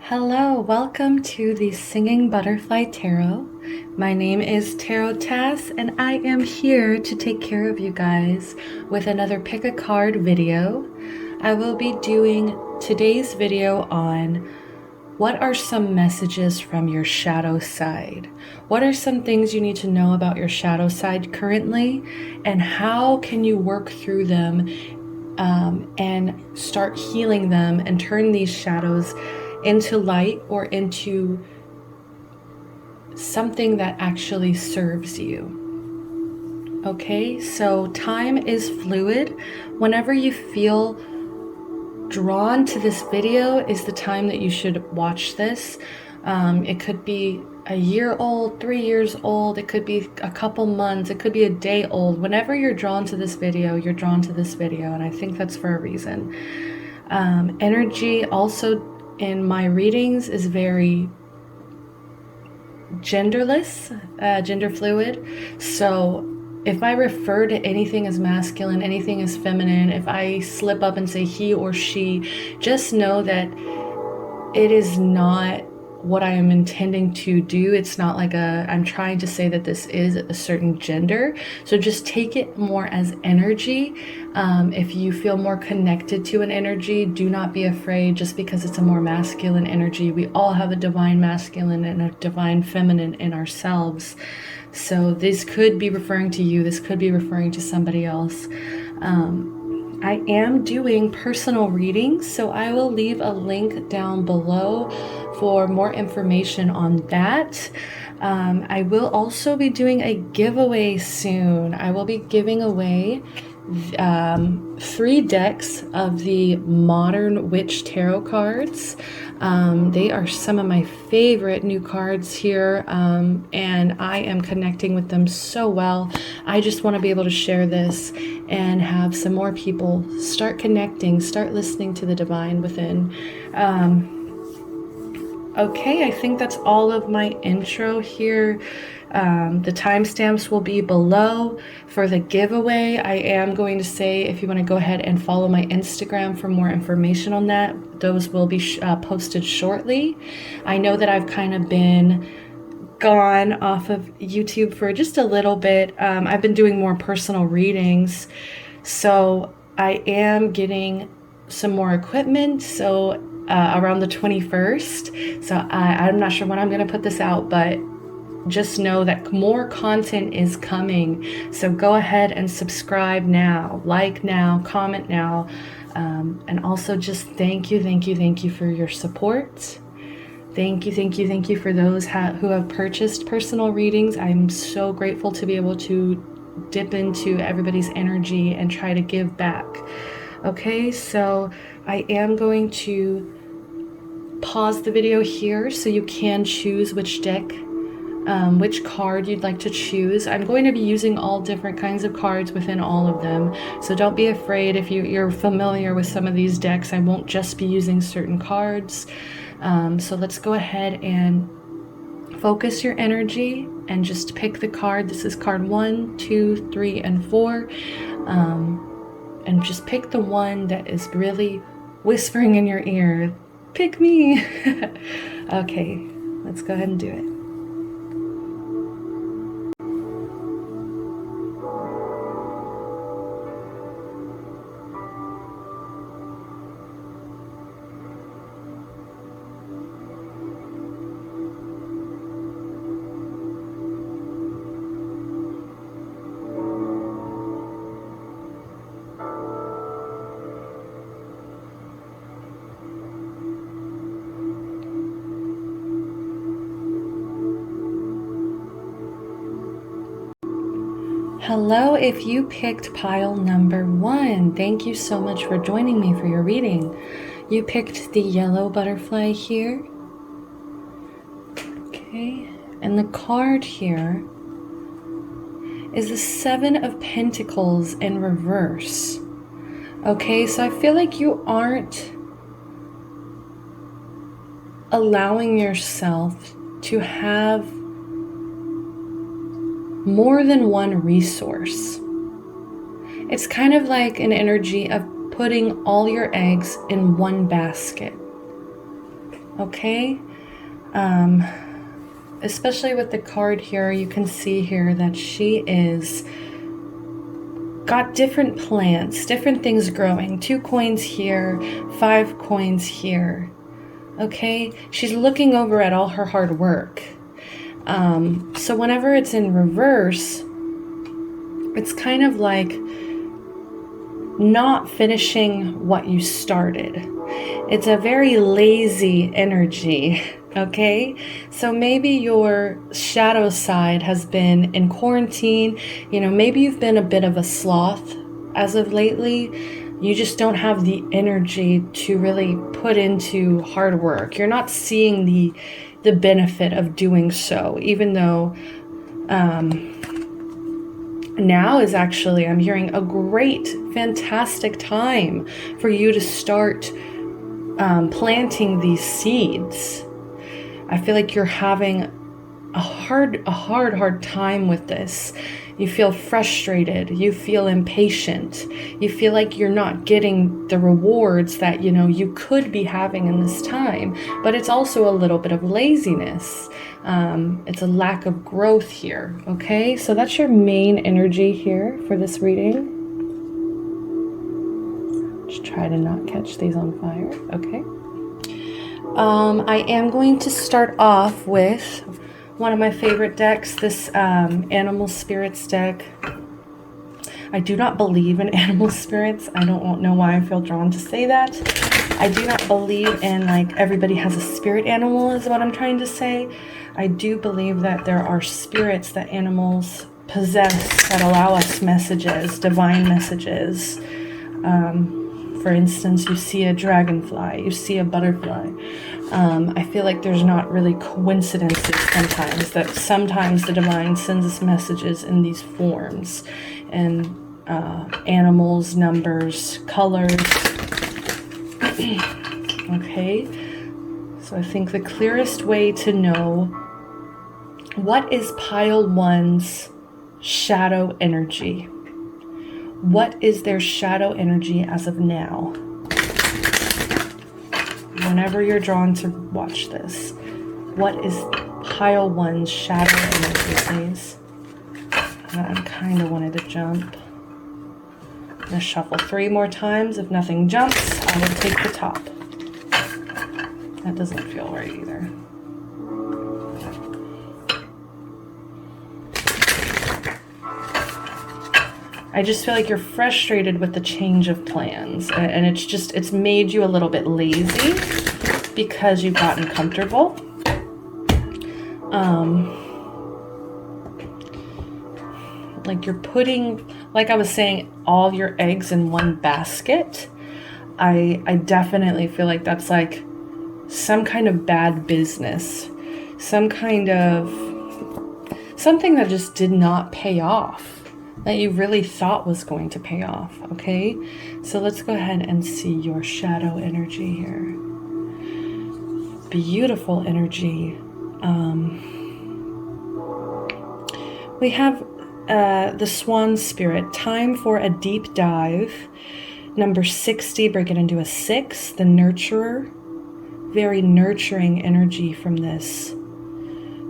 Hello, welcome to the Singing Butterfly Tarot. My name is Tarot Tass, and I am here to take care of you guys with another pick a card video. I will be doing today's video on what are some messages from your shadow side? What are some things you need to know about your shadow side currently, and how can you work through them and start healing them and turn these shadows into light or into something that actually serves you. Okay, so time is fluid. Whenever you feel drawn to this video is the time that you should watch this. It could be a year old, 3 years old, it could be a couple months, it could be a day old. Whenever you're drawn to this video, you're drawn to this video, and I think that's for a reason. Energy also in my readings is very genderless, gender fluid. So if I refer to anything as masculine, anything as feminine, if I slip up and say he or she, just know that it is not what I am intending to do. It's not like I'm trying to say that this is a certain gender. So just take it more as energy. If you feel more connected to an energy, do not be afraid just because it's a more masculine energy. We all have a divine masculine and a divine feminine in ourselves. So this could be referring to you. This could be referring to somebody else. I am doing personal readings, so I will leave a link down below for more information on that. I will also be doing a giveaway soon. I will be giving away 3 decks of the Modern Witch Tarot cards. They are some of my favorite new cards here, and I am connecting with them so well. I just want to be able to share this and have some more people start connecting, start listening to the divine within. Okay, I think that's all of my intro here. The timestamps will be below for the giveaway. I am going to say if you want to go ahead and follow my Instagram for more information on that, those will be posted shortly. I know that I've kind of been gone off of YouTube for just a little bit. I've been doing more personal readings, so I am getting some more equipment. So around the 21st. So I'm not sure when I'm going to put this out, but just know that more content is coming. So go ahead and subscribe now, like now, comment now, and also just thank you for your support. Thank you for those who have purchased personal readings. I'm so grateful to be able to dip into everybody's energy and try to give back. Okay, so I am going to pause the video here so you can choose which deck, which card you'd like to choose. I'm going to be using all different kinds of cards within all of them, so don't be afraid if you're familiar with some of these decks. I won't just be using certain cards. So let's go ahead and focus your energy and just pick the card. This is card 1, 2, 3, and 4. And just pick the one that is really whispering in your ear. Pick me. Okay, let's go ahead and do it. Hello, if you picked pile number 1, thank you so much for joining me for your reading. You picked the yellow butterfly here. Okay, and the card here is the 7 of Pentacles in reverse. Okay, so I feel like you aren't allowing yourself to have more than one resource. It's kind of like an energy of putting all your eggs in one basket. okay? Especially with the card here, you can see here that she is got different plants, different things growing. 2 coins here, 5 coins here. Okay, she's looking over at all her hard work. So whenever it's in reverse, it's kind of like not finishing what you started. It's a very lazy energy, okay? So maybe your shadow side has been in quarantine. You know, maybe you've been a bit of a sloth as of lately. You just don't have the energy to really put into hard work. You're not seeing the benefit of doing so, even though now is actually, I'm hearing, a great, fantastic time for you to start planting these seeds. I feel like you're having a hard time with this. You feel frustrated. You feel impatient. You feel like you're not getting the rewards that, you know, you could be having in this time. But it's also a little bit of laziness. It's a lack of growth here. Okay, so that's your main energy here for this reading. Just try to not catch these on fire. Okay. I am going to start off with one of my favorite decks, this Animal Spirits deck. I do not believe in animal spirits. I don't know why I feel drawn to say that. I do not believe in, like, everybody has a spirit animal is what I'm trying to say. I do believe that there are spirits that animals possess that allow us messages, divine messages. For instance, you see a dragonfly, you see a butterfly. I feel like there's not really coincidences sometimes, that sometimes the divine sends us messages in these forms, and animals, numbers, colors. Okay, so I think the clearest way to know what is pile 1's shadow energy. What is their shadow energy as of now? Whenever you're drawn to watch this, what is pile 1's shadow energy, please? I kind of wanted to jump. I'm going to shuffle 3 more times. If nothing jumps, I will take the top. That doesn't feel right either. I just feel like you're frustrated with the change of plans, and it's made you a little bit lazy because you've gotten comfortable. Like you're putting, like I was saying, all your eggs in one basket. I definitely feel like that's like some kind of bad business, some kind of something that just did not pay off, that you really thought was going to pay off. Okay, so let's go ahead and see your shadow energy here. Beautiful energy. We have the Swan Spirit, time for a deep dive. Number 60, break it into a 6, the Nurturer. Very nurturing energy from this.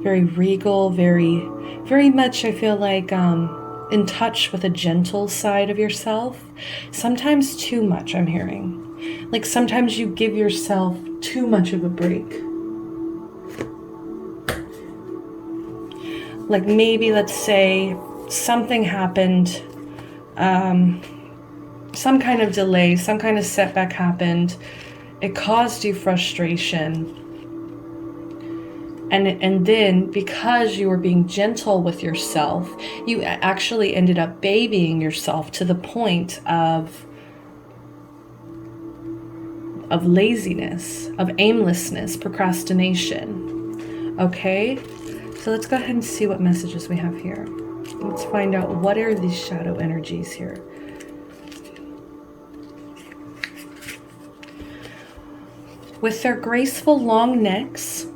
Very regal, very much, I feel like, in touch with a gentle side of yourself. Sometimes too much, I'm hearing. Like sometimes you give yourself too much of a break. Like maybe, let's say, something happened, some kind of delay, some kind of setback happened. It caused you frustration. And then because you were being gentle with yourself, you actually ended up babying yourself to the point of laziness, of aimlessness, procrastination. Okay? So let's go ahead and see what messages we have here. Let's find out what are these shadow energies here. With their graceful long necks,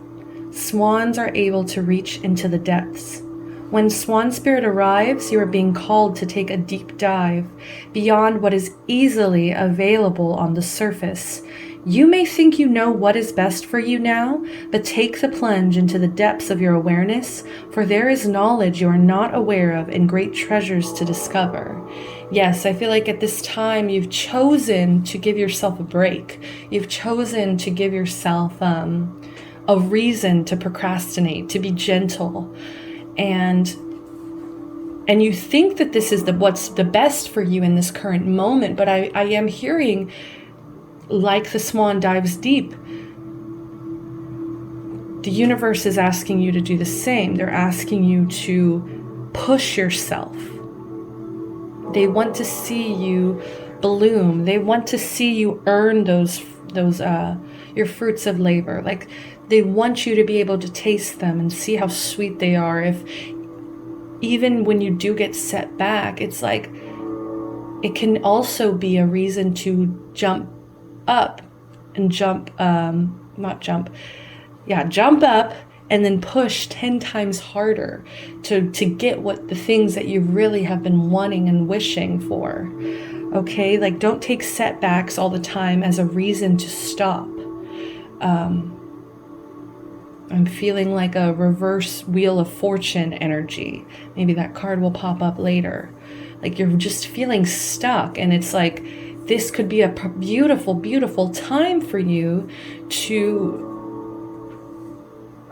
swans are able to reach into the depths. When Swan Spirit arrives, you are being called to take a deep dive beyond what is easily available on the surface. You may think you know what is best for you now, but take the plunge into the depths of your awareness, for there is knowledge you are not aware of and great treasures to discover. Yes, I feel like at this time you've chosen to give yourself a break. You've chosen to give yourself a reason to procrastinate, to be gentle. And you think that this is what's the best for you in this current moment, but I am hearing, like the swan dives deep, the universe is asking you to do the same. They're asking you to push yourself. They want to see you bloom. They want to see you earn those your fruits of labor. Like, they want you to be able to taste them and see how sweet they are. If even when you do get set back, it's like it can also be a reason to jump up and jump up and then push 10 times harder to get what the things that you really have been wanting and wishing for. Okay, like, don't take setbacks all the time as a reason to stop. I'm feeling like a reverse Wheel of Fortune energy. Maybe that card will pop up later. Like, you're just feeling stuck, and it's like this could be a beautiful, beautiful time for you to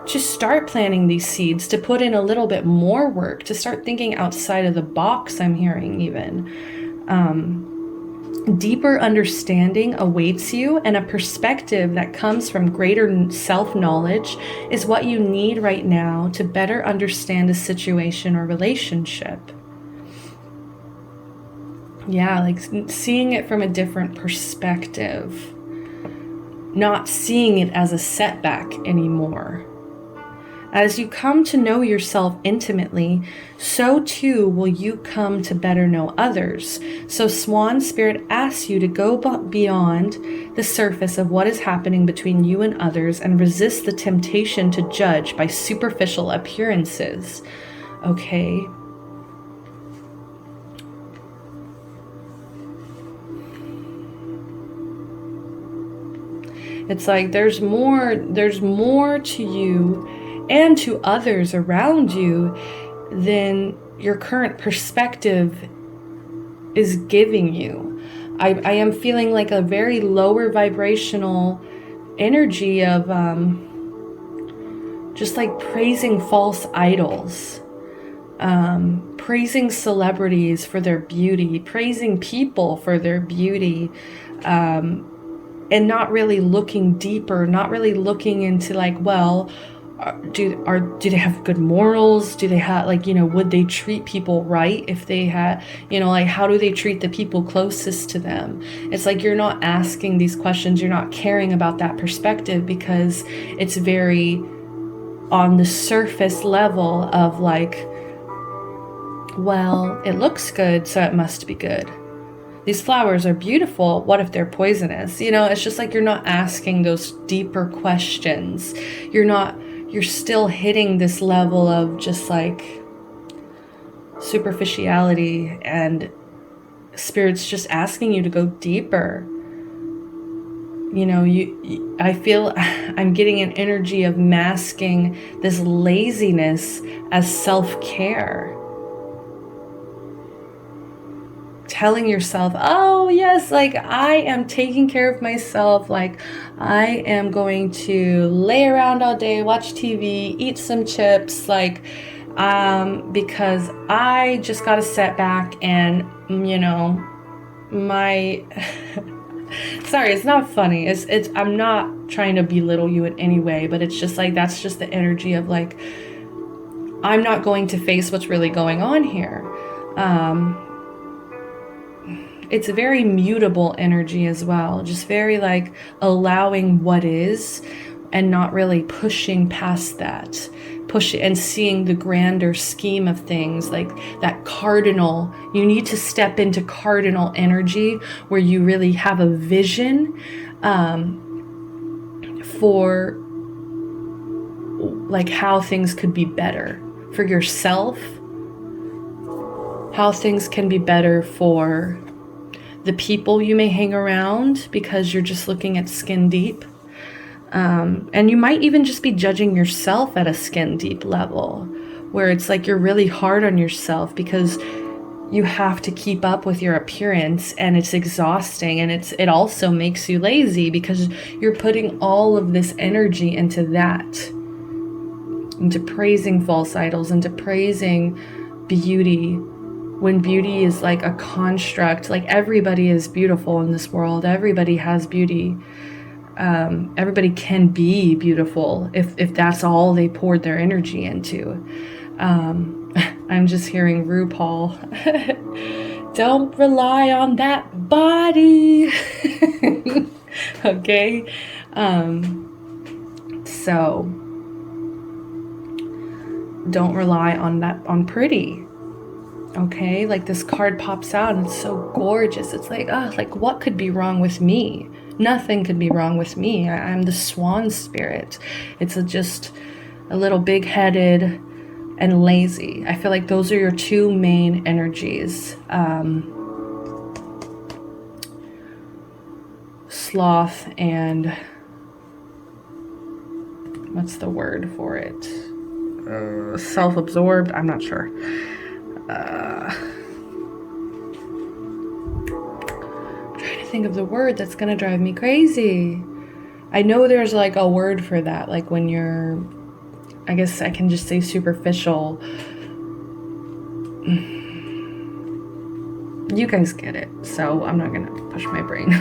start planting these seeds, to put in a little bit more work, to start thinking outside of the box. I'm hearing even. Deeper understanding awaits you, and a perspective that comes from greater self-knowledge is what you need right now to better understand a situation or relationship. Yeah, like seeing it from a different perspective, not seeing it as a setback anymore. As you come to know yourself intimately, so too will you come to better know others. So Swan Spirit asks you to go beyond the surface of what is happening between you and others and resist the temptation to judge by superficial appearances. Okay. It's like there's more to you and to others around you than your current perspective is giving you. I am feeling like a very lower vibrational energy of just like praising false idols, praising celebrities for their beauty, praising people for their beauty, and not really looking deeper, not really looking into like, well, do they have good morals? Do they have, like, would they treat people right if they had, like, how do they treat the people closest to them? It's like you're not asking these questions. You're not caring about that perspective because it's very on the surface level of like, well, it looks good, so it must be good. These flowers are beautiful. What if they're poisonous? It's just like you're not asking those deeper questions. You're still hitting this level of just like superficiality, and Spirit's just asking you to go deeper. I feel I'm getting an energy of masking this laziness as self-care. Telling yourself, oh yes, like I am taking care of myself, like I am going to lay around all day, watch TV, eat some chips, like because I just got a setback, and my sorry, it's not funny, it's I'm not trying to belittle you in any way, but it's just like that's just the energy of like I'm not going to face what's really going on here. It's a very mutable energy as well, just very like allowing what is and not really pushing past that, and seeing the grander scheme of things, like that cardinal. You need to step into cardinal energy where you really have a vision for like how things could be better for yourself, how things can be better for the people you may hang around, because you're just looking at skin deep. And you might even just be judging yourself at a skin deep level, where it's like you're really hard on yourself because you have to keep up with your appearance, and it's exhausting, and it also makes you lazy because you're putting all of this energy into that, into praising false idols, into praising beauty, when beauty is like a construct. Like, everybody is beautiful in this world. Everybody has beauty. Everybody can be beautiful if that's all they poured their energy into. I'm just hearing RuPaul. Don't rely on that body. Okay. So don't rely on pretty. Okay. Like, this card pops out and it's so gorgeous. It's like, like, what could be wrong with me? Nothing could be wrong with me. I'm the swan spirit. It's just a little big-headed and lazy. I feel like those are your two main energies. Sloth and what's the word for it? Self-absorbed. I'm not sure. Trying to think of the word that's gonna drive me crazy. I know there's like a word for that, like when you're, I guess I can just say superficial. You guys get it, so I'm not gonna push my brain.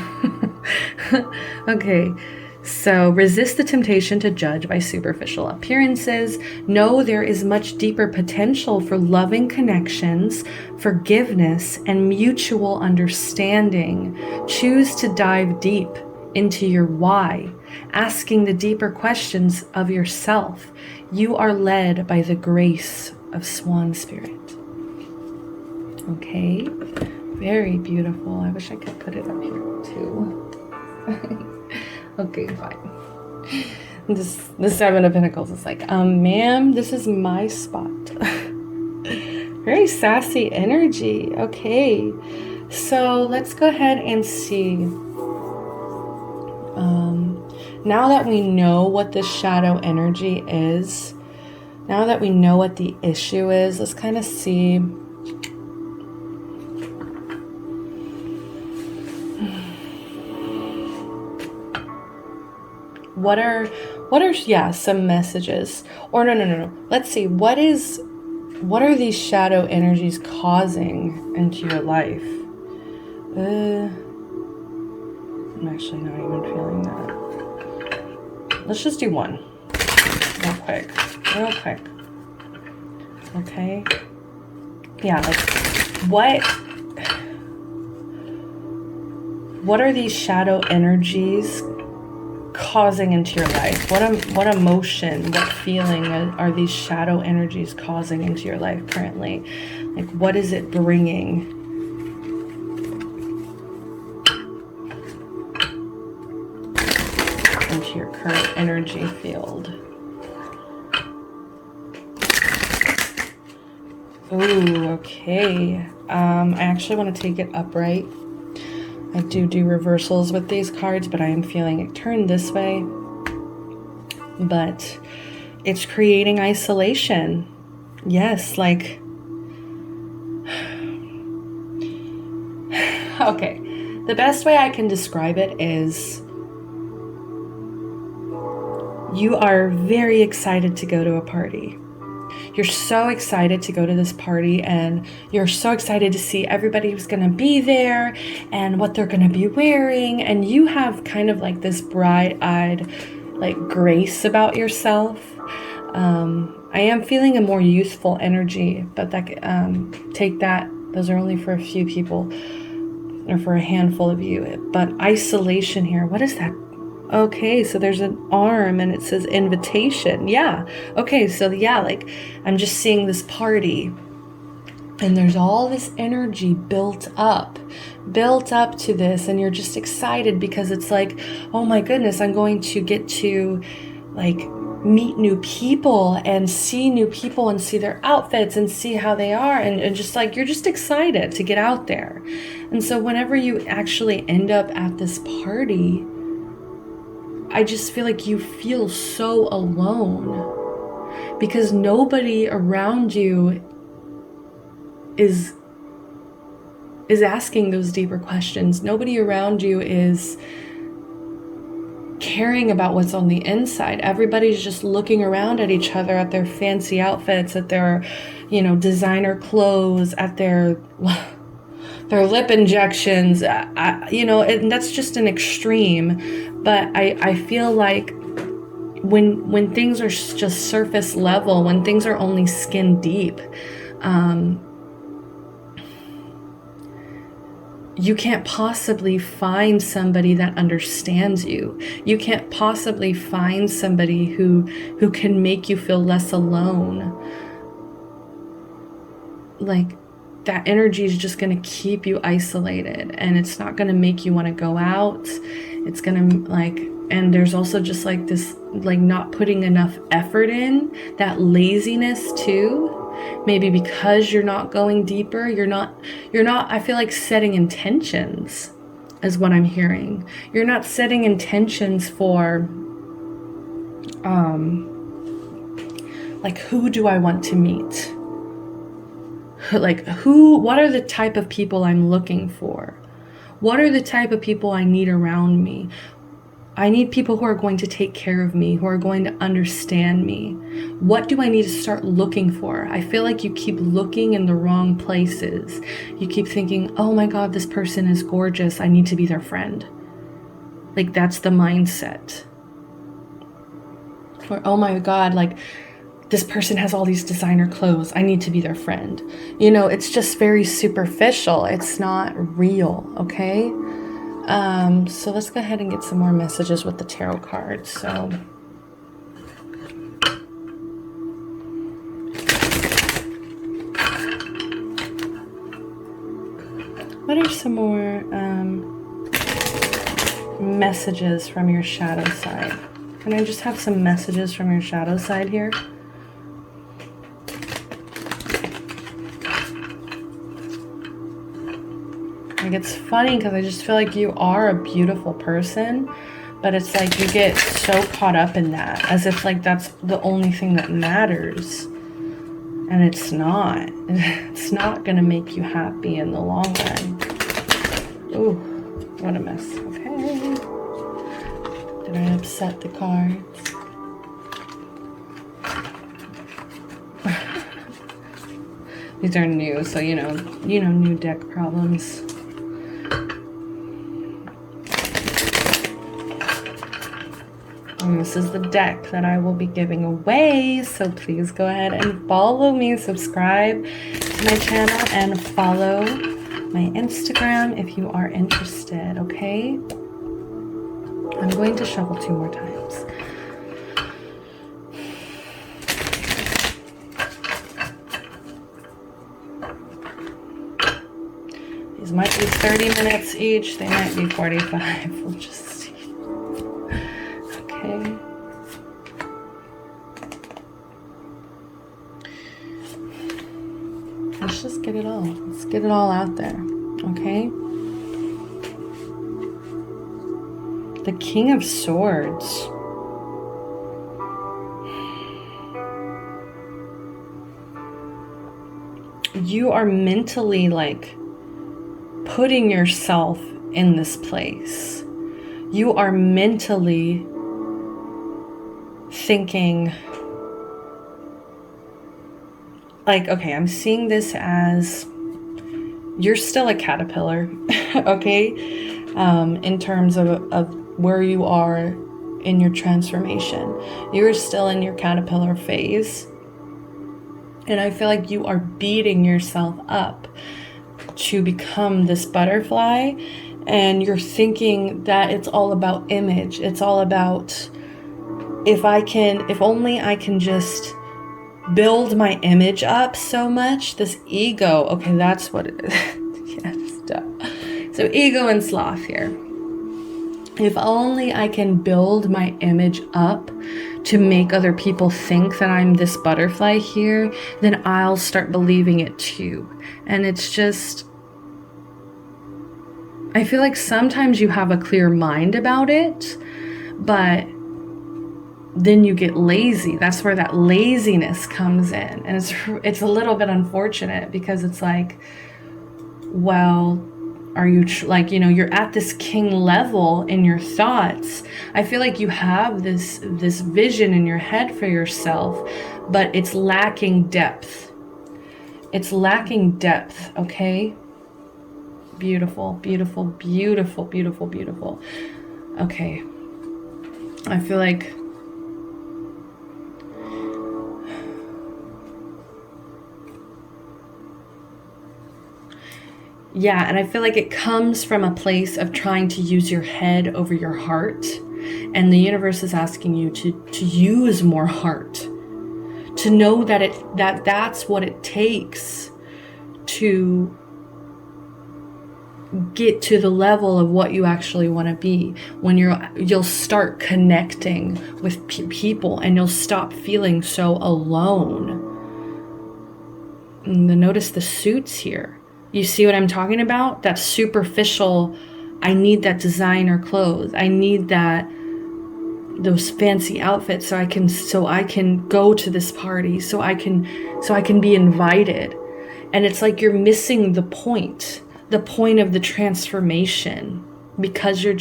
Okay, so resist the temptation to judge by superficial appearances. Know there is much deeper potential for loving connections, forgiveness, and mutual understanding. Choose to dive deep into your why, asking the deeper questions of yourself. You are led by the grace of Swan Spirit. Okay, very beautiful. I wish I could put it up here too. Okay, fine. The Seven of Pentacles is like, ma'am, this is my spot. Very sassy energy. Okay, so let's go ahead and see. Now that we know what this shadow energy is, now that we know what the issue is, let's kind of see. What are some messages? Or no. Let's see, what are these shadow energies causing into your life? I'm actually not even feeling that. Let's just do one. Real quick. Okay. Yeah, like, what are these shadow energies causing into your life? What emotion, what feeling are these shadow energies causing into your life currently? Like, what is it bringing? Into your current energy field. Ooh, okay. I actually want to take it upright. I do reversals with these cards, but I am feeling it turned this way. But it's creating isolation. Yes, like... Okay, the best way I can describe it is you are very excited to go to a party. You're so excited to go to this party, and you're so excited to see everybody who's going to be there and what they're going to be wearing. And you have kind of like this bright-eyed, like, grace about yourself. I am feeling a more youthful energy, but that take that. Those are only for a few people, or for a handful of you. But isolation here, what is that? Okay, so there's an arm and it says invitation. Yeah. Okay, so yeah, like, I'm just seeing this party and there's all this energy built up to this, and you're just excited because it's like, oh my goodness, I'm going to get to, like, meet new people and see new people and see their outfits and see how they are, and just like, you're just excited to get out there. And so whenever you actually end up at this party, I just feel like you feel so alone, because nobody around you is asking those deeper questions. Nobody around you is caring about what's on the inside. Everybody's just looking around at each other, at their fancy outfits, at their, designer clothes, at their lip injections, and that's just an extreme. But I feel like when things are just surface level, when things are only skin deep, you can't possibly find somebody that understands you. You can't possibly find somebody who can make you feel less alone. Like, that energy is just going to keep you isolated, and it's not going to make you want to go out. It's going to and there's also just like this, like, not putting enough effort in, that laziness too. Maybe because you're not going deeper, you're not, I feel like, setting intentions is what I'm hearing. You're not setting intentions for, like, who do I want to meet? Like, what are the type of people I'm looking for? What are the type of people I need around me? I need people who are going to take care of me, who are going to understand me. What do I need to start looking for? I feel like you keep looking in the wrong places. You keep thinking, oh my God, this person is gorgeous. I need to be their friend. Like, that's the mindset. Or, oh my God, like, this person has all these designer clothes. I need to be their friend. It's just very superficial. It's not real, okay? So let's go ahead and get some more messages with the tarot cards. So what are some more messages from your shadow side? Can I just have some messages from your shadow side here? Like, it's funny because I just feel like you are a beautiful person, but it's like you get so caught up in that, as if like that's the only thing that matters. And it's not. It's not going to make you happy in the long run. Ooh, what a mess. Okay. Did I upset the cards? These are new, so new deck problems. And this is the deck that I will be giving away, so please go ahead and follow me, subscribe to my channel, and follow my Instagram if you are interested, okay? I'm going to shuffle 2 more times. These might be 30 minutes each, they might be 45, we'll just see. Okay. Let's just get it all. Let's get it all out there. Okay. The King of Swords. You are mentally like putting yourself in this place. You are mentally thinking like, okay, I'm seeing this as you're still a caterpillar, okay? In terms of where you are in your transformation. You're still in your caterpillar phase. And I feel like you are beating yourself up to become this butterfly. And you're thinking that it's all about image. It's all about if only I can just build my image up so much, this ego, okay, that's what it is. Yes, duh. So ego and sloth here. If only I can build my image up to make other people think that I'm this butterfly here, then I'll start believing it too. And it's just, I feel like sometimes you have a clear mind about it, but then you get lazy. That's where that laziness comes in. And it's a little bit unfortunate, because it's like, well, are you like, you know, you're at this king level in your thoughts. I feel like you have this vision in your head for yourself, but it's lacking depth. It's lacking depth, okay? Beautiful, beautiful, beautiful, beautiful, beautiful. Okay. I feel like yeah, and I feel like it comes from a place of trying to use your head over your heart. And the universe is asking you to use more heart. To know that that's what it takes to get to the level of what you actually want to be. When you'll start connecting with people, and you'll stop feeling so alone. And notice the suits here. You see what I'm talking about? That superficial, I need that designer clothes. I need those fancy outfits so I can go to this party, so I can be invited. And it's like you're missing the point of the transformation, because you're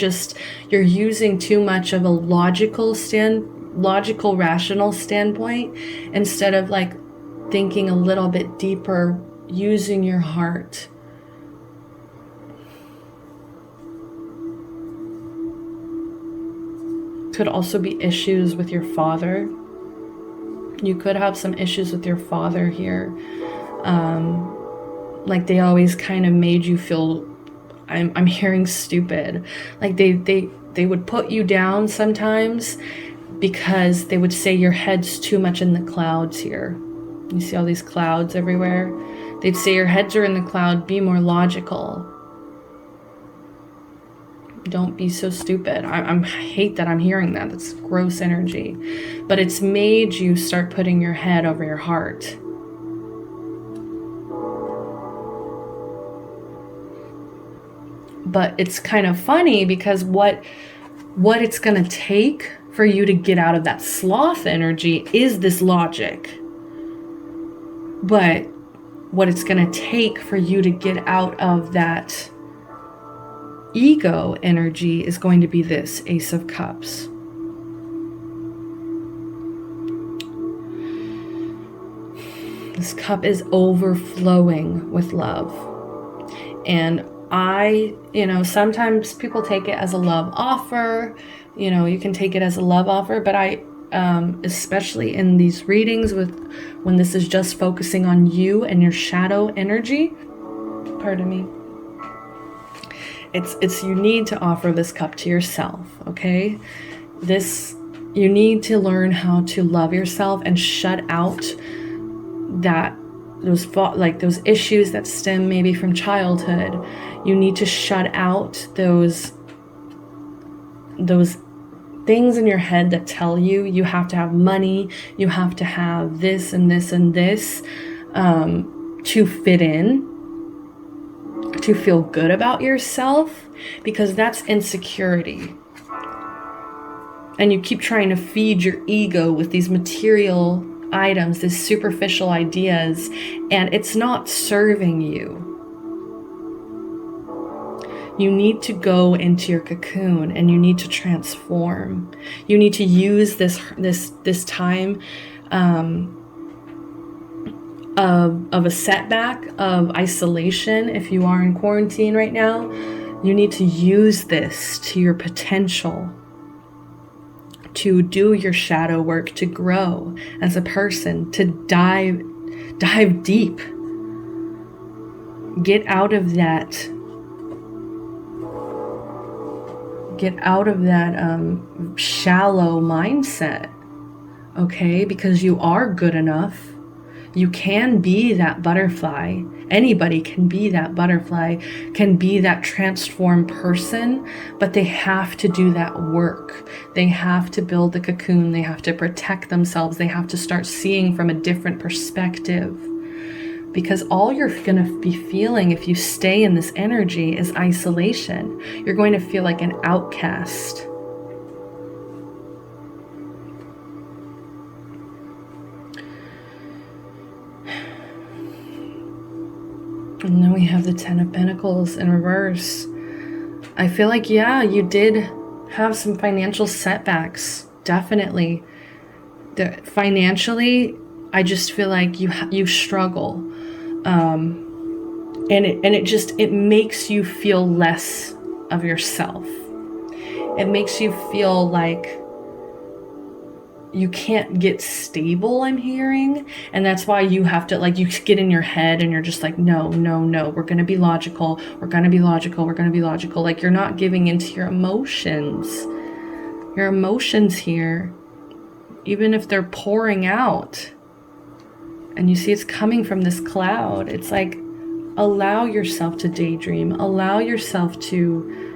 using too much of a logical, rational standpoint, instead of like thinking a little bit deeper, using your heart. Could also be issues with your father. You could have some issues with your father here. Like they always kind of made you feel, I'm hearing stupid. Like they would put you down sometimes, because they would say your head's too much in the clouds here. You see all these clouds everywhere? They'd say your heads are in the cloud, be more logical. Don't be so stupid. I hate that I'm hearing that. That's gross energy. But it's made you start putting your head over your heart. But it's kind of funny, because what it's going to take for you to get out of that sloth energy is this logic. But what it's going to take for you to get out of that ego energy is going to be this Ace of Cups. This cup is overflowing with love. And sometimes people take it as a love offer. You can take it as a love offer, but I especially in these readings when this is just focusing on you and your shadow energy, pardon me, it's you need to offer this cup to yourself, okay? You need to learn how to love yourself and shut out those issues that stem maybe from childhood. You need to shut out those things in your head that tell you have to have money, you have to have this and this and this to fit in, to feel good about yourself, because that's insecurity. And you keep trying to feed your ego with these material items, these superficial ideas, and it's not serving you. You need to go into your cocoon, and you need to transform. You need to use this time of a setback, of isolation. If you are in quarantine right now, you need to use this to your potential, to do your shadow work, to grow as a person, to dive deep. Get out of that shallow mindset, okay? Because you are good enough. You can be that butterfly, anybody can be that butterfly, can be that transformed person, but they have to do that work. They have to build the cocoon. They have to protect themselves. They have to start seeing from a different perspective. Because all you're going to be feeling if you stay in this energy is isolation. You're going to feel like an outcast. And then we have the Ten of Pentacles in reverse. I feel like, yeah, you did have some financial setbacks. Definitely. Financially, I just feel like you struggle. And it makes you feel less of yourself. It makes you feel like you can't get stable, I'm hearing. And that's why you have to, like, you get in your head and you're just like, no, we're going to be logical. We're going to be logical. We're going to be logical. Like, you're not giving into your emotions. Your emotions here, even if they're pouring out and you see it's coming from this cloud, it's like, allow yourself to daydream. Allow yourself to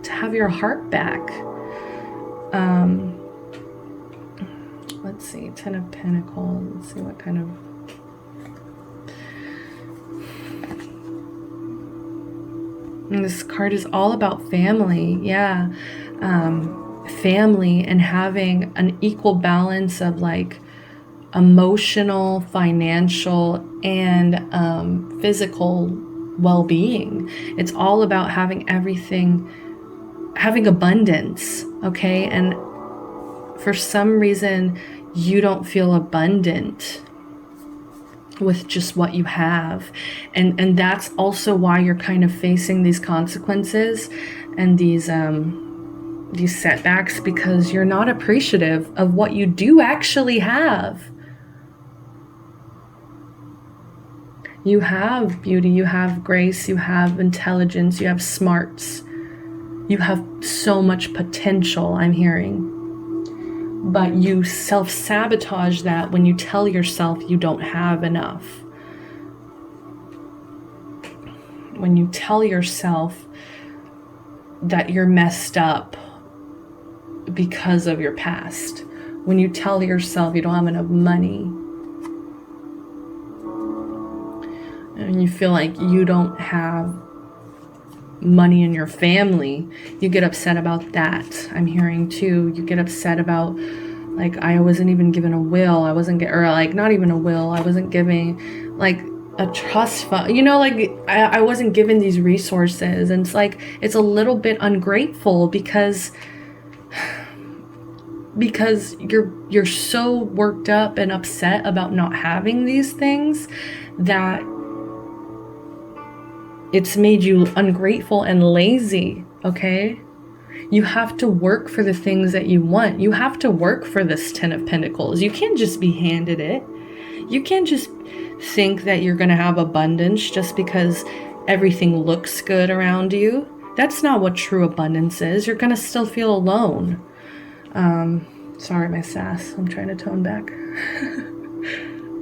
have your heart back. Let's see, Ten of Pentacles. Let's see what kind of... And this card is all about family. Yeah. Family and having an equal balance of like emotional, financial, and physical well-being. It's all about having everything, having abundance, okay? And for some reason, you don't feel abundant with just what you have. And that's also why you're kind of facing these consequences and these setbacks, because you're not appreciative of what you do actually have. You have beauty, you have grace, you have intelligence, you have smarts. You have so much potential, I'm hearing. But you self-sabotage that when you tell yourself you don't have enough. When you tell yourself that you're messed up because of your past. When you tell yourself you don't have enough money. And you feel like you don't have money in your family, you get upset about that. I'm hearing too, you get upset about, like, I wasn't even given a will, I wasn't not even a will, I wasn't giving like a trust fund, you know, like I wasn't given these resources. And it's like, it's a little bit ungrateful because you're so worked up and upset about not having these things that it's made you ungrateful and lazy, okay? You have to work for the things that you want. You have to work for this Ten of Pentacles. You can't just be handed it. You can't just think that you're going to have abundance just because everything looks good around you. That's not what true abundance is. You're going to still feel alone. Sorry, my sass. I'm trying to tone back.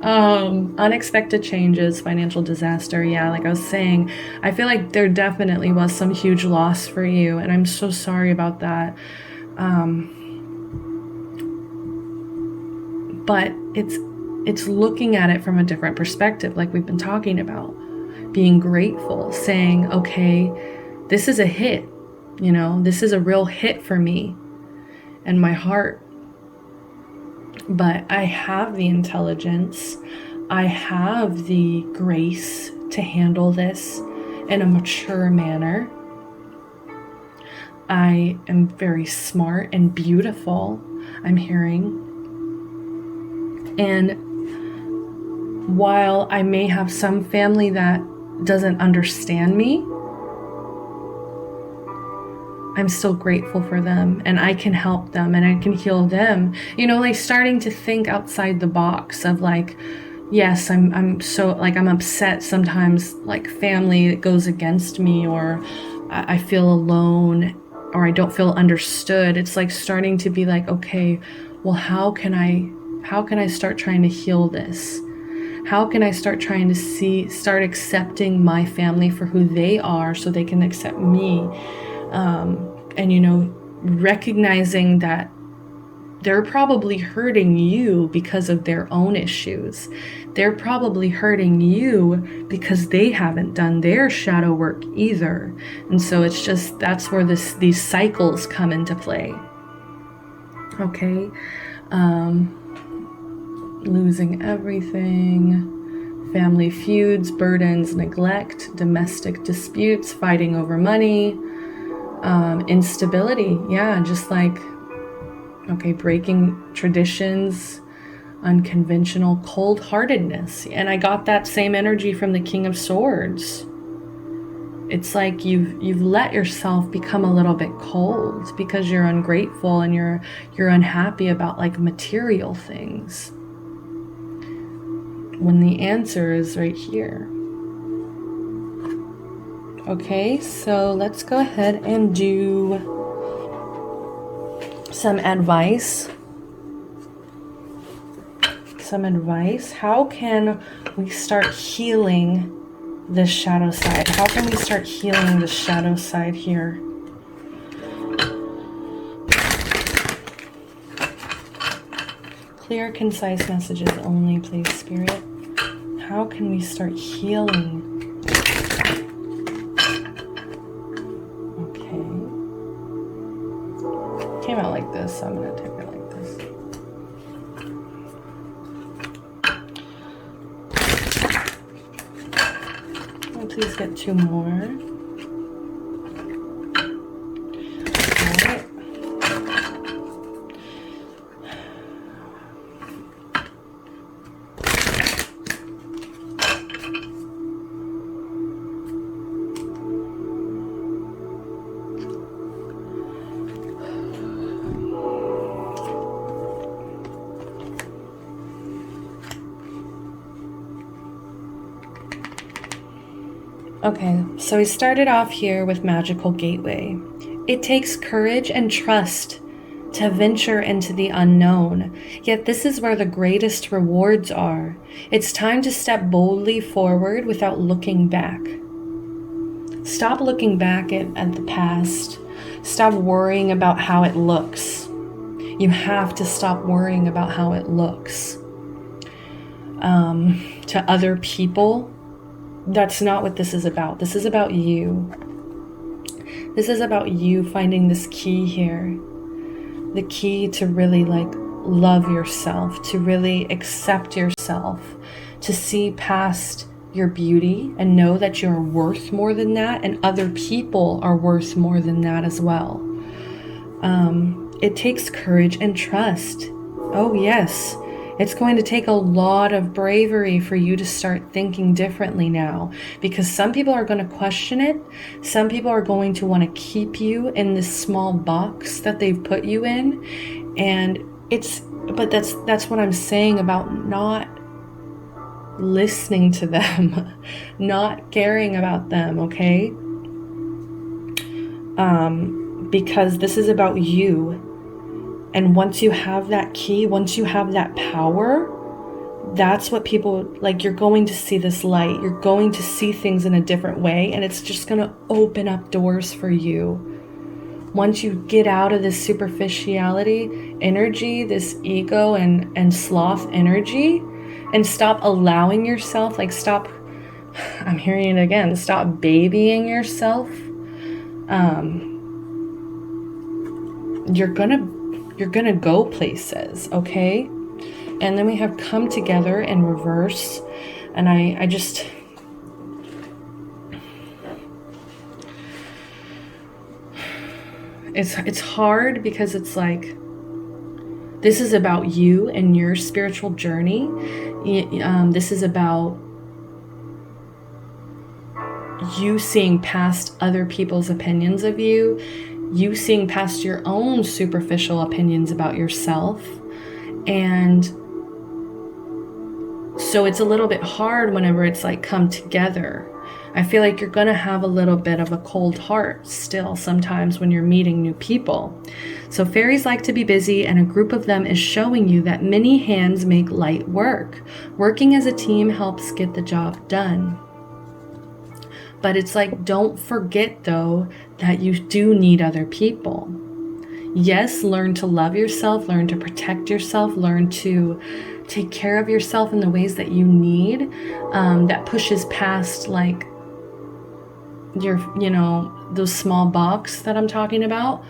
Unexpected changes, financial disaster. Yeah, like I was saying, I feel like there definitely was some huge loss for you, and I'm so sorry about that. But it's looking at it from a different perspective, like we've been talking about. Being grateful, saying, okay, this is a hit, you know, this is a real hit for me and my heart. But I have the intelligence, I have the grace to handle this in a mature manner. I am very smart and beautiful, I'm hearing. And while I may have some family that doesn't understand me, I'm still grateful for them, and I can help them and I can heal them. You know, like starting to think outside the box of like, yes, I'm so like, I'm upset sometimes, like family that goes against me, or I feel alone, or I don't feel understood. It's like starting to be like, okay, well, how can I start trying to heal this? How can I start trying to start accepting my family for who they are so they can accept me? And, you know, recognizing that they're probably hurting you because of their own issues. They're probably hurting you because they haven't done their shadow work either. And so it's just, that's where these cycles come into play. Okay. Losing everything, family feuds, burdens, neglect, domestic disputes, fighting over money, instability. Yeah, just like, okay, breaking traditions, unconventional cold-heartedness. And I got that same energy from the King of Swords. It's like you've let yourself become a little bit cold because you're ungrateful and you're unhappy about like material things, when the answer is right here. Okay, so let's go ahead and do some advice. How can we start healing this shadow side? How can we start healing the shadow side here? Clear, concise messages only, please, Spirit. How can we start healing? Okay. Came out like this, so I'm going to take it like this. And please get 2 more. Okay, so we started off here with Magical Gateway. It takes courage and trust to venture into the unknown, yet this is where the greatest rewards are. It's time to step boldly forward without looking back. Stop looking back at the past. Stop worrying about how it looks. You have to stop worrying about how it looks. To other people, that's not what this is about. This is about you. This is about you finding this key here. The key to really like love yourself, to really accept yourself, to see past your beauty and know that you're worth more than that, and other people are worth more than that as well. It takes courage and trust. Oh yes. It's going to take a lot of bravery for you to start thinking differently now, because some people are going to question it. Some people are going to want to keep you in this small box that they've put you in. And that's what I'm saying about not listening to them, not caring about them, okay? Because this is about you. And once you have that key, once you have that power, that's what people, like, you're going to see this light. You're going to see things in a different way, and it's just going to open up doors for you. Once you get out of this superficiality energy, this ego and sloth energy, and stop allowing yourself, like stop, I'm hearing it again, stop babying yourself, you're gonna go places, okay? And then we have come together in reverse, and I just, it's hard because it's like, this is about you and your spiritual journey. This is about you seeing past other people's opinions of you, you seeing past your own superficial opinions about yourself. And so it's a little bit hard whenever it's like come together. I feel like you're going to have a little bit of a cold heart still sometimes when you're meeting new people. So fairies like to be busy, and a group of them is showing you that many hands make light work. Working as a team helps get the job done. But it's like, don't forget though that you do need other people. Yes, learn to love yourself, learn to protect yourself, learn to take care of yourself in the ways that you need, that pushes past like your, those small box that I'm talking about.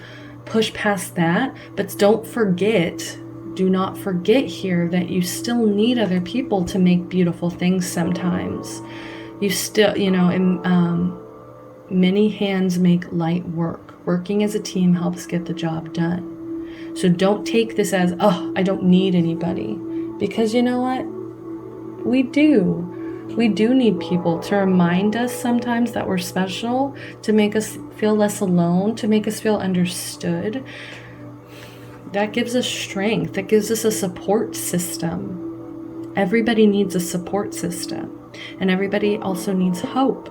Push past that, but don't forget, do not forget here that you still need other people to make beautiful things sometimes. You still, many hands make light work. Working as a team helps get the job done. So don't take this as, oh, I don't need anybody. Because you know what? We do. We do need people to remind us sometimes that we're special, to make us feel less alone, to make us feel understood. That gives us strength. That gives us a support system. Everybody needs a support system. And everybody also needs hope.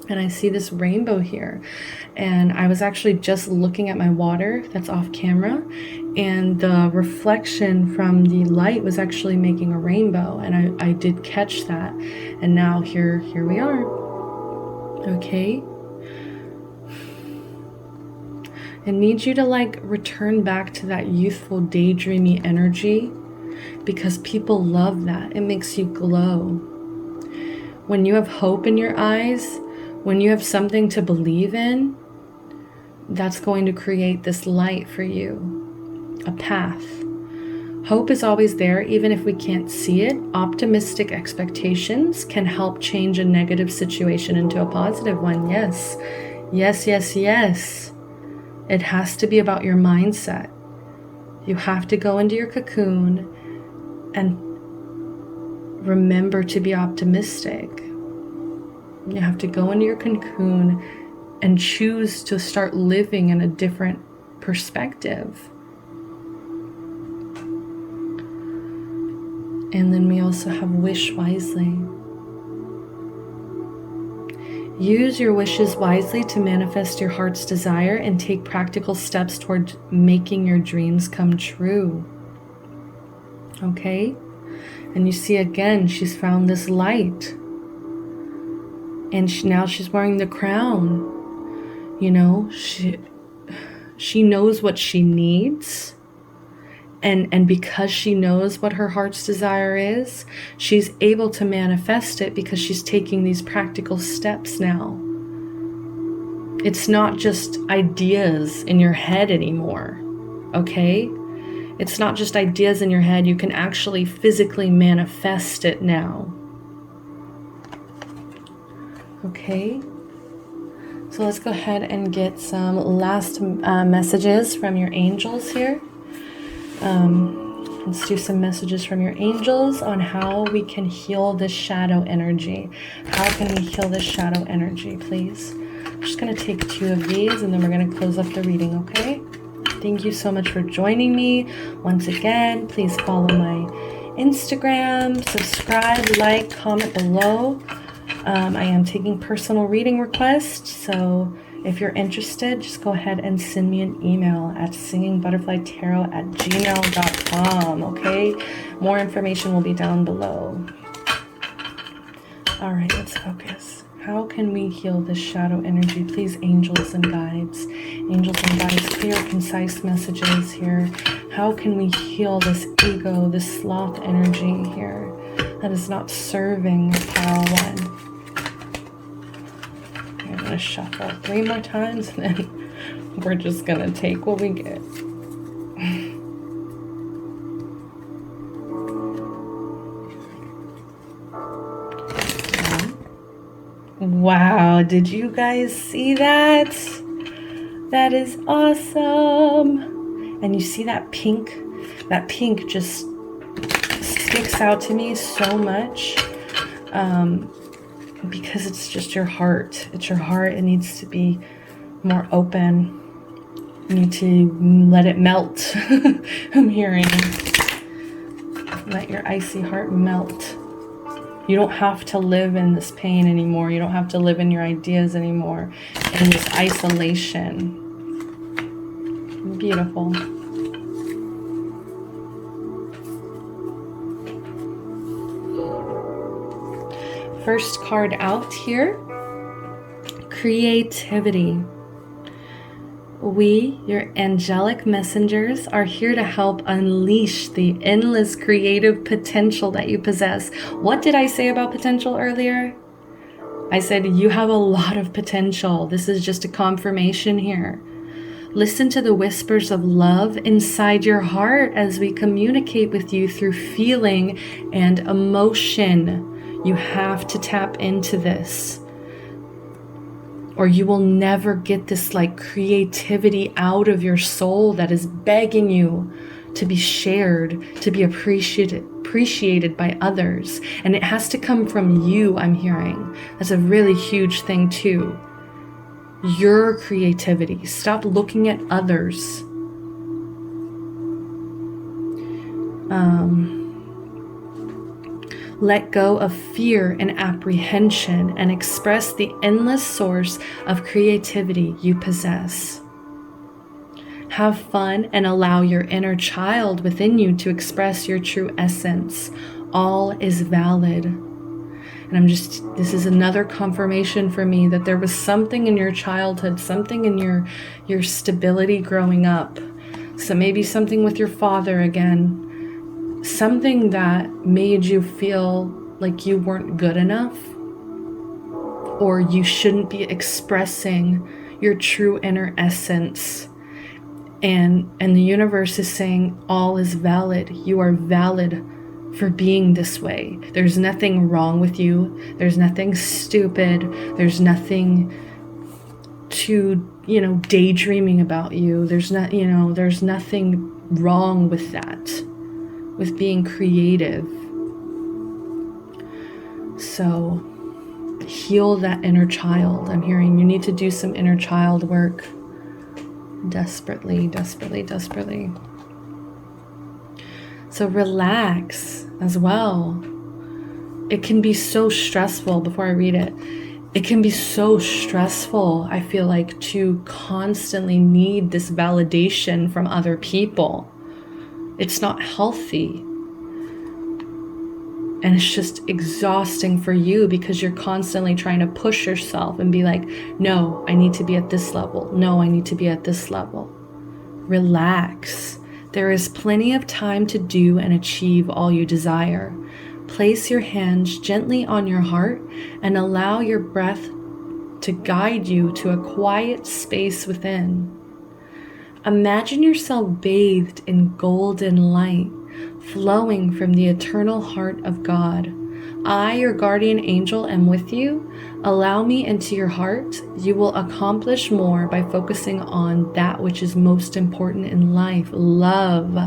And I see this rainbow here. And I was actually just looking at my water that's off camera. And the reflection from the light was actually making a rainbow. And I did catch that. And now here we are. Okay. I need you to like return back to that youthful, daydreamy energy, because people love that. It makes you glow. When you have hope in your eyes, when you have something to believe in, that's going to create this light for you, a path. Hope is always there, even if we can't see it. Optimistic expectations can help change a negative situation into a positive one. Yes, yes, yes, yes. It has to be about your mindset. You have to go into your cocoon and remember to be optimistic. You have to go into your cocoon and choose to start living in a different perspective. And then we also have wish wisely. Use your wishes wisely to manifest your heart's desire and take practical steps toward making your dreams come true. Okay? And you see again, she's found this light. And now she's wearing the crown. She knows what she needs. And because she knows what her heart's desire is, she's able to manifest it because she's taking these practical steps now. It's not just ideas in your head anymore, okay? It's not just ideas in your head. You can actually physically manifest it now. Okay? So let's go ahead and get some last messages from your angels here. Let's do some messages from your angels on how we can heal this shadow energy. How can we heal this shadow energy, please? I'm just going to take 2 of these and then we're going to close up the reading, okay? Thank you so much for joining me. Once again, please follow my Instagram, subscribe, like, comment below. I am taking personal reading requests, so if you're interested, just go ahead and send me an email at singingbutterflytarot@gmail.com, okay? More information will be down below. All right, let's focus. How can we heal this shadow energy? Please, angels and guides. Angels and guides, clear, concise messages here. How can we heal this ego, this sloth energy here that is not serving pile 1? I'm going to shuffle 3 more times and then we're just going to take what we get. Wow, did you guys see that? That is awesome. And you see that pink? That pink just sticks out to me so much. Because it's just your heart. It's your heart. It needs to be more open. You need to let it melt. I'm hearing. Let your icy heart melt. You don't have to live in this pain anymore. You don't have to live in your ideas anymore, in this isolation. Beautiful. First card out here, creativity. We, your angelic messengers, are here to help unleash the endless creative potential that you possess. What did I say about potential earlier? I said you have a lot of potential. This is just a confirmation here. Listen to the whispers of love inside your heart as we communicate with you through feeling and emotion. You have to tap into this, or you will never get this like creativity out of your soul that is begging you to be shared, to be appreciated by others. And it has to come from you, I'm hearing. That's a really huge thing too. Your creativity. Stop looking at others. Let go of fear and apprehension and express the endless source of creativity you possess. Have fun and allow your inner child within you to express your true essence. All is valid. And this is another confirmation for me that there was something in your childhood, something in your stability growing up. So maybe something with your father again. Something that made you feel like you weren't good enough, or you shouldn't be expressing your true inner essence. And the universe is saying all is valid. You are valid for being this way. There's nothing wrong with you. There's nothing stupid. There's nothing to, daydreaming about you. There's nothing wrong with that, with being creative. So heal that inner child. I'm hearing you need to do some inner child work. Desperately, desperately, desperately. So relax as well. It can be so stressful, before I read it, it can be so stressful, I feel like, to constantly need this validation from other people. It's not healthy. And it's just exhausting for you because you're constantly trying to push yourself and be like, no, I need to be at this level. No, I need to be at this level. Relax. There is plenty of time to do and achieve all you desire. Place your hands gently on your heart and allow your breath to guide you to a quiet space within. Imagine yourself bathed in golden light, flowing from the eternal heart of God. I, your guardian angel, am with you. Allow me into your heart. You will accomplish more by focusing on that which is most important in life, love.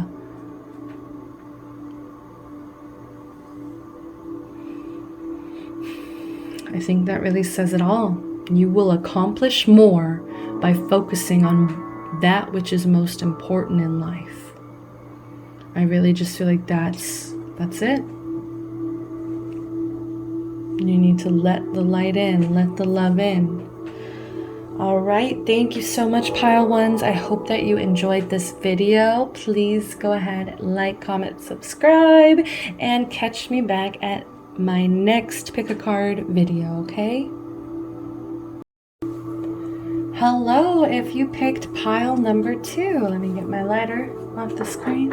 I think that really says it all. You will accomplish more by focusing on that which is most important in life. I really just feel like that's it. You need to let the light in, let the love in. All right, thank you so much, Pile Ones. I hope that you enjoyed this video. Please go ahead, like, comment, subscribe, and catch me back at my next pick a card video, okay? Hello, if you picked pile number 2. Let me get my lighter off the screen.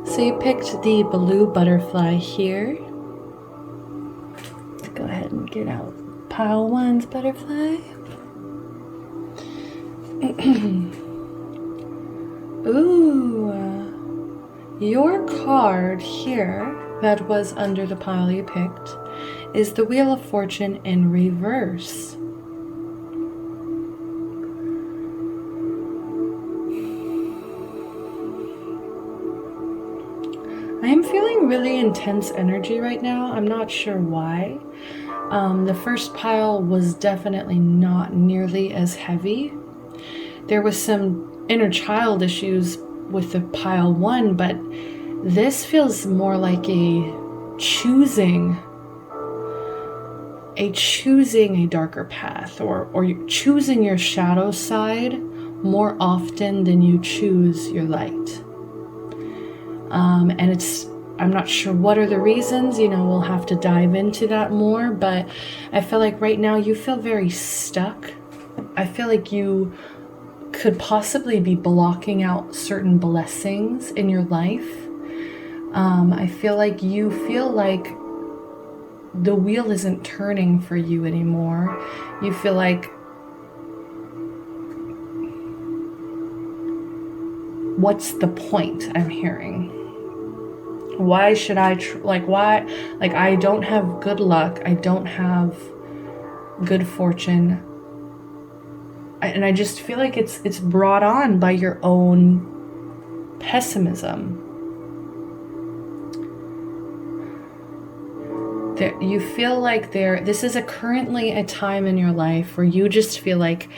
So you picked the blue butterfly here. Let's go ahead and get out pile 1's butterfly. Ooh, your card here that was under the pile you picked is the Wheel of Fortune in reverse. I am feeling really intense energy right now. I'm not sure why. The first pile was definitely not nearly as heavy. There was some inner child issues with the pile 1, but this feels more like a choosing choosing a darker path, or choosing your shadow side more often than you choose your light. And I'm not sure what are the reasons, we'll have to dive into that more, but I feel like right now you feel very stuck. I feel like you could possibly be blocking out certain blessings in your life. I feel like you feel like the wheel isn't turning for you anymore. You feel like, what's the point? I'm hearing. Why should I, I don't have good luck. I don't have good fortune. And I just feel like it's brought on by your own pessimism. You feel like this is currently a time in your life where you just feel like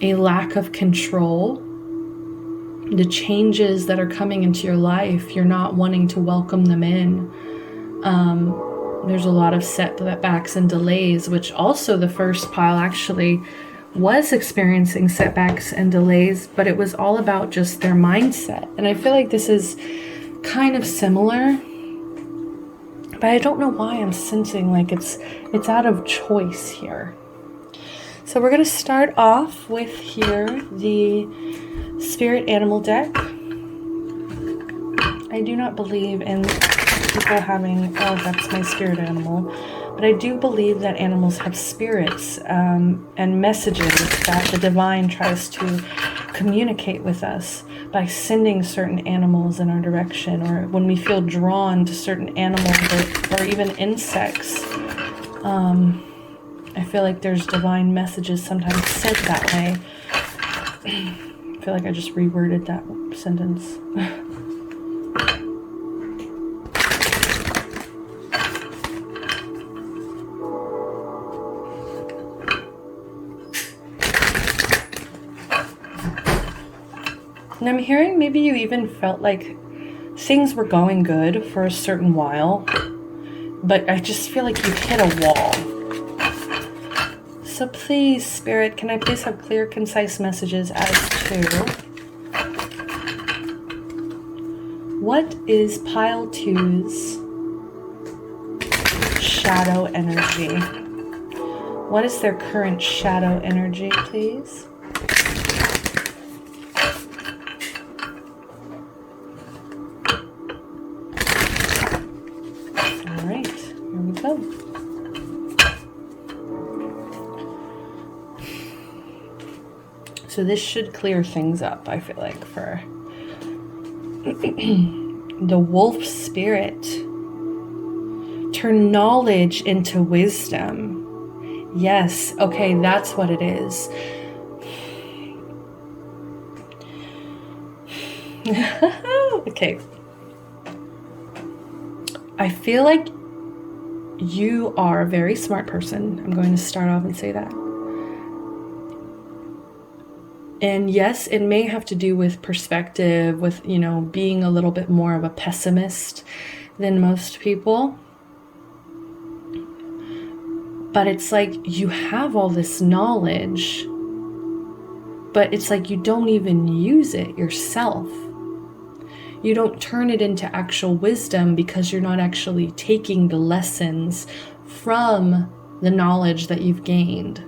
a lack of control. The changes that are coming into your life, you're not wanting to welcome them in. There's a lot of setbacks and delays, which also the first pile actually was experiencing setbacks and delays, but it was all about just their mindset. And I feel like this is kind of similar, but I don't know why I'm sensing like it's out of choice here. So we're going to start off with here the Spirit Animal deck. I do not believe in people having, that's my spirit animal, but I do believe that animals have spirits and messages that the divine tries to communicate with us by sending certain animals in our direction, or when we feel drawn to certain animals or even insects. I feel like there's divine messages sometimes said that way. I feel like I just reworded that sentence. And I'm hearing maybe you even felt like things were going good for a certain while, but I just feel like you hit a wall. So please, Spirit, can I please have clear, concise messages as to what is pile 2's shadow energy? What is their current shadow energy, please? All right, here we go. So this should clear things up, I feel like, for the wolf spirit. Turn knowledge into wisdom. Yes, okay, that's what it is. Okay. I feel like you are a very smart person. I'm going to start off and say that. And yes, it may have to do with perspective, with, being a little bit more of a pessimist than most people. But it's like you have all this knowledge, but it's like you don't even use it yourself. You don't turn it into actual wisdom because you're not actually taking the lessons from the knowledge that you've gained.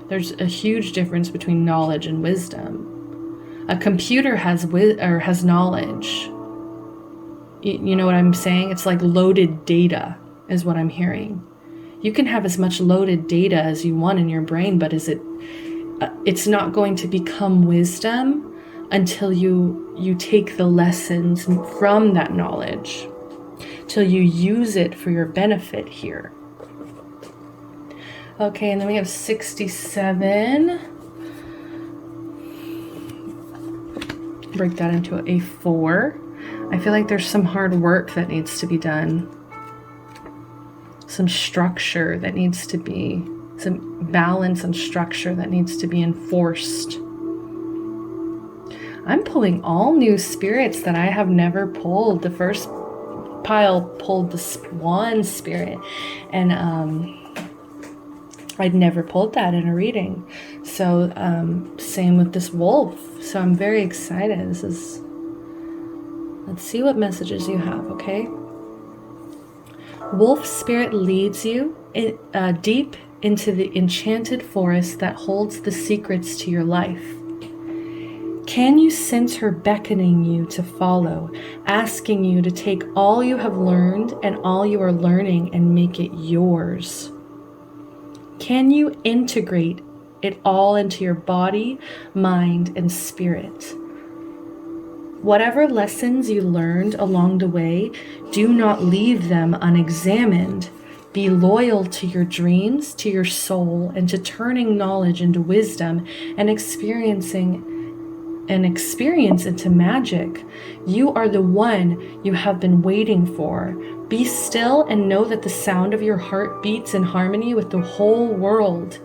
There's a huge difference between knowledge and wisdom. A computer has knowledge. You know what I'm saying? It's like loaded data is what I'm hearing. You can have as much loaded data as you want in your brain, but it's not going to become wisdom until you take the lessons from that knowledge, till you use it for your benefit here. Okay, and then we have 67. Break that into a 4. I feel like there's some hard work that needs to be done. Some structure that needs to be, some balance and structure that needs to be enforced. I'm pulling all new spirits that I have never pulled. The first pile pulled the Swan spirit, and I'd never pulled that in a reading. So same with this wolf. So I'm very excited. Let's see what messages you have, okay? Wolf spirit leads you deep into the enchanted forest that holds the secrets to your life. Can you sense her beckoning you to follow, asking you to take all you have learned and all you are learning and make it yours? Can you integrate it all into your body, mind, and spirit? Whatever lessons you learned along the way, do not leave them unexamined. Be loyal to your dreams, to your soul, and to turning knowledge into wisdom and experience into magic. You are the one you have been waiting for. Be still and know that the sound of your heart beats in harmony with the whole world.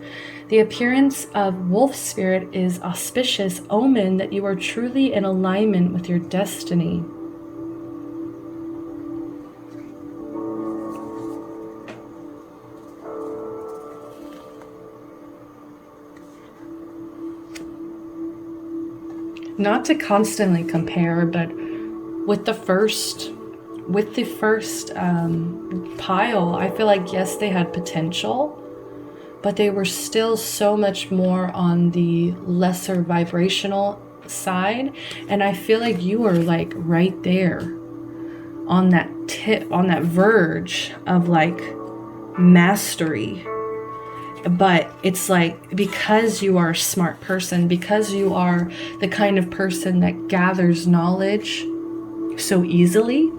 The appearance of wolf spirit is auspicious omen that you are truly in alignment with your destiny. Not to constantly compare, but with the first pile, I feel like, yes, they had potential, but they were still so much more on the lesser vibrational side. And I feel like you were like right there on that verge of like mastery. But it's like, because you are a smart person, because you are the kind of person that gathers knowledge so easily,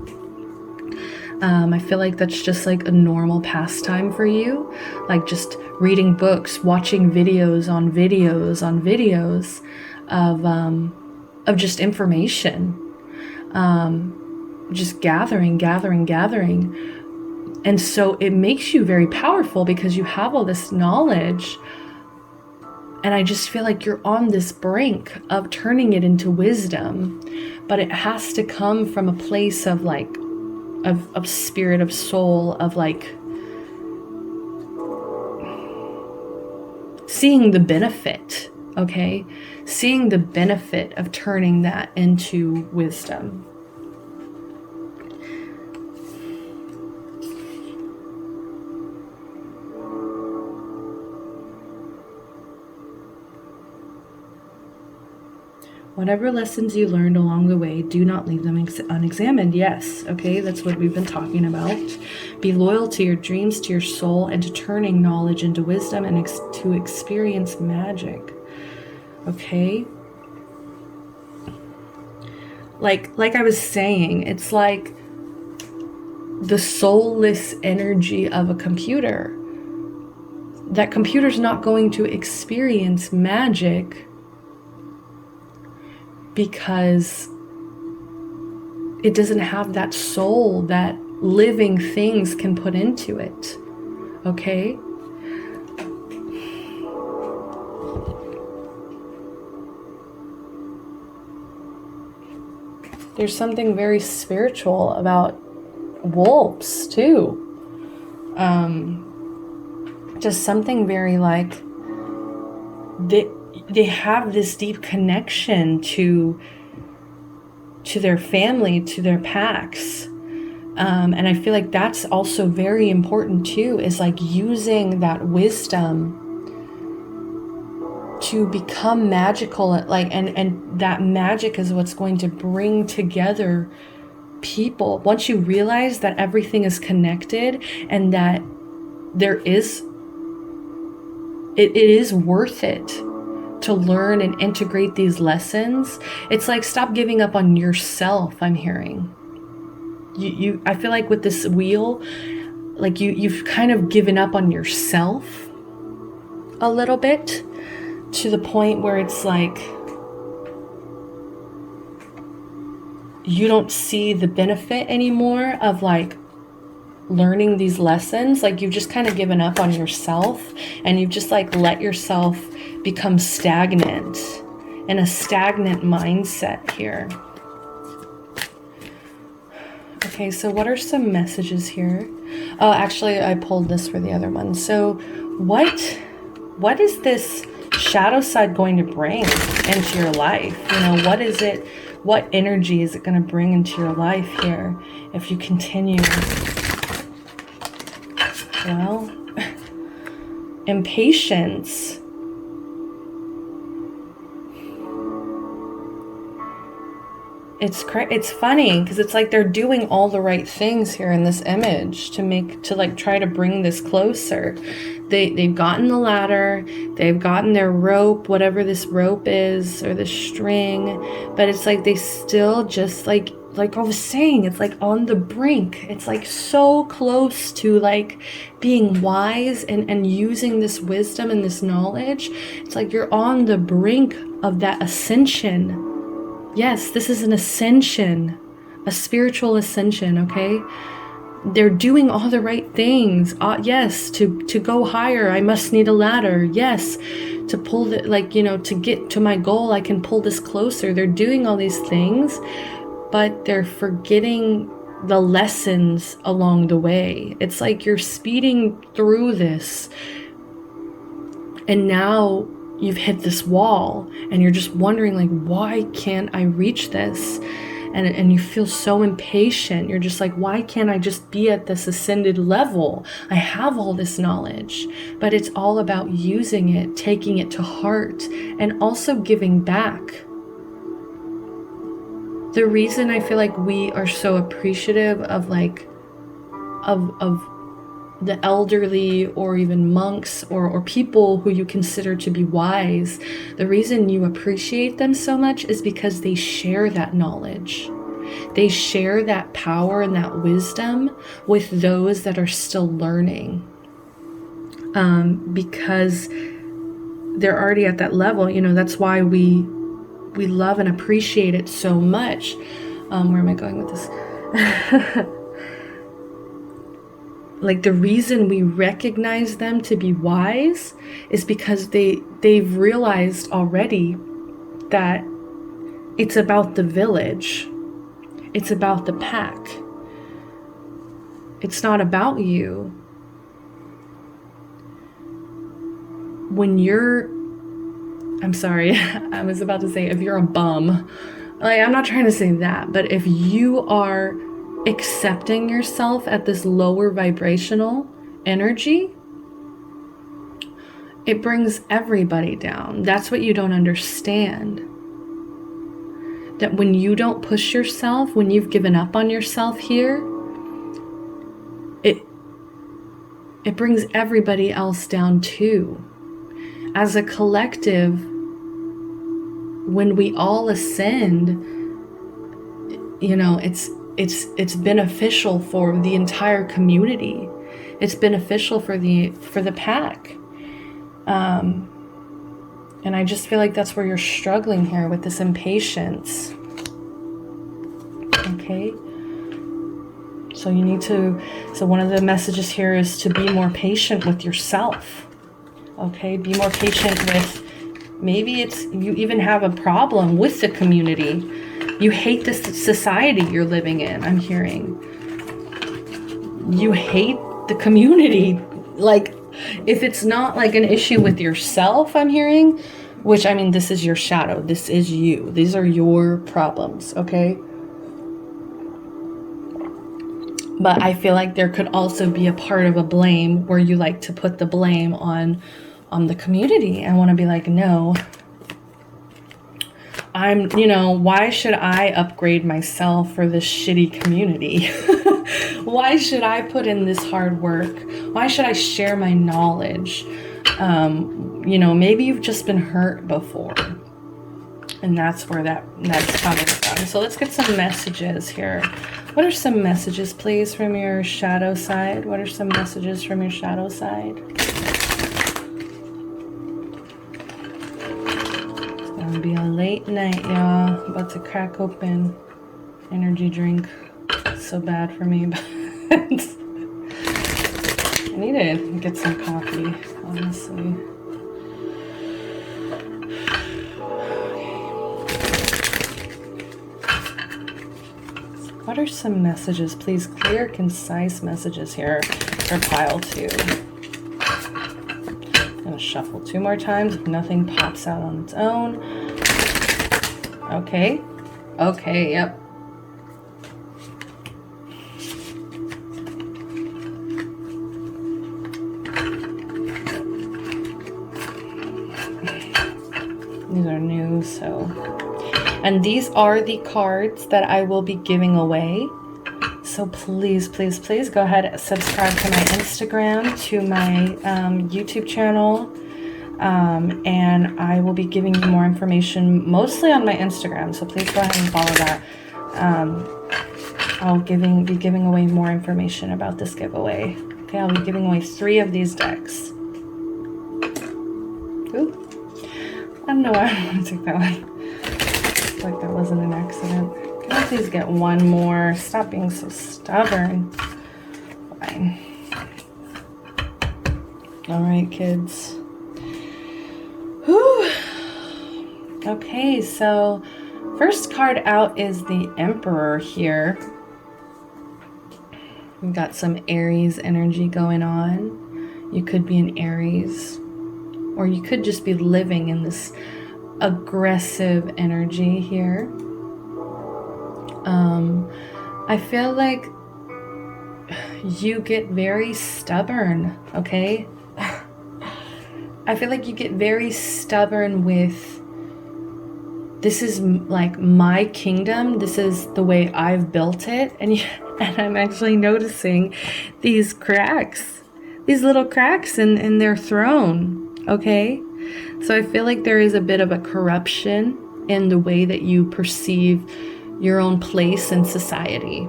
I feel like that's just like a normal pastime for you. Like just reading books, watching videos on videos on videos of just information, just gathering. And so it makes you very powerful because you have all this knowledge. And I just feel like you're on this brink of turning it into wisdom, but it has to come from a place of like, of spirit, of soul, of like seeing the benefit, okay? Seeing the benefit of turning that into wisdom. Whatever lessons you learned along the way, do not leave them unexamined. Yes, okay, that's what we've been talking about. Be loyal to your dreams, to your soul, and to turning knowledge into wisdom and to experience magic. Okay? Like I was saying, it's like the soulless energy of a computer. That computer's not going to experience magic because it doesn't have that soul that living things can put into it. Okay? There's something very spiritual about wolves too. Just something very like they have this deep connection to their family, to their packs. And I feel like that's also very important too, is like using that wisdom to become magical, like, and that magic is what's going to bring together people. Once you realize that everything is connected and that it is worth it to learn and integrate these lessons. It's like, stop giving up on yourself. I'm hearing I feel like with this wheel, like you've kind of given up on yourself a little bit, to the point where it's like you don't see the benefit anymore of like learning these lessons. Like you've just kind of given up on yourself, and you've just like let yourself become stagnant, in a stagnant mindset here. Okay, so what are some messages here? Oh, actually, I pulled this for the other one. So what is this shadow side going to bring into your life? You know, what is it? What energy is it going to bring into your life here if you continue? Well, impatience. It's funny because it's like they're doing all the right things here in this image to like try to bring this closer. They've gotten the ladder, they've gotten their rope, whatever this rope is, or the string, but it's like they still just like I was saying, it's like on the brink. It's like so close to like being wise and using this wisdom and this knowledge. It's like you're on the brink of that ascension. Yes, this is an ascension, a spiritual ascension, okay? They're doing all the right things. Yes, to go higher, I must need a ladder. Yes, to pull the, like, you know, to get to my goal, I can pull this closer. They're doing all these things, but they're forgetting the lessons along the way. It's like you're speeding through this, and now you've hit this wall and you're just wondering like, why can't I reach this? And you feel so impatient. You're just like, why can't I just be at this ascended level? I have all this knowledge, but it's all about using it, taking it to heart, and also giving back. The reason I feel like we are so appreciative of like, of the elderly or even monks or people who you consider to be wise, the reason you appreciate them so much is because they share that knowledge. They share that power and that wisdom with those that are still learning, because they're already at that level. You know, that's why we love and appreciate it so much. Where am I going with this? Like the reason we recognize them to be wise is because they've realized already that it's about the village. It's about the pack. It's not about you. When you're, I'm sorry, I was about to say if you're a bum. Like, I'm not trying to say that, but if you are accepting yourself at this lower vibrational energy, it brings everybody down. That's what you don't understand. That when you don't push yourself, when you've given up on yourself here, it brings everybody else down too. As a collective, when we all ascend, you know, it's beneficial for the entire community. It's beneficial for the pack. And I just feel like that's where you're struggling here with this impatience. Okay. So you need to, so one of the messages here is to be more patient with yourself. Okay. Be more patient with, maybe it's, you even have a problem with the community. You hate this society you're living in, I'm hearing. You hate the community. Like, if it's not like an issue with yourself, I'm hearing, which, I mean, this is your shadow. This is you. These are your problems, okay? But I feel like there could also be a part of a blame where you like to put the blame on the community. I want to be like, no, you know, why should I upgrade myself for this shitty community? Why should I put in this hard work? Why should I share my knowledge? You know, maybe you've just been hurt before. And that's where that's coming from. So let's get some messages here. What are some messages, please, from your shadow side? What are some messages from your shadow side? It's gonna be a late night, y'all. About to crack open energy drink. It's so bad for me, but I need to get some coffee, honestly. What are some messages? Please, clear, concise messages here for pile 2. I'm going to shuffle 2 more times if nothing pops out on its own. Okay. Okay, yep. These are new, so... And these are the cards that I will be giving away. So please, please, please go ahead and subscribe to my Instagram, to my YouTube channel. And I will be giving you more information, mostly on my Instagram. So please go ahead and follow that. I'll be giving away more information about this giveaway. Okay, I'll be giving away 3 of these decks. Ooh. I don't know why I want to take that one. Like that wasn't an accident. Can I please get one more? Stop being so stubborn. Fine. All right, kids. Whew. Okay, so first card out is the Emperor here. We've got some Aries energy going on. You could be an Aries, or you could just be living in this aggressive energy here. I feel like you get very stubborn, okay? I feel like you get very stubborn with, this is like my kingdom, this is the way I've built it, and I'm actually noticing these cracks, these little cracks in their throne, okay? So I feel like there is a bit of a corruption in the way that you perceive your own place in society.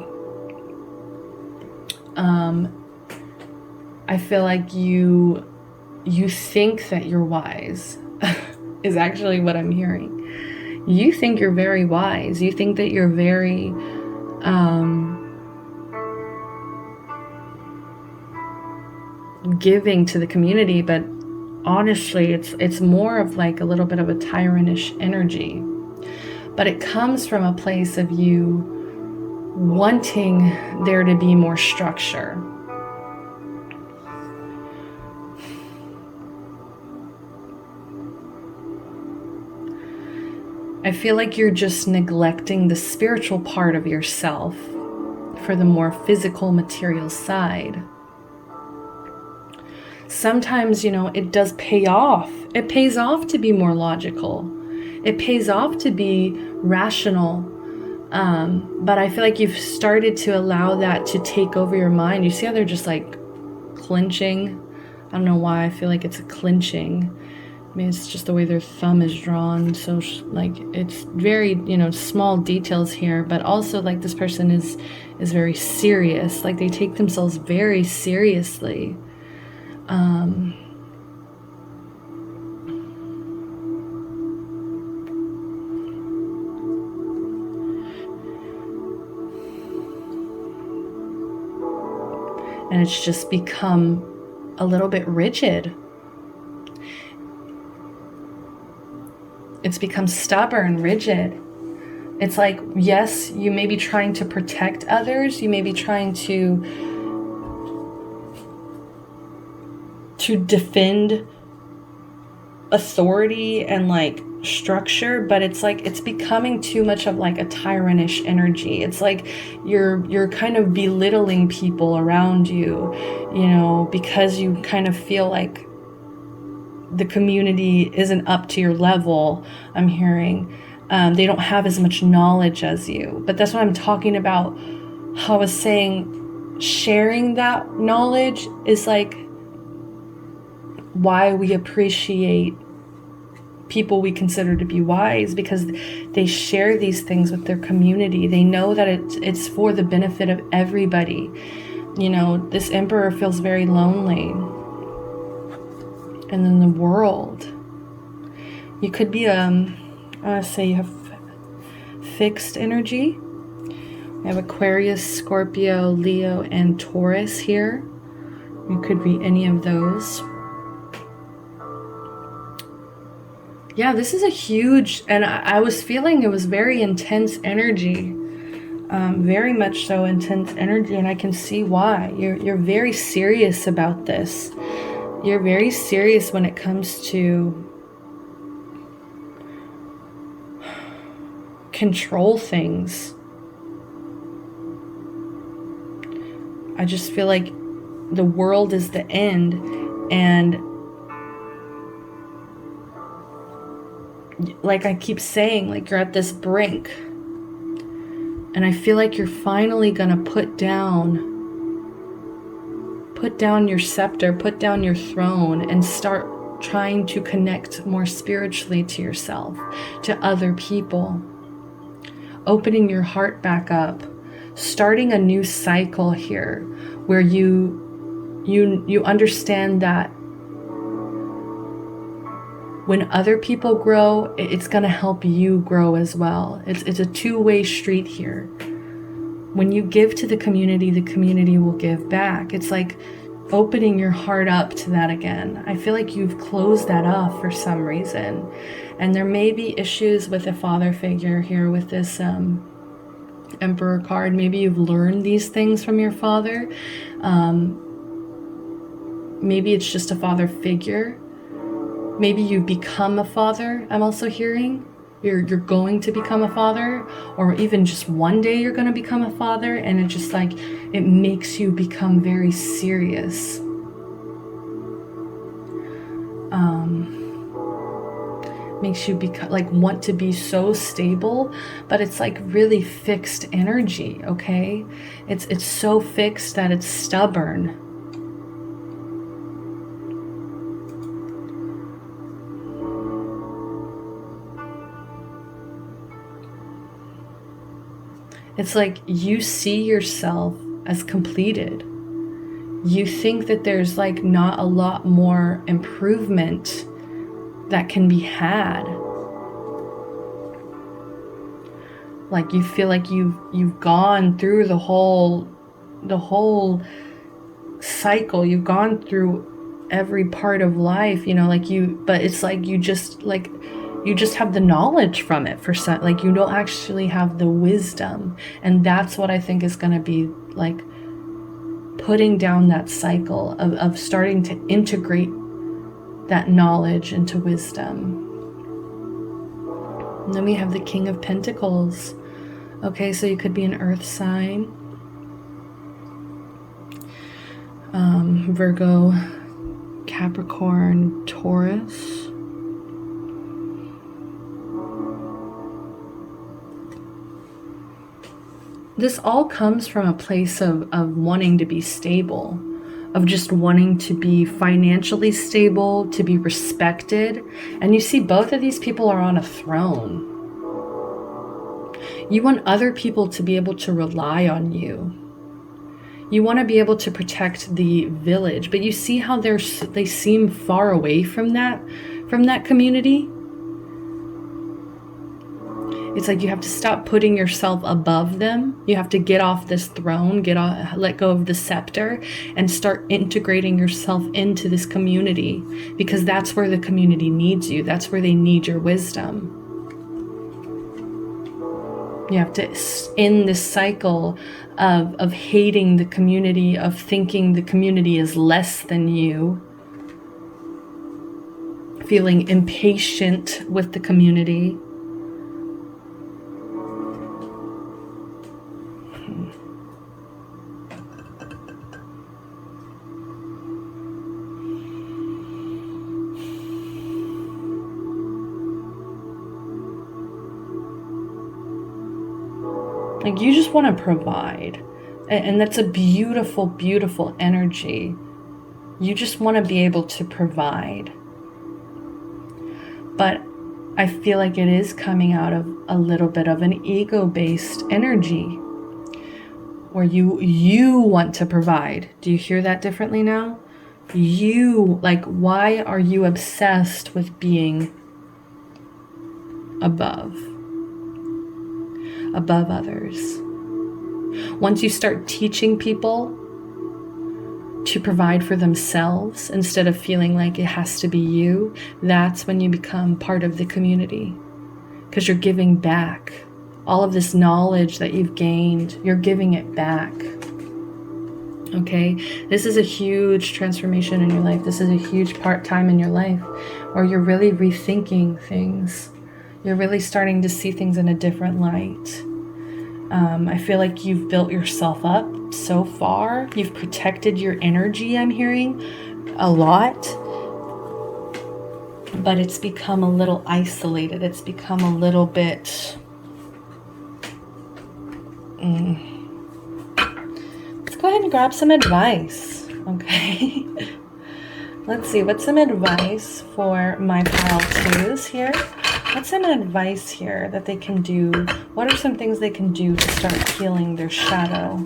I feel like you think that you're wise is actually what I'm hearing. You think you're very wise. You think that you're very giving to the community, but honestly, it's more of like a little bit of a tyrannish energy. But it comes from a place of you wanting there to be more structure. I feel like you're just neglecting the spiritual part of yourself for the more physical, material side. Sometimes, you know, it does pay off. It pays off to be more logical. It pays off to be rational. But I feel like you've started to allow that to take over your mind. You see how they're just like clenching? I don't know why I feel like it's a clenching. Maybe it's just the way their thumb is drawn. So like it's very, you know, small details here, but also like this person is very serious. Like they take themselves very seriously. And it's just become a little bit rigid. It's become stubborn, rigid. It's like, yes, you may be trying to protect others. You may be trying to defend authority and like structure, but it's like it's becoming too much of like a tyrannish energy. It's like you're kind of belittling people around you, you know, because you kind of feel like the community isn't up to your level. I'm hearing they don't have as much knowledge as you. But that's what I'm talking about. How I was saying sharing that knowledge is like why we appreciate people we consider to be wise, because they share these things with their community. They know that it's for the benefit of everybody. You know, this emperor feels very lonely. And then the world. You could be I want to say you have fixed energy. We have Aquarius, Scorpio, Leo, and Taurus here. You could be any of those. Yeah, this is a huge, and I was feeling it was very intense energy. Very much so intense energy, and I can see why. You're very serious about this. You're very serious when it comes to control things. I just feel like the world is the end, and like I keep saying, like you're at this brink, and I feel like you're finally gonna put down your scepter, put down your throne, and start trying to connect more spiritually to yourself, to other people, opening your heart back up, starting a new cycle here where you understand that when other people grow, it's going to help you grow as well. It's a two-way street here. When you give to the community will give back. It's like opening your heart up to that again. I feel like you've closed that off for some reason. And there may be issues with a father figure here with this Emperor card. Maybe you've learned these things from your father. Maybe it's just a father figure. Maybe you become a father, I'm also hearing. You're going to become a father, or even just one day you're going to become a father, and it just like, it makes you become very serious. Makes you like want to be so stable, but it's like really fixed energy, okay? It's so fixed that it's stubborn. It's like you see yourself as completed. You think that there's like not a lot more improvement that can be had. Like you feel like you've gone through the whole cycle. You've gone through every part of life, but it's like you just have the knowledge from it for some, like you don't actually have the wisdom. And that's what I think is going to be like putting down that cycle of starting to integrate that knowledge into wisdom. And then we have the King of Pentacles. Okay, so you could be an earth sign. Virgo, Capricorn, Taurus. This all comes from a place of wanting to be stable, of just wanting to be financially stable, to be respected. And you see both of these people are on a throne. You want other people to be able to rely on you. You want to be able to protect the village, but you see how they seem far away from that community? It's like you have to stop putting yourself above them. You have to get off this throne, let go of the scepter, and start integrating yourself into this community, because that's where the community needs you. That's where they need your wisdom. You have to end this cycle of hating the community, of thinking the community is less than you, feeling impatient with the community. Like you just want to provide. And that's a beautiful, beautiful energy. You just want to be able to provide. But I feel like it is coming out of a little bit of an ego-based energy where you want to provide. Do you hear that differently now? Why are you obsessed with being above others? Once you start teaching people to provide for themselves instead of feeling like it has to be you, that's when you become part of the community, because you're giving back. all of this knowledge that you've gained, you're giving it back. Okay, this is a huge transformation in your life. This is a huge time in your life where you're really rethinking things. You're really starting to see things in a different light. I feel like you've built yourself up so far. You've protected your energy, I'm hearing, a lot. But it's become a little isolated. It's become a little bit... Let's go ahead and grab some advice, okay? Let's see, what's some advice for my pile twos here? What's some advice here that they can do? What are some things they can do to start healing their shadow?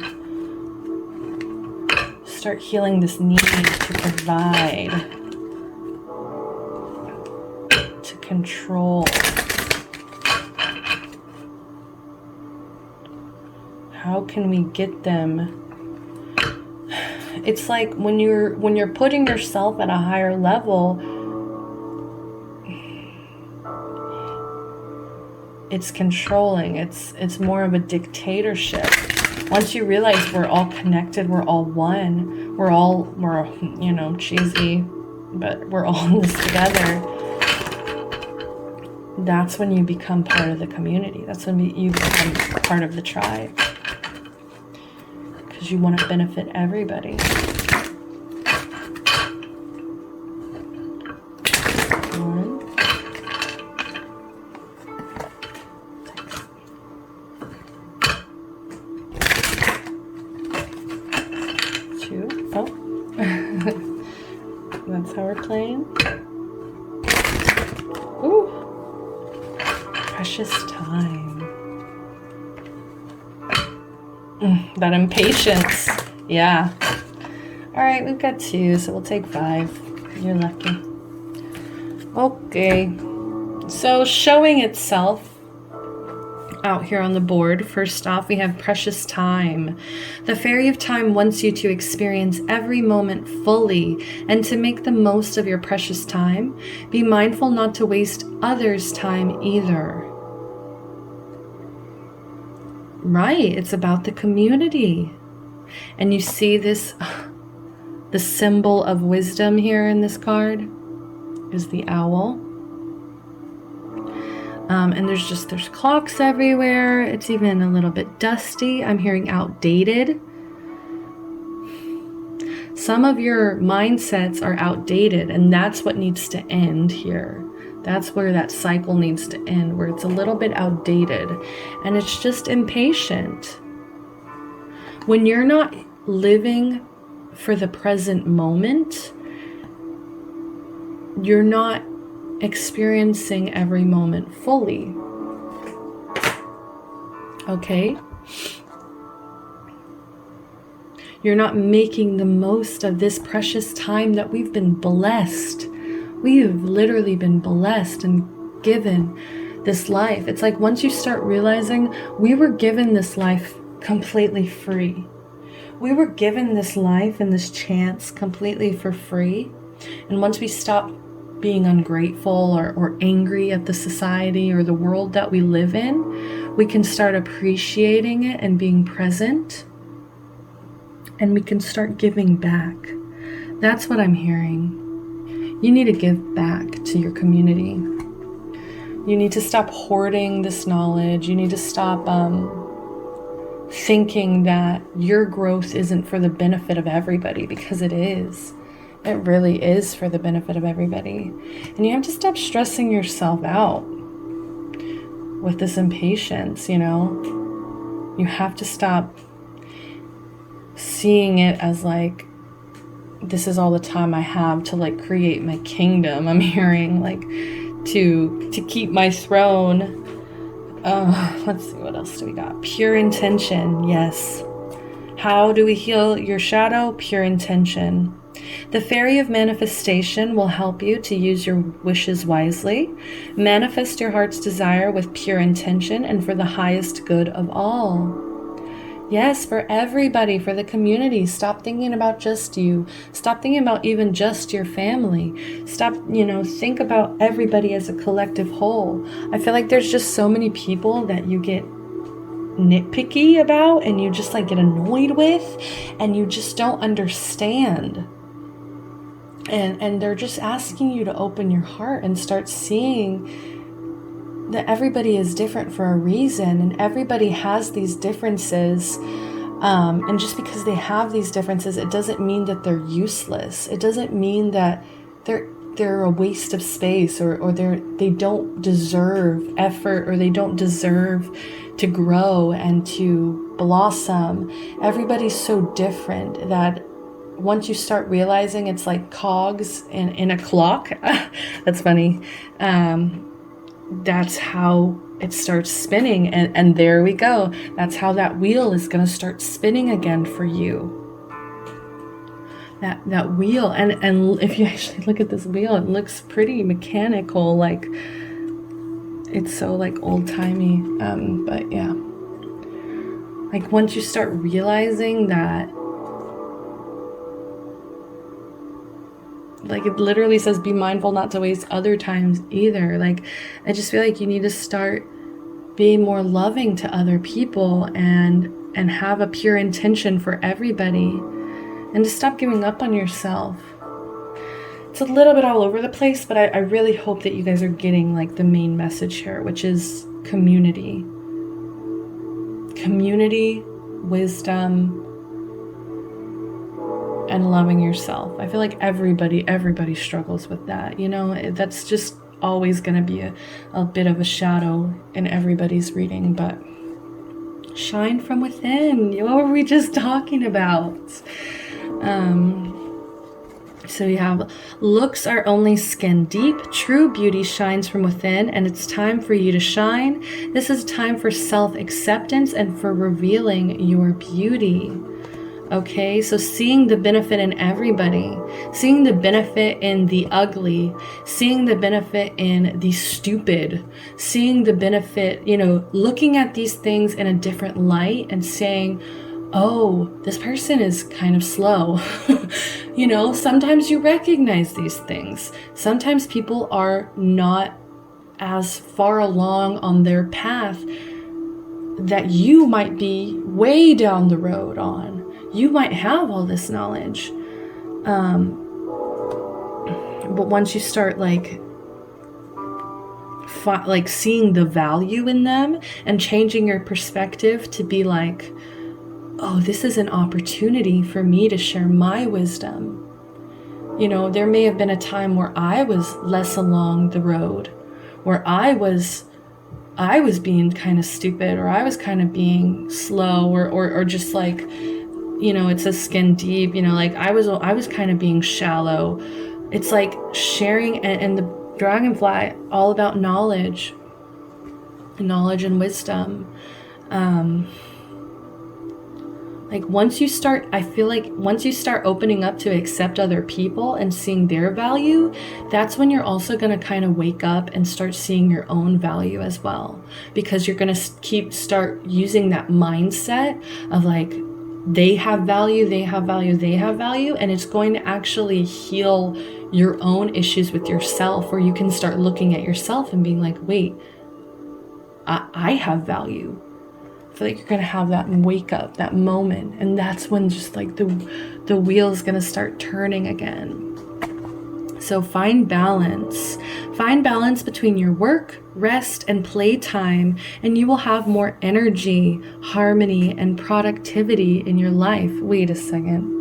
Start healing this need to provide, to control. How can we get them? It's like when you're putting yourself at a higher level, it's controlling. It's more of a dictatorship. Once you realize we're all connected, we're all one, we're you know, cheesy, but we're all in this together. That's when you become part of the community. That's when you become part of the tribe. Because you want to benefit everybody. One. Two. Oh. That's how we're playing. Ooh. Precious time. That impatience. Yeah. All right, we've got 2, so we'll take 5. You're lucky. Okay. So showing itself out here on the board. First off, we have precious time. The fairy of time wants you to experience every moment fully and to make the most of your precious time. Be mindful not to waste others' time either. Right, it's about the community. And you see this, the symbol of wisdom here in this card is the owl. And there's clocks everywhere. It's even a little bit dusty. I'm hearing outdated. Some of your mindsets are outdated, and that's what needs to end here. That's where that cycle needs to end, where it's a little bit outdated and it's just impatient. When you're not living for the present moment, you're not experiencing every moment fully. Okay? You're not making the most of this precious time that we've been blessed. We have literally been blessed and given this life. It's like once you start realizing we were given this life completely free. We were given this life and this chance completely for free. And once we stop being ungrateful or angry at the society or the world that we live in, we can start appreciating it and being present. And we can start giving back. That's what I'm hearing. You need to give back to your community. You need to stop hoarding this knowledge. You need to stop thinking that your growth isn't for the benefit of everybody, because it is. It really is for the benefit of everybody. And you have to stop stressing yourself out with this impatience, you know? You have to stop seeing it as like, this is all the time I have to like create my kingdom. I'm hearing like to keep my throne. Let's see, what else do we got? Pure intention. Yes. How do we heal your shadow? Pure intention. The fairy of manifestation will help you to use your wishes wisely. Manifest your heart's desire with pure intention and for the highest good of all. Yes, for everybody, for the community. Stop thinking about just you. Stop thinking about even just your family. Stop, think about everybody as a collective whole. I feel like there's just so many people that you get nitpicky about, and you just like get annoyed with, and you just don't understand. And they're just asking you to open your heart and start seeing that everybody is different for a reason, and everybody has these differences. And just because they have these differences, it doesn't mean that they're useless. It doesn't mean that they're a waste of space, or they don't deserve effort, or they don't deserve to grow and to blossom. Everybody's so different that once you start realizing it's like cogs in a clock, that's funny, that's how it starts spinning. And there we go. That's how that wheel is going to start spinning again for you. That wheel. And if you actually look at this wheel, it looks pretty mechanical. Like, it's so like old-timey. But yeah. Like, once you start realizing that, like, it literally says, be mindful not to waste other times either. Like, I just feel like you need to start being more loving to other people and have a pure intention for everybody, and to stop giving up on yourself. It's a little bit all over the place, but I really hope that you guys are getting like the main message here, which is community. Community, wisdom, and loving yourself. I feel like everybody struggles with that. You know, that's just always going to be a bit of a shadow in everybody's reading, but shine from within. What were we just talking about? So you have, looks are only skin deep. True beauty shines from within, and it's time for you to shine. This is time for self-acceptance and for revealing your beauty. Okay, so seeing the benefit in everybody, seeing the benefit in the ugly, seeing the benefit in the stupid, seeing the benefit, you know, looking at these things in a different light and saying, oh, this person is kind of slow. You know, sometimes you recognize these things. Sometimes people are not as far along on their path that you might be way down the road on. You might have all this knowledge. But once you start like seeing the value in them and changing your perspective to be like, oh, this is an opportunity for me to share my wisdom. You know, there may have been a time where I was less along the road, where I was being kind of stupid, or I was kind of being slow, or just like, you know, it says skin deep, you know, like I was kind of being shallow. It's like sharing, and the dragonfly, all about knowledge and wisdom. Like once you start, I feel like once you start opening up to accept other people and seeing their value, that's when you're also going to kind of wake up and start seeing your own value as well. Because you're going to start using that mindset of like, they have value, they have value, they have value. And it's going to actually heal your own issues with yourself, where you can start looking at yourself and being like, wait, I have value. I feel like you're going to have that wake up, that moment. And that's when just like the wheel is going to start turning again. So find balance. Find balance between your work, rest, and playtime, and you will have more energy, harmony, and productivity in your life. Wait a second.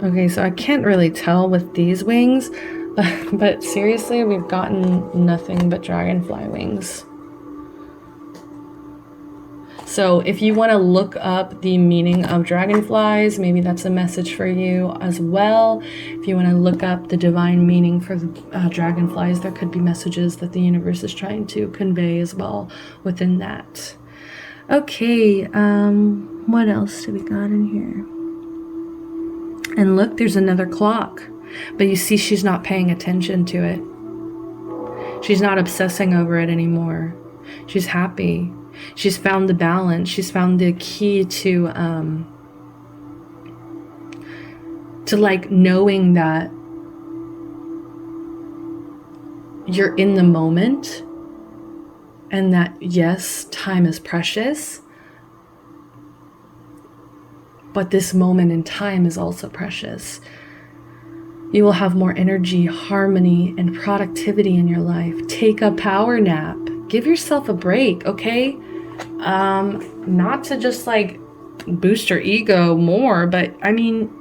Okay, so I can't really tell with these wings, but seriously, we've gotten nothing but dragonfly wings. So if you want to look up the meaning of dragonflies, maybe that's a message for you as well. If you want to look up the divine meaning for dragonflies, there could be messages that the universe is trying to convey as well within that. Okay, what else do we got in here? And look, there's another clock. But you see, she's not paying attention to it. She's not obsessing over it anymore. She's happy. She's found the balance. She's found the key to like knowing that you're in the moment And that, yes, time is precious, but this moment in time is also precious. You will have more energy, harmony, and productivity in your life. Take a power nap. Give yourself a break, okay? Not to just like boost your ego more, but I mean,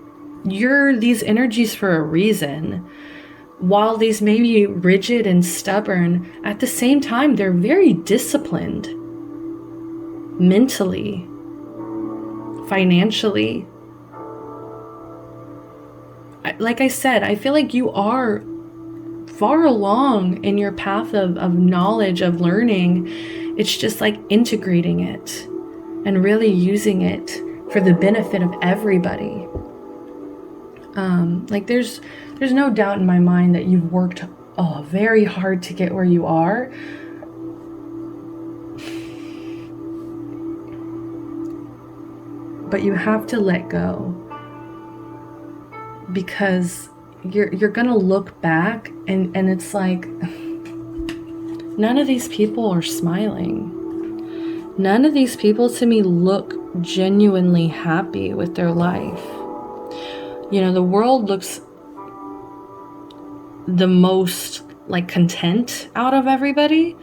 you're these energies for a reason. While these may be rigid and stubborn, at the same time, they're very disciplined. Mentally, financially. Like I said, I feel like you are far along in your path of knowledge, of learning. It's just like integrating it and really using it for the benefit of everybody. Like there's no doubt in my mind that you've worked very hard to get where you are. But you have to let go, because you're gonna look back and it's like none of these people are smiling. None of these people to me look genuinely happy with their life. You know, the world looks the most like content out of everybody,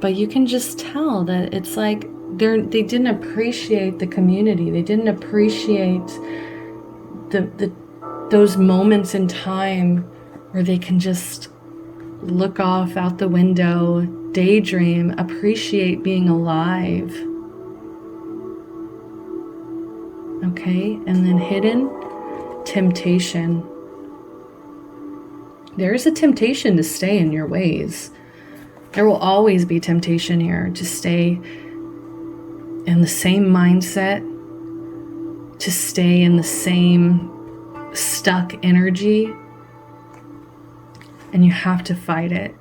but you can just tell that it's like they didn't appreciate the community. They didn't appreciate those moments in time where they can just look off out the window, daydream, appreciate being alive. Okay, and then hidden temptation. There is a temptation to stay in your ways. There will always be temptation here to stay in the same mindset, to stay in the same stuck energy, and you have to fight it.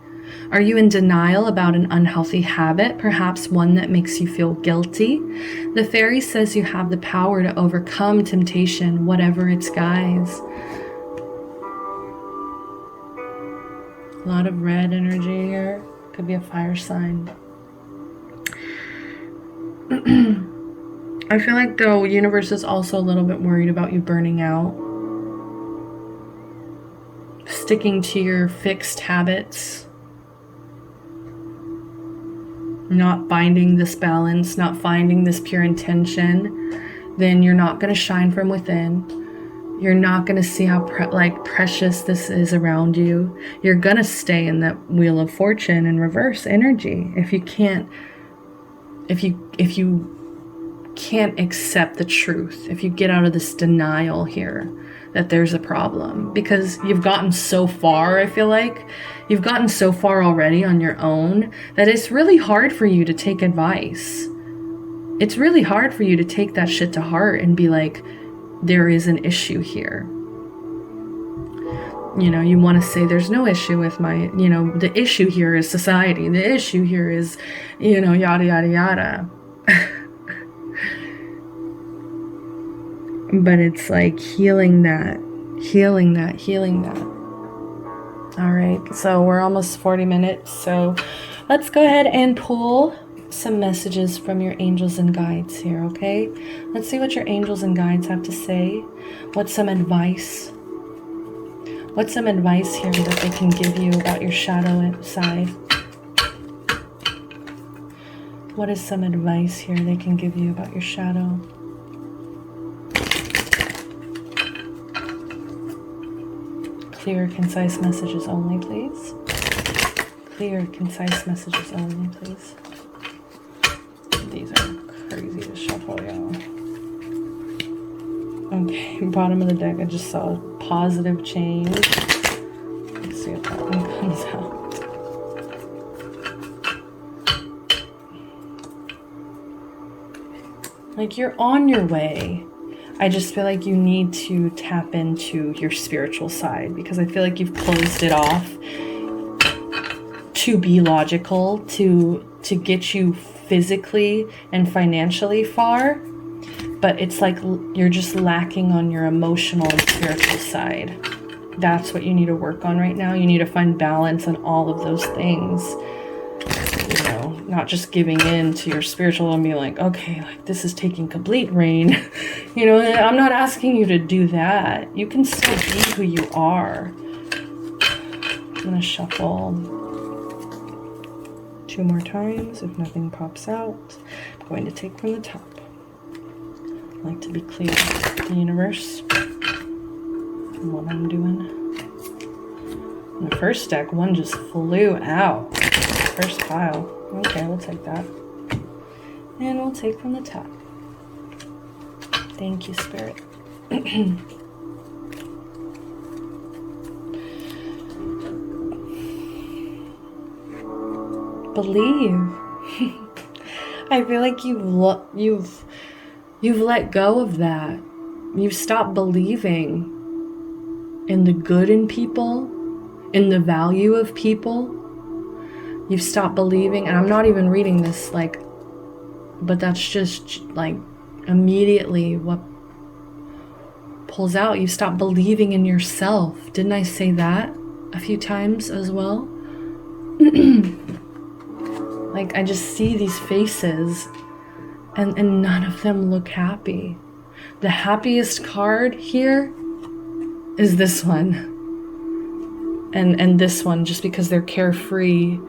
Are you in denial about an unhealthy habit, perhaps one that makes you feel guilty? The fairy says you have the power to overcome temptation, whatever its guise. A lot of red energy here. Could be a fire sign. I feel like the universe is also a little bit worried about you burning out. Sticking to your fixed habits. Not finding this balance, not finding this pure intention. Then you're not going to shine from within. You're not going to see how precious this is around you. You're going to stay in that wheel of fortune and reverse energy if you can't accept the truth, if you get out of this denial here that there's a problem, because you've gotten so far. I feel like you've gotten so far already on your own that it's really hard for you to take advice. It's really hard for you to take that shit to heart and be like, there is an issue here. You know, you want to say there's no issue with the issue here is society. The issue here is, yada, yada, yada. But it's like healing that. All right, so we're almost 40 minutes. So let's go ahead and pull some messages from your angels and guides here, okay? Let's see what your angels and guides have to say. What's some advice here that they can give you about your shadow side? What is some advice here they can give you about your shadow? Clear, concise messages only, please. Clear, concise messages only, please. These are crazy to shuffle, y'all. Okay, bottom of the deck, I just saw positive change. Let's see if that one comes out. Like, you're on your way. I just feel like you need to tap into your spiritual side, because I feel like you've closed it off to be logical, to get you physically and financially far, but it's like you're just lacking on your emotional and spiritual side. That's what you need to work on right now. You need to find balance in all of those things. not just giving in to your spiritual and being like, okay, like this is taking complete reign. I'm not asking you to do that. You can still be who you are. I'm going to shuffle 2 more times. If nothing pops out, I'm going to take from the top. I like to be clear with the universe and what I'm doing. In the first deck, one just flew out. First pile. Okay, we'll take that. And we'll take from the top. Thank you, Spirit. Believe. I feel like you've let go of that. You've stopped believing in the good in people, in the value of people. You've stopped believing, and I'm not even reading this but that's just like immediately what pulls out. You stop believing in yourself. Didn't I say that a few times as well? Like, I just see these faces and none of them look happy. The happiest card here is this one. And this one, just because they're carefree,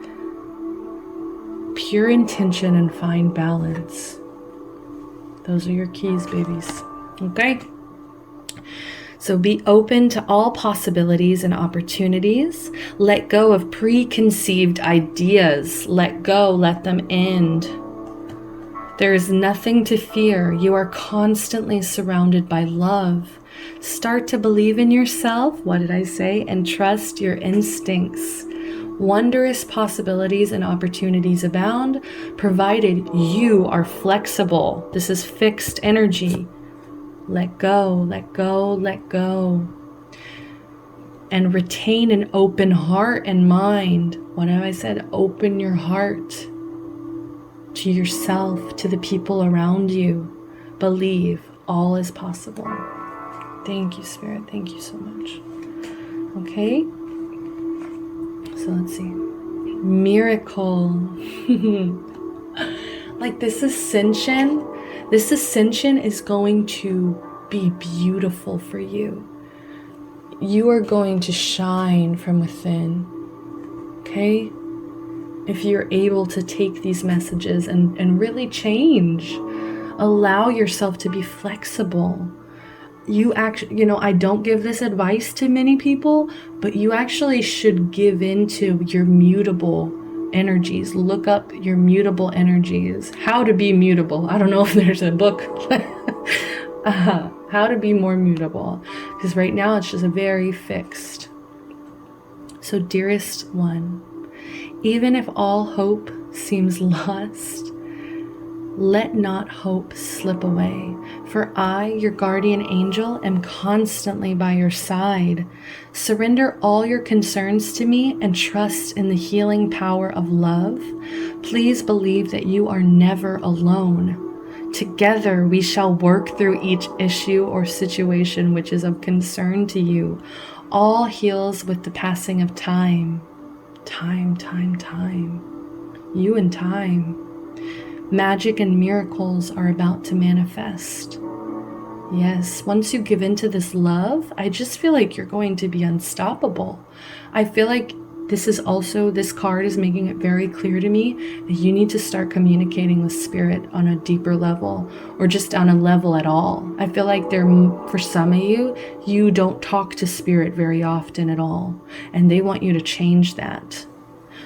pure intention and fine balance. Those are your keys, babies. Okay? So be open to all possibilities and opportunities. Let go of preconceived ideas. Let go, let them end. There is nothing to fear. You are constantly surrounded by love. Start to believe in yourself, what did I say? And trust your instincts. Wondrous possibilities and opportunities abound, provided you are flexible. This is fixed energy. Let go, let go, let go. And retain an open heart and mind. What have I said? Open your heart to yourself, to the people around you. Believe all is possible. Thank you, Spirit. Thank you so much. Okay. So let's see. Miracle. Like this ascension is going to be beautiful for you. You are going to shine from within. Okay? If you're able to take these messages and really change, allow yourself to be flexible. You actually, I don't give this advice to many people, but you actually should give into your mutable energies. Look up your mutable energies. How to be mutable. I don't know if there's a book. How to be more mutable. Because right now it's just very fixed. So dearest one, even if all hope seems lost, let not hope slip away, for I, your guardian angel, am constantly by your side. Surrender all your concerns to me and trust in the healing power of love. Please believe that you are never alone. Together we shall work through each issue or situation which is of concern to you. All heals with the passing of time. Time. You and time. Magic and miracles are about to manifest. Yes, once you give into this love, I just feel like you're going to be unstoppable. I feel like this card is making it very clear to me that you need to start communicating with spirit on a deeper level, or just on a level at all. I feel like for some of you don't talk to spirit very often at all, and they want you to change that.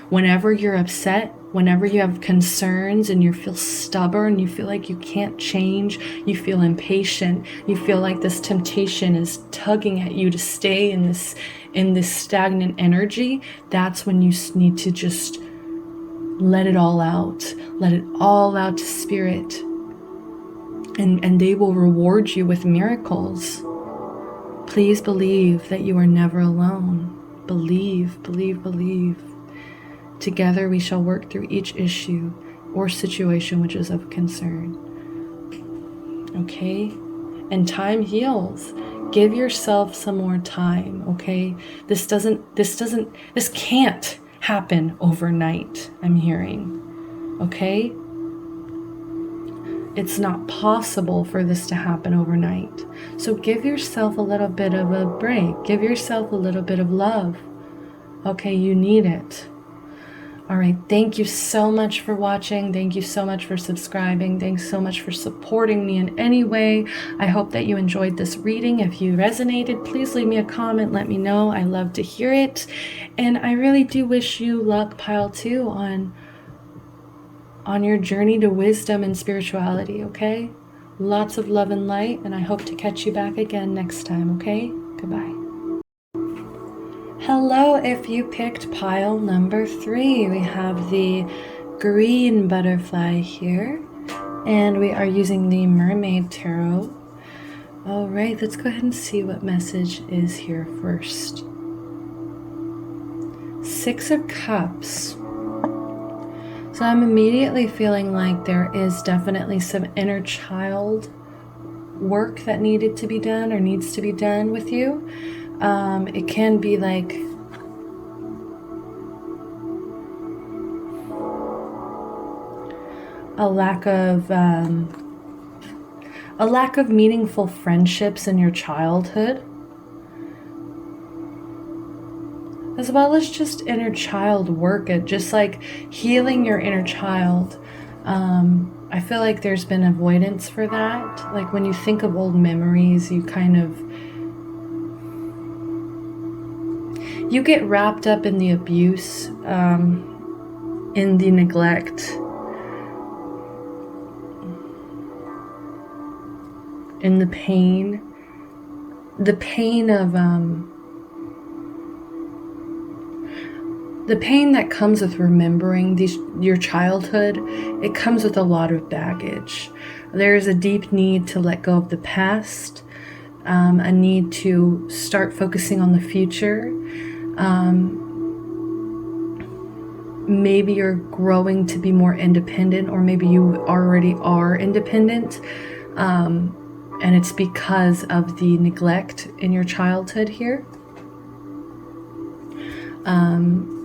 Whenever you're upset, whenever you have concerns and you feel stubborn, you feel like you can't change, you feel impatient, you feel like this temptation is tugging at you to stay in this stagnant energy, that's when you need to just let it all out. Let it all out to spirit. And they will reward you with miracles. Please believe that you are never alone. Believe. Together we shall work through each issue or situation which is of concern. Okay? And time heals. Give yourself some more time, okay? This can't happen overnight, I'm hearing. okay? It's not possible for this to happen overnight. So give yourself a little bit of a break. Give yourself a little bit of love. Okay, you need it. All right, thank you so much for watching. Thank you so much for subscribing. Thanks so much for supporting me in any way. I hope that you enjoyed this reading. If you resonated, please leave me a comment. Let me know. I love to hear it. And I really do wish you luck, pile 2, on your journey to wisdom and spirituality, okay? Lots of love and light, and I hope to catch you back again next time, okay? Goodbye. Hello, if you picked pile number 3, we have the green butterfly here, and we are using the Mermaid Tarot. All right, let's go ahead and see what message is here first. 6 of Cups. So I'm immediately feeling like there is definitely some inner child work that needed to be done or needs to be done with you. It can be like a lack of meaningful friendships in your childhood, as well as just inner child work, at just like healing your inner child. I feel like there's been avoidance for that. Like when you think of old memories, you get wrapped up in the abuse, in the neglect, in the pain of the pain that comes with remembering your childhood. It comes with a lot of baggage. There is a deep need to let go of the past, a need to start focusing on the future. Maybe you're growing to be more independent, or maybe you already are independent, and it's because of the neglect in your childhood here.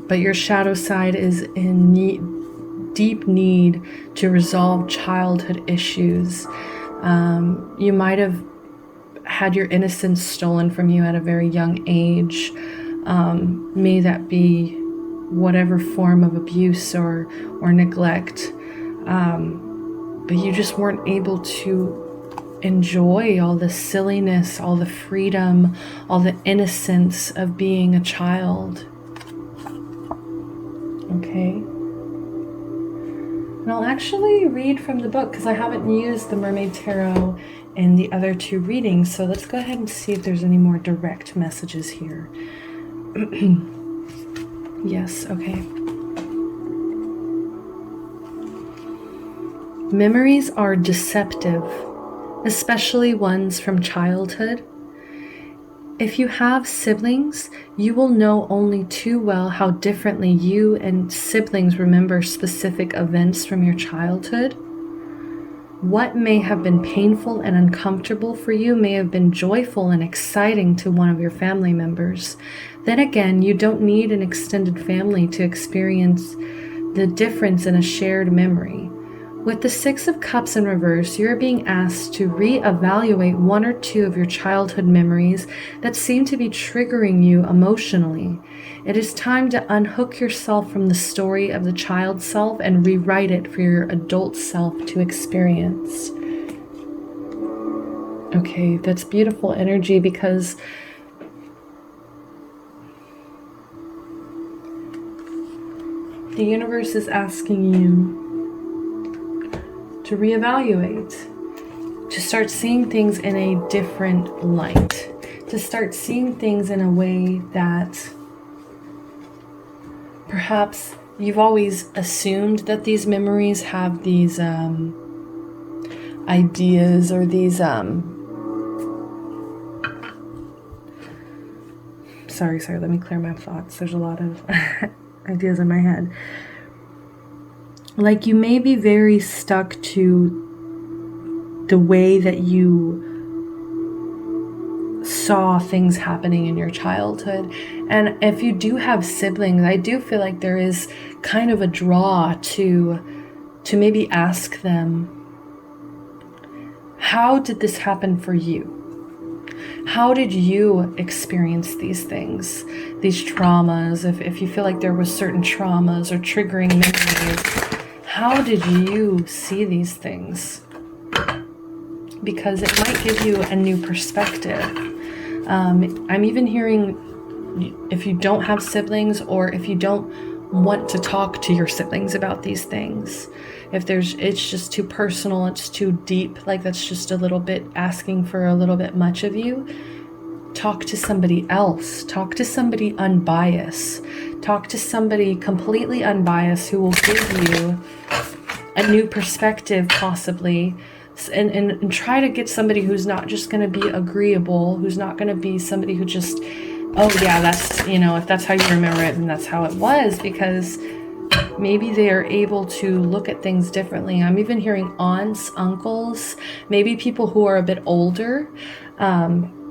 But your shadow side is in deep need to resolve childhood issues. You might have had your innocence stolen from you at a very young age. May that be whatever form of abuse or neglect. But you just weren't able to enjoy all the silliness, all the freedom, all the innocence of being a child. Okay. And I'll actually read from the book because I haven't used the Mermaid Tarot in the other 2 readings. So let's go ahead and see if there's any more direct messages here. Yes, okay. Memories are deceptive, especially ones from childhood. If you have siblings, you will know only too well how differently you and siblings remember specific events from your childhood. What may have been painful and uncomfortable for you may have been joyful and exciting to one of your family members. Then again, you don't need an extended family to experience the difference in a shared memory. With the 6 of Cups in reverse, you're being asked to reevaluate 1 or 2 of your childhood memories that seem to be triggering you emotionally. It is time to unhook yourself from the story of the child self and rewrite it for your adult self to experience. Okay, that's beautiful energy, because the universe is asking you to reevaluate, to start seeing things in a different light, to start seeing things in a way that perhaps you've always assumed that these memories have these ideas or these sorry, let me clear my thoughts. There's a lot of ideas in my head. Like you may be very stuck to the way that you saw things happening in your childhood. And if you do have siblings, I do feel like there is kind of a draw to to maybe ask them, how did this happen for you? How did you experience these things, these traumas? If you feel like there was certain traumas or triggering memories, how did you see these things? Because it might give you a new perspective. I'm even hearing, if you don't have siblings, or if you don't want to talk to your siblings about these things, if it's just too personal, it's too deep, like that's just a little bit asking for a little bit much of you, talk to somebody else. Talk to somebody unbiased. Talk to somebody completely unbiased who will give you a new perspective, possibly. And try to get somebody who's not just going to be agreeable, who's not going to be somebody who just, oh yeah, that's, if that's how you remember it, then that's how it was, because maybe they are able to look at things differently. I'm even hearing aunts, uncles, maybe people who are a bit older,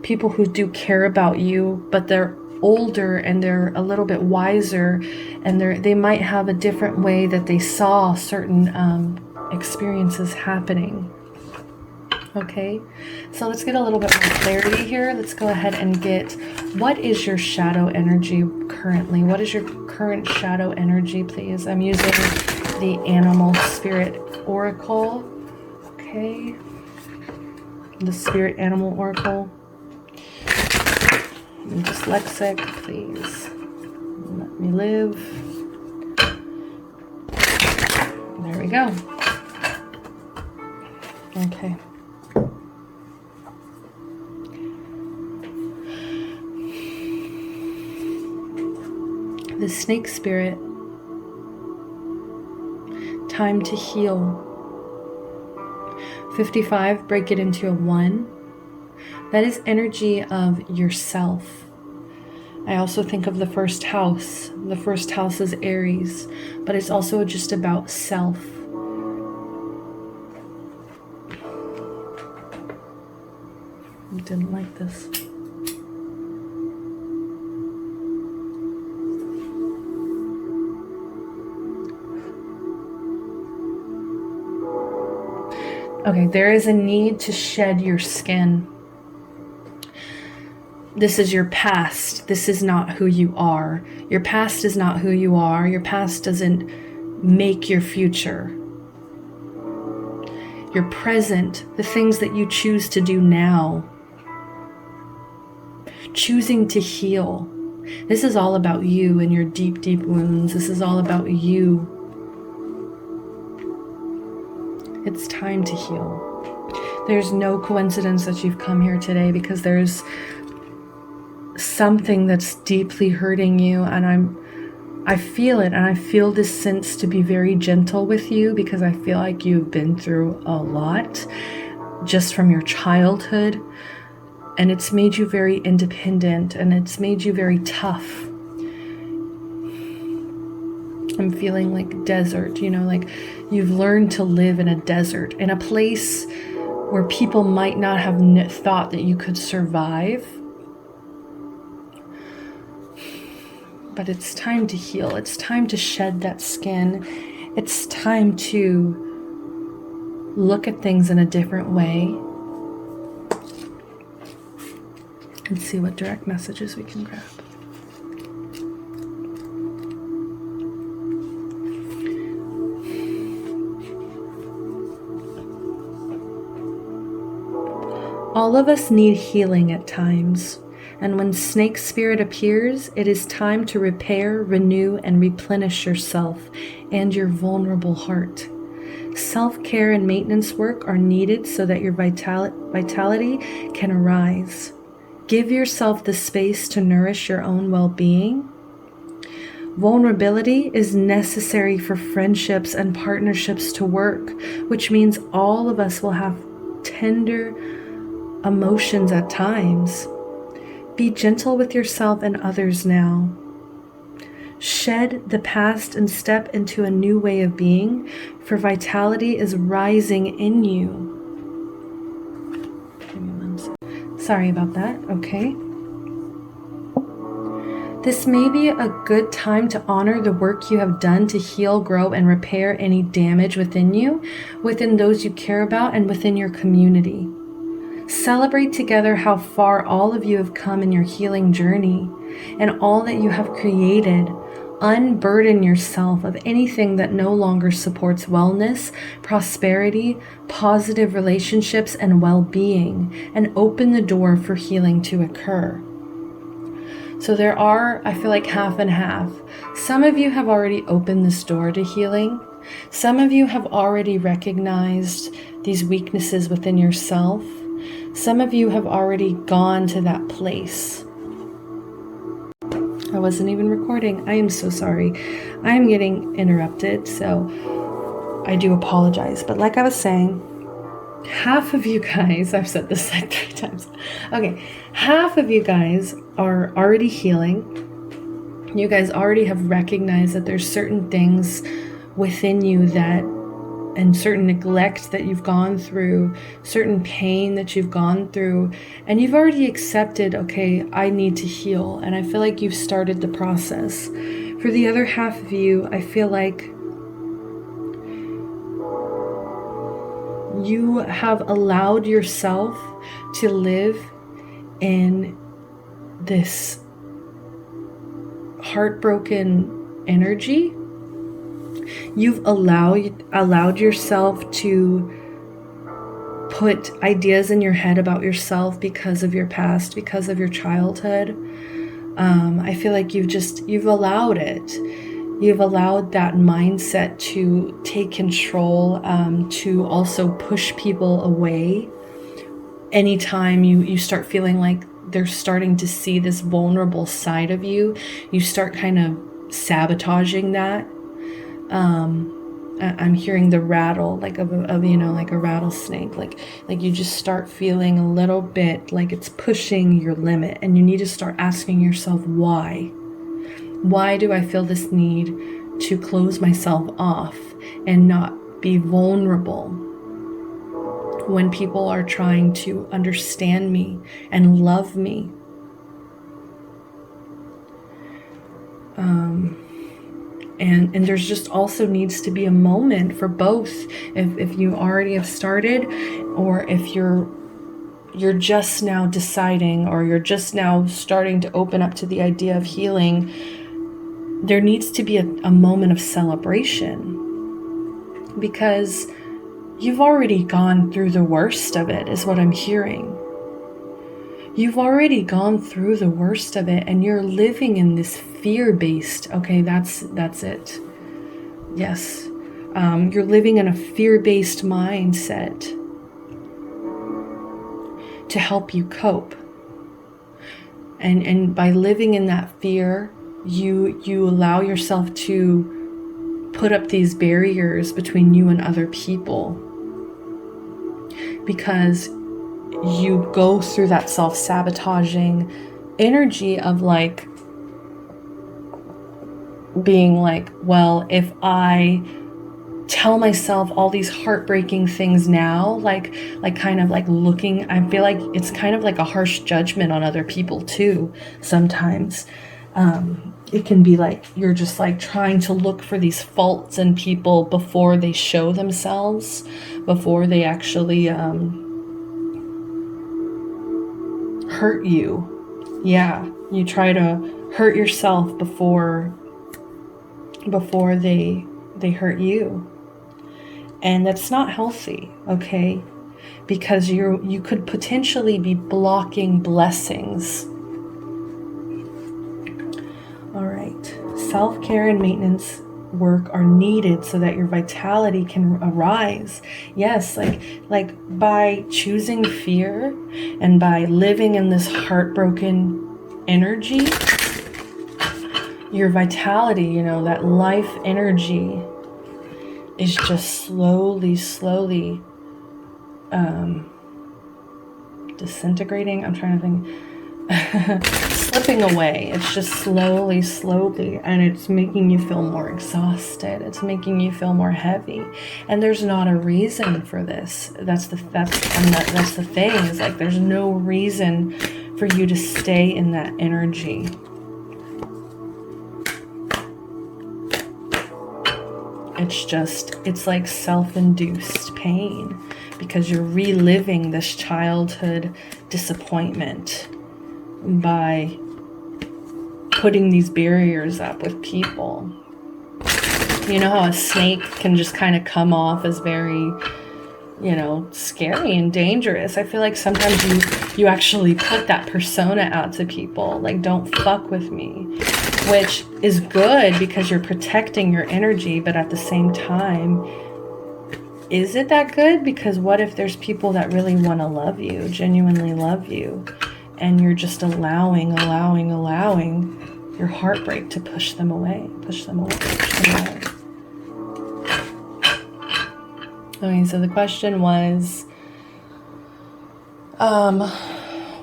people who do care about you, but they're older and they're a little bit wiser, and they might have a different way that they saw certain experiences happening. Okay, so let's get a little bit more clarity here. Let's go ahead and get, what is your shadow energy currently? What is your current shadow energy, please? I'm using the Animal Spirit Oracle. Okay, the Spirit Animal Oracle. I'm dyslexic, please let me live. There we go. Okay. The Snake Spirit, time to heal. 55, break it into a 1. That is energy of yourself. I also think of the first house. The first house is Aries, but it's also just about self. I didn't like this. Okay, there is a need to shed your skin. This is your past. This is not who you are. Your past is not who you are. Your past doesn't make your future. Your present, the things that you choose to do now, choosing to heal. This is all about you and your deep, deep wounds. This is all about you. It's time to heal. There's no coincidence that you've come here today, because there's something that's deeply hurting you, and I feel it, and I feel this sense to be very gentle with you, because I feel like you've been through a lot just from your childhood, and it's made you very independent, and it's made you very tough. I'm feeling like desert, like you've learned to live in a desert, in a place where people might not have thought that you could survive. But it's time to heal. It's time to shed that skin. It's time to look at things in a different way and see what direct messages we can grab. All of us need healing at times, and when Snake Spirit appears, it is time to repair, renew, and replenish yourself and your vulnerable heart. Self-care and maintenance work are needed so that your vitality can arise. Give yourself the space to nourish your own well-being. Vulnerability is necessary for friendships and partnerships to work, which means all of us will have tender emotions at times. Be gentle with yourself and others now. Shed the past and step into a new way of being, for vitality is rising in you. Give me one second. Sorry about that. Okay. This may be a good time to honor the work you have done to heal, grow, and repair any damage within you, within those you care about, and within your community. Celebrate together how far all of you have come in your healing journey and all that you have created. Unburden yourself of anything that no longer supports wellness, prosperity, positive relationships, and well-being, and open the door for healing to occur. So there are, I feel like, half and half. Some of you have already opened this door to healing. Some of you have already recognized these weaknesses within yourself. Some of you have already gone to that place. I wasn't even recording. I am so sorry. I am getting interrupted, so I do apologize. But like I was saying, half of you guys, I've said this like 3 times. Okay, half of you guys are already healing. You guys already have recognized that there's certain things within you that, and certain neglect that you've gone through, certain pain that you've gone through, and you've already accepted, okay, I need to heal. And I feel like you've started the process. For the other half of you, I feel like you have allowed yourself to live in this heartbroken energy. You've allowed yourself to put ideas in your head about yourself because of your past, because of your childhood. I feel like you've allowed it. You've allowed that mindset to take control, to also push people away. Anytime you start feeling like they're starting to see this vulnerable side of you, you start kind of sabotaging that. I'm hearing the rattle, like of like a rattlesnake, like you just start feeling a little bit like it's pushing your limit, and you need to start asking yourself, why do I feel this need to close myself off and not be vulnerable when people are trying to understand me and love me? And there's just also needs to be a moment for both. If you already have started, or if you're just now deciding, or you're just now starting to open up to the idea of healing, there needs to be a moment of celebration, because you've already gone through the worst of it, is what I'm hearing. You've already gone through the worst of it, and you're living in this fear-based, okay, that's it. Yes. You're living in a fear-based mindset to help you cope. And by living in that fear, you allow yourself to put up these barriers between you and other people, because you go through that self-sabotaging energy of like being like, well, if I tell myself all these heartbreaking things now, like kind of like looking, I feel like it's kind of like a harsh judgment on other people too. Sometimes it can be like you're just like trying to look for these faults in people before they show themselves, before they actually hurt you. Yeah, you try to hurt yourself before they hurt you. And that's not healthy, okay? Because you could potentially be blocking blessings. All right. Self-care and maintenance work are needed so that your vitality can arise. Yes, like by choosing fear and by living in this heartbroken energy, your vitality, that life energy is just slowly disintegrating. I'm trying to think. Slipping away. It's just slowly, and it's making you feel more exhausted. It's making you feel more heavy, and there's not a reason for this. That's the thing. Is like there's no reason for you to stay in that energy. It's like self-induced pain because you're reliving this childhood disappointment by putting these barriers up with people. You know how a snake can just kind of come off as very, you know, scary and dangerous. I feel like sometimes you actually put that persona out to people, like, don't fuck with me, which is good because you're protecting your energy, but at the same time, is it that good? Because what if there's people that really want to love you, genuinely love you, and you're just allowing your heartbreak to push them away, push them away. Okay, so the question was,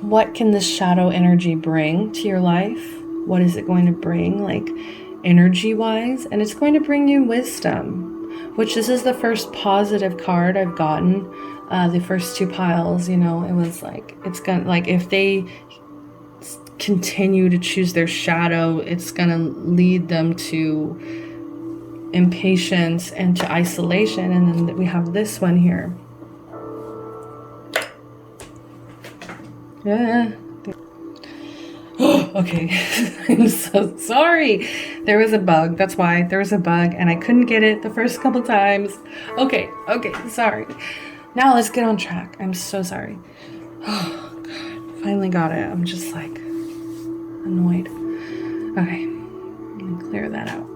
what can this shadow energy bring to your life? What is it going to bring, like, energy-wise? And it's going to bring you wisdom, which this is the first positive card I've gotten. The first two piles, you know, it was like, it's gonna, like, if they continue to choose their shadow, it's gonna lead them to impatience and to isolation. And then we have this one here. Yeah. Okay. I'm so sorry. There was a bug. That's why there was a bug and I couldn't get it the first couple times. Okay, sorry. Now let's get on track. I'm so sorry. Oh God, finally got it. I'm just like annoyed. Okay, let me clear that out.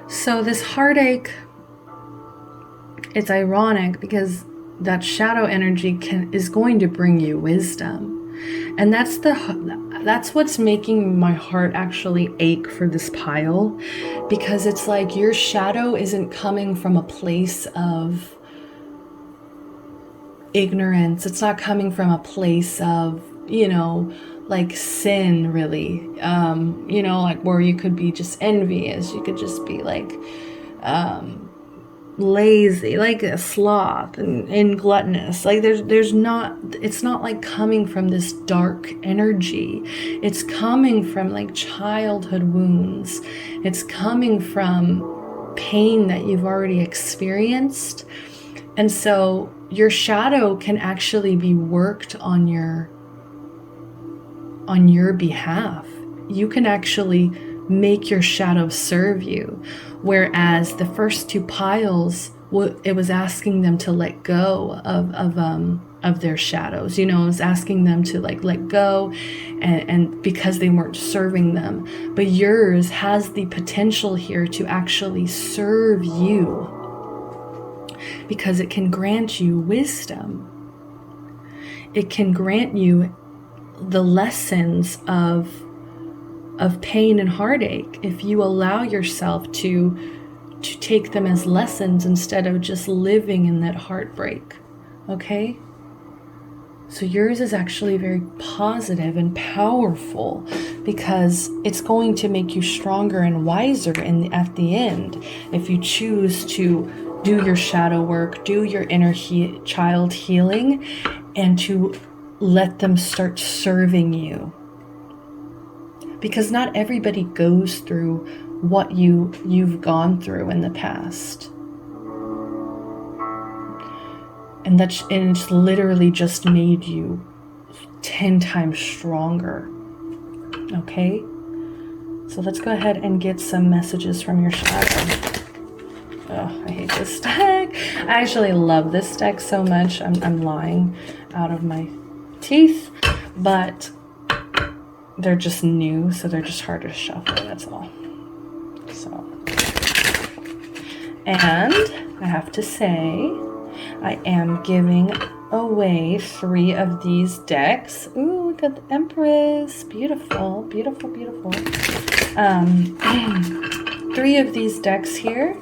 So this heartache, it's ironic because that shadow energy is going to bring you wisdom. And that's what's making my heart actually ache for this pile, because it's like your shadow isn't coming from a place of ignorance. It's not coming from a place of, you know, like sin, really, you know, like where you could be just envious, you could just be like lazy, like a sloth and gluttonous. Like there's not, it's not like coming from this dark energy. It's coming from like childhood wounds. It's coming from pain that you've already experienced. And so your shadow can actually be worked on your behalf. You can actually make your shadow serve you. Whereas the first two piles, it was asking them to let go of their shadows. You know, it was asking them to like let go and because they weren't serving them. But yours has the potential here to actually serve you, because it can grant you wisdom. It can grant you the lessons of pain and heartache if you allow yourself to take them as lessons instead of just living in that heartbreak. Okay? So yours is actually very positive and powerful because it's going to make you stronger and wiser at the end if you choose to do your shadow work, do your inner child healing, and to let them start serving you. Because not everybody goes through what you've gone through in the past. And it's literally just made you 10 times stronger. Okay? So let's go ahead and get some messages from your shadow. Oh, I hate this deck. I actually love this deck so much. I'm lying out of my teeth, but they're just new, so they're just hard to shuffle, that's all. So, and I have to say, I am giving away 3 of these decks. Ooh, look at the Empress. Beautiful, beautiful, beautiful. 3 of these decks here.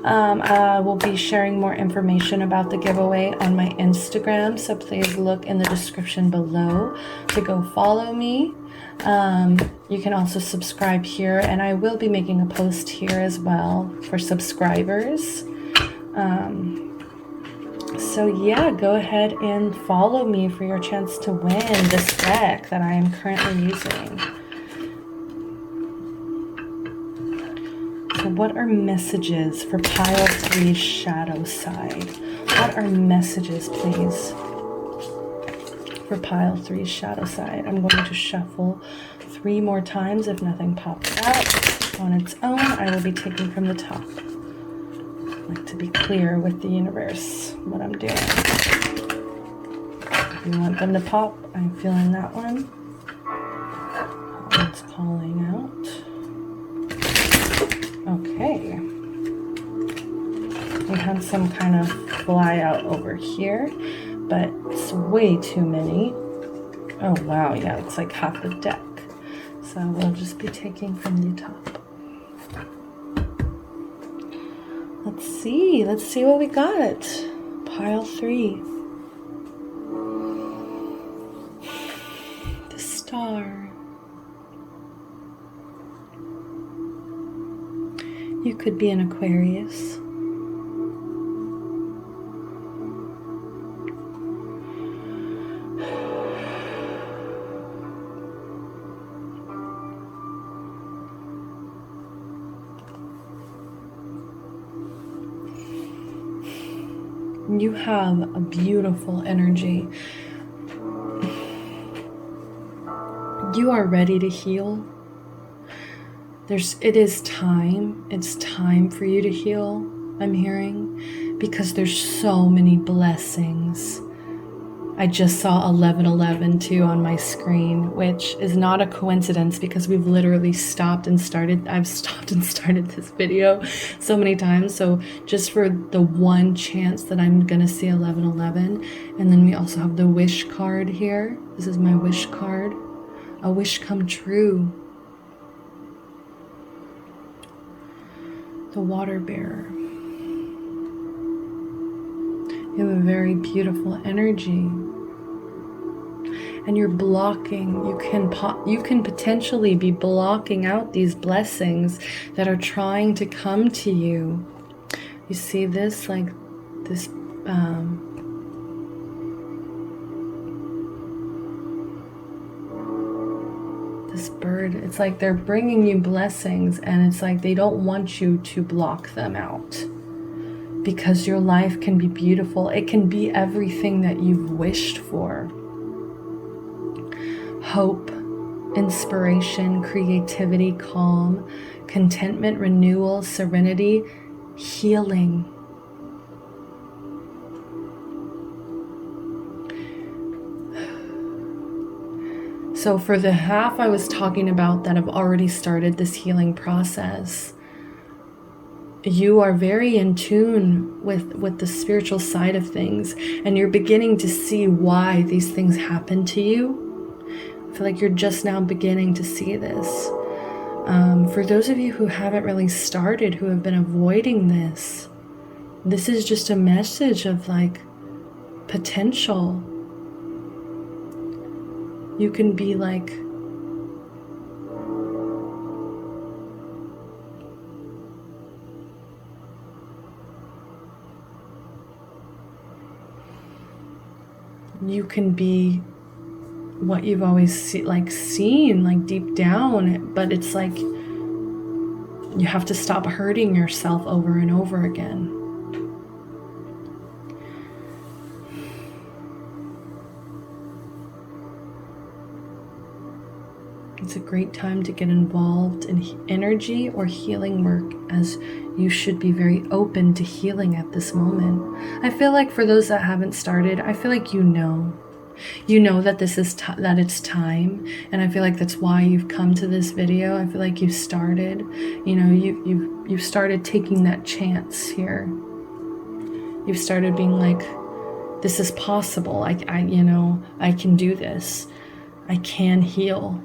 I will be sharing more information about the giveaway on my Instagram, so please look in the description below to go follow me. You can also subscribe here, and I will be making a post here as well for subscribers. So yeah, go ahead and follow me for your chance to win this deck that I am currently using. So what are messages for pile 3 shadow side? What are messages, please, for pile 3 shadow side? I'm going to shuffle 3 more times. If nothing pops out on its own, I will be taking from the top. I like to be clear with the universe what I'm doing. If you want them to pop, I'm feeling that one. It's calling out. Okay. We had some kind of fly out over here, but it's way too many. Oh wow, yeah, it's like half the deck. So we'll just be taking from the top. Let's see what we got. Pile 3. The star. You could be an Aquarius. You have a beautiful energy. You are ready to heal. It is time. It's time for you to heal, I'm hearing, because there's so many blessings. I just saw 1111 too on my screen, which is not a coincidence because we've literally stopped and started. I've stopped and started this video so many times. So just for the one chance that I'm going to see 1111. And then we also have the wish card here. This is my wish card. A wish come true. The water bearer. You have a very beautiful energy. And you're blocking, you can potentially be blocking out these blessings that are trying to come to you. You see this, like this, this bird, it's like they're bringing you blessings, and it's like they don't want you to block them out. Because your life can be beautiful. It can be everything that you've wished for. Hope, inspiration, creativity, calm, contentment, renewal, serenity, healing. So for the half I was talking about that have already started this healing process, you are very in tune with the spiritual side of things, and you're beginning to see why these things happen to you. I feel like you're just now beginning to see this. For those of you who haven't really started, who have been avoiding this, this is just a message of like potential. You can be like, you can be what you've always seen like deep down, but it's like you have to stop hurting yourself over and over again. It's a great time to get involved in energy or healing work, as you should be very open to healing at this moment. I feel like for those that haven't started, I feel like you know that this is that it's time, and I feel like that's why you've come to this video. I feel like you've started, you've started taking that chance here. You've started being like, this is possible. I can do this. I can heal.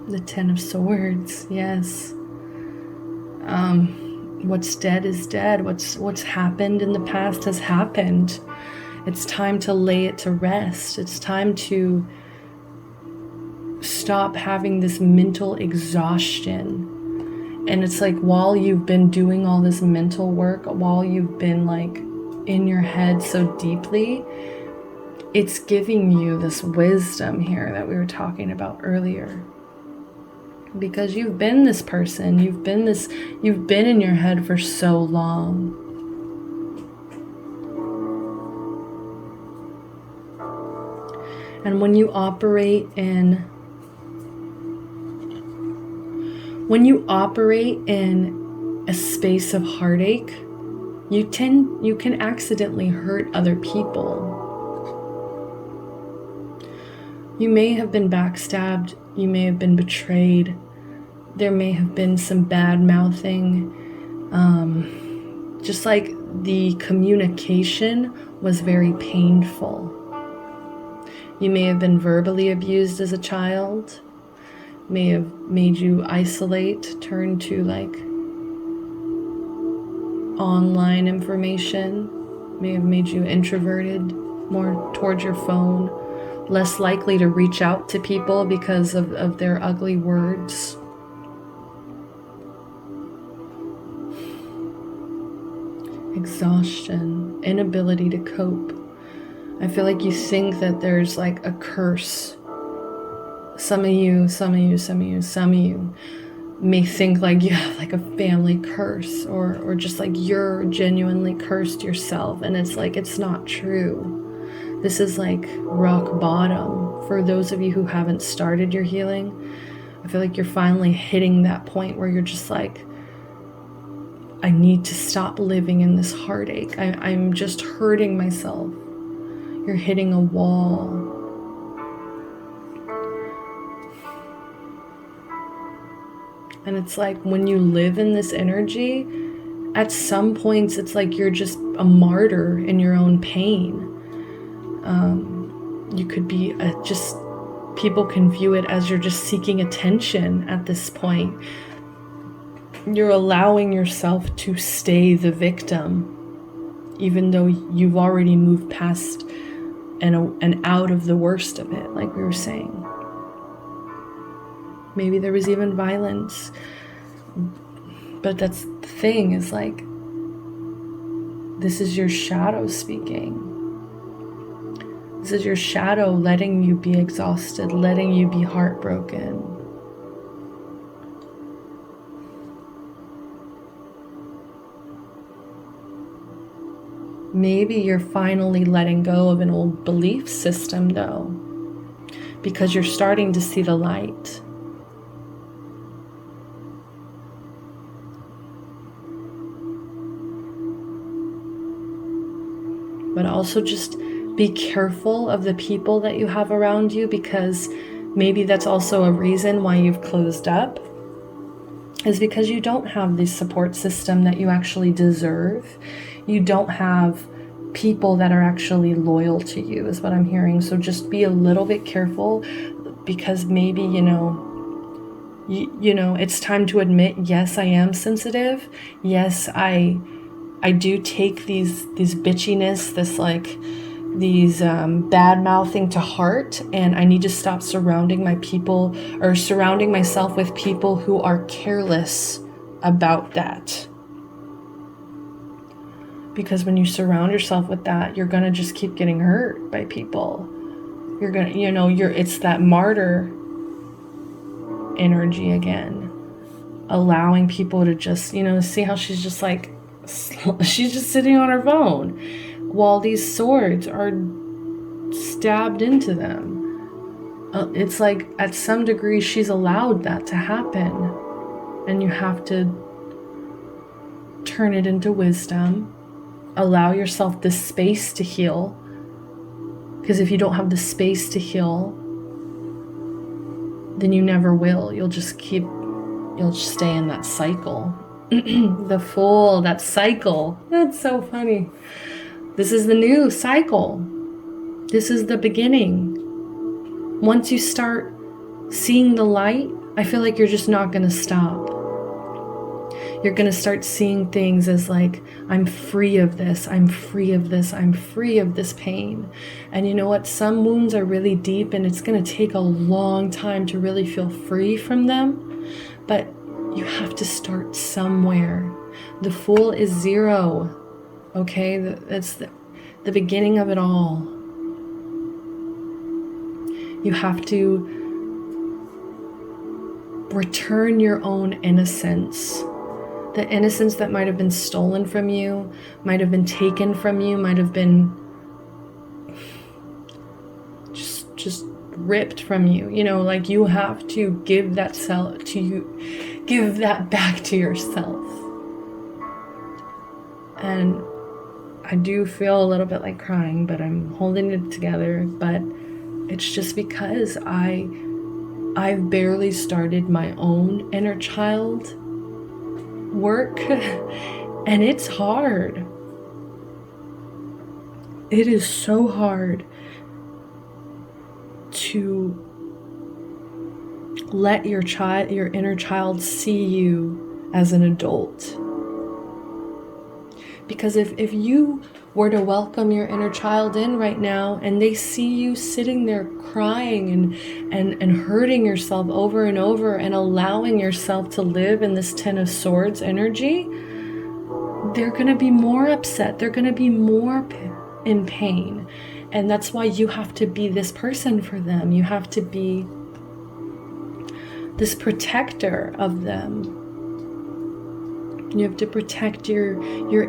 The 10 of Swords, yes. What's dead is dead. What's happened in the past has happened. It's time to lay it to rest. It's time to stop having this mental exhaustion. And it's like, while you've been doing all this mental work, while you've been like in your head so deeply, it's giving you this wisdom here that we were talking about earlier. Because you've been this person, you've been in your head for so long. And when you operate in a space of heartache, you can accidentally hurt other people. You may have been backstabbed, you may have been betrayed, there may have been some bad mouthing, just like the communication was very painful. You may have been verbally abused as a child, may have made you isolate, turn to like online information, may have made you introverted, more towards your phone, less likely to reach out to people because of their ugly words. Exhaustion, inability to cope. I feel like you think that there's like a curse. Some of you may think like you have like a family curse, or just like you're genuinely cursed yourself, and it's like, it's not true. This is like rock bottom. For those of you who haven't started your healing, I feel like you're finally hitting that point where you're just like, I need to stop living in this heartache. I'm just hurting myself. You're hitting a wall. And it's like, when you live in this energy, at some points it's like you're just a martyr in your own pain. You could be people can view it as you're just seeking attention at this point. You're allowing yourself to stay the victim, even though you've already moved past and out of the worst of it, like we were saying. Maybe there was even violence. But that's the thing, is like, this is your shadow speaking. This is your shadow letting you be exhausted, letting you be heartbroken. Maybe you're finally letting go of an old belief system, though, because you're starting to see the light. But also just be careful of the people that you have around you, because maybe that's also a reason why you've closed up, is because you don't have the support system that you actually deserve. You don't have people that are actually loyal to you, is what I'm hearing. So just be a little bit careful, because maybe, it's time to admit, yes, I am sensitive. Yes, I do take these bitchiness, these bad mouthing to heart, and I need to stop surrounding myself with people who are careless about that. Because when you surround yourself with that, you're gonna just keep getting hurt by people. You're gonna, it's that martyr energy again, allowing people to just, see how she's just like, she's just sitting on her phone while these swords are stabbed into them. It's like, at some degree, she's allowed that to happen, and you have to turn it into wisdom. Allow yourself the space to heal, because if you don't have the space to heal, then you never will. You'll just stay in that cycle. That cycle. That's so funny. This is the new cycle. This is the beginning. Once you start seeing the light, I feel like you're just not going to stop. You're going to start seeing things as like, I'm free of this, I'm free of this, I'm free of this pain. And you know what? Some wounds are really deep and it's going to take a long time to really feel free from them. But you have to start somewhere. The Fool is 0. Okay? That's the beginning of it all. You have to return your own innocence. The innocence that might have been stolen from you, might have been taken from you, might have been just ripped from you. You know, like you have to give that back to yourself. And I do feel a little bit like crying, but I'm holding it together. But it's just because I've barely started my own inner child work, and it's hard. It is so hard to let your inner child see you as an adult. Because if you were to welcome your inner child in right now and they see you sitting there crying and hurting yourself over and over and allowing yourself to live in this Ten of Swords energy, they're going to be more upset. They're going to be more in pain. And that's why you have to be this person for them. You have to be this protector of them. You have to protect your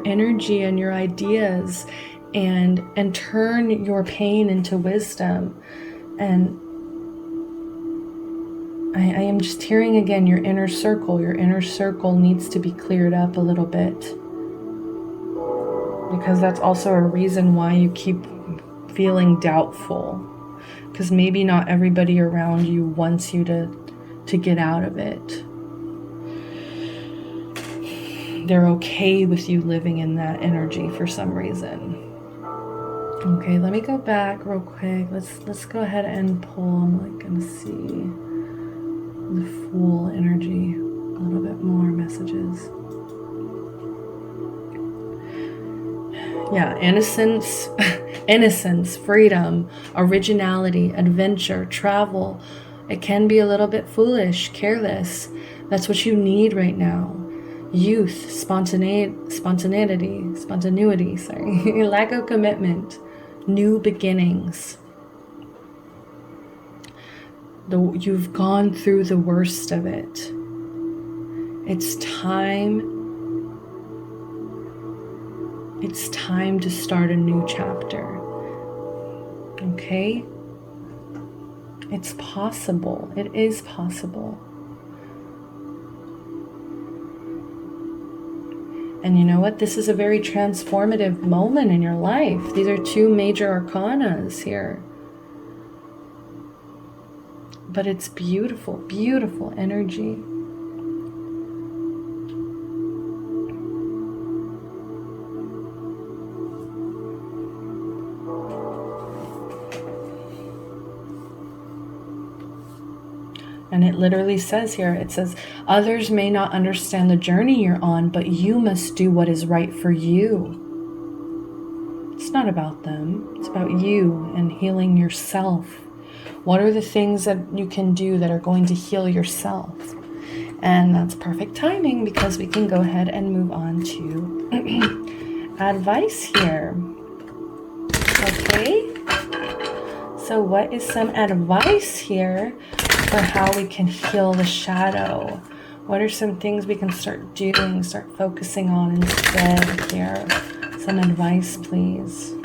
energy and your ideas and turn your pain into wisdom. And I am just hearing again your inner circle. Your inner circle needs to be cleared up a little bit. Because that's also a reason why you keep feeling doubtful. Because maybe not everybody around you wants you to get out of it. They're okay with you living in that energy for some reason. Okay, let me go back real quick. Let's go ahead and pull. I'm like gonna see the Fool energy, a little bit more messages. Yeah, innocence, freedom, originality, adventure, travel. It can be a little bit foolish, careless. That's what you need right now. Youth, spontaneity, lack of commitment, new beginnings. You've gone through the worst of it. It's time to start a new chapter. Okay? It's possible. It is possible. And you know what? This is a very transformative moment in your life. These are 2 major arcanas here. But it's beautiful, beautiful energy. And it literally says here, it says, others may not understand the journey you're on, but you must do what is right for you. It's not about them. It's about you and healing yourself. What are the things that you can do that are going to heal yourself? And that's perfect timing because we can go ahead and move on to advice here. Okay. So what is some advice here for how we can heal the shadow? What are some things we can start doing, start focusing on instead here? Some advice, please.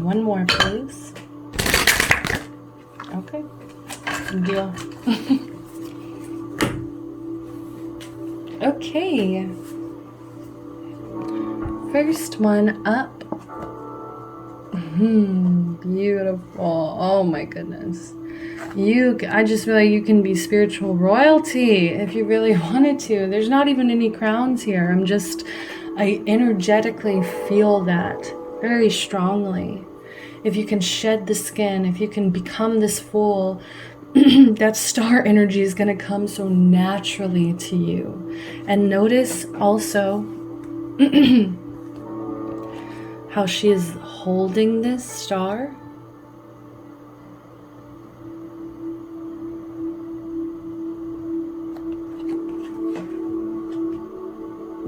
One more, please. Okay. Good deal. Okay. First one up Beautiful. Oh my goodness. I just feel like you can be spiritual royalty if you really wanted to. There's not even any crowns here. I energetically feel that very strongly. If you can shed the skin, if you can become this fool, that star energy is going to come so naturally to you. And notice also how she is holding this star.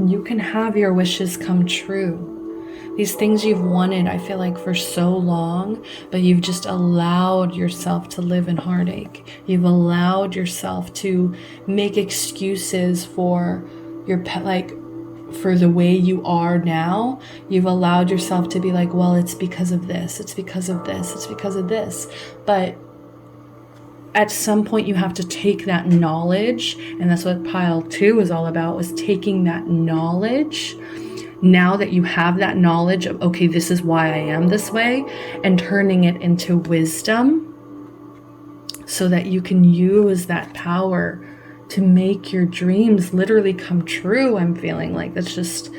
You can have your wishes come true. These things you've wanted, I feel like, for so long, but you've just allowed yourself to live in heartache. You've allowed yourself to make excuses for your pet, like for the way you are now. You've allowed yourself to be like, well, it's because of this, it's because of this, it's because of this. But at some point you have to take that knowledge, and that's what pile 2 is all about, was taking that knowledge. Now that you have that knowledge of, okay, this is why I am this way, and turning it into wisdom so that you can use that power to make your dreams literally come true. I'm feeling like that's just,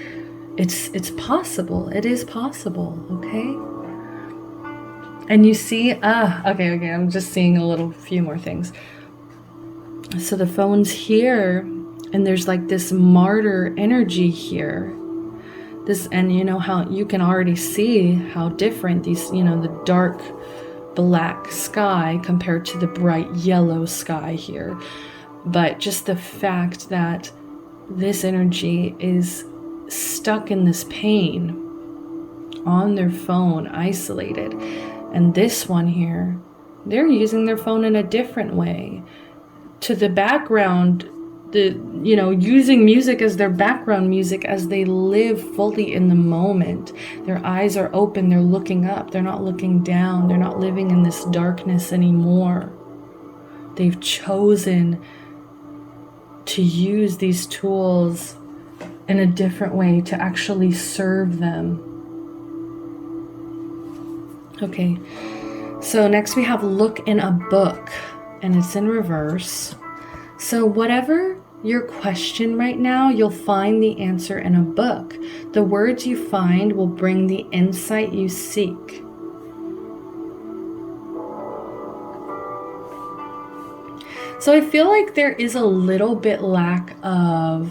it's possible. It is possible, okay? And you see, okay, I'm just seeing a few more things. So the phone's here, and there's like this martyr energy here. And you know how you can already see how different these, the dark black sky compared to the bright yellow sky here. But just the fact that this energy is stuck in this pain on their phone, isolated. And this one here, they're using their phone in a different way. To the background, using music as their background music as they live fully in the moment. Their eyes are open, they're looking up, they're not looking down, they're not living in this darkness anymore. They've chosen to use these tools in a different way to actually serve them. Okay, so next we have look in a book, and it's in reverse. So whatever your question right now, you'll find the answer in a book. The words you find will bring the insight you seek. So I feel like there is a little bit lack of,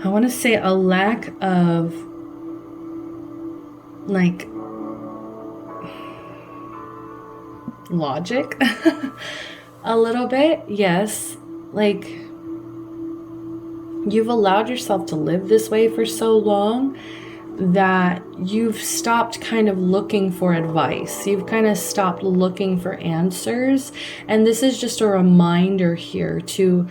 I want to say a lack of like logic. A little bit, yes. Like, you've allowed yourself to live this way for so long that you've stopped kind of looking for advice. You've kind of stopped looking for answers. And this is just a reminder here to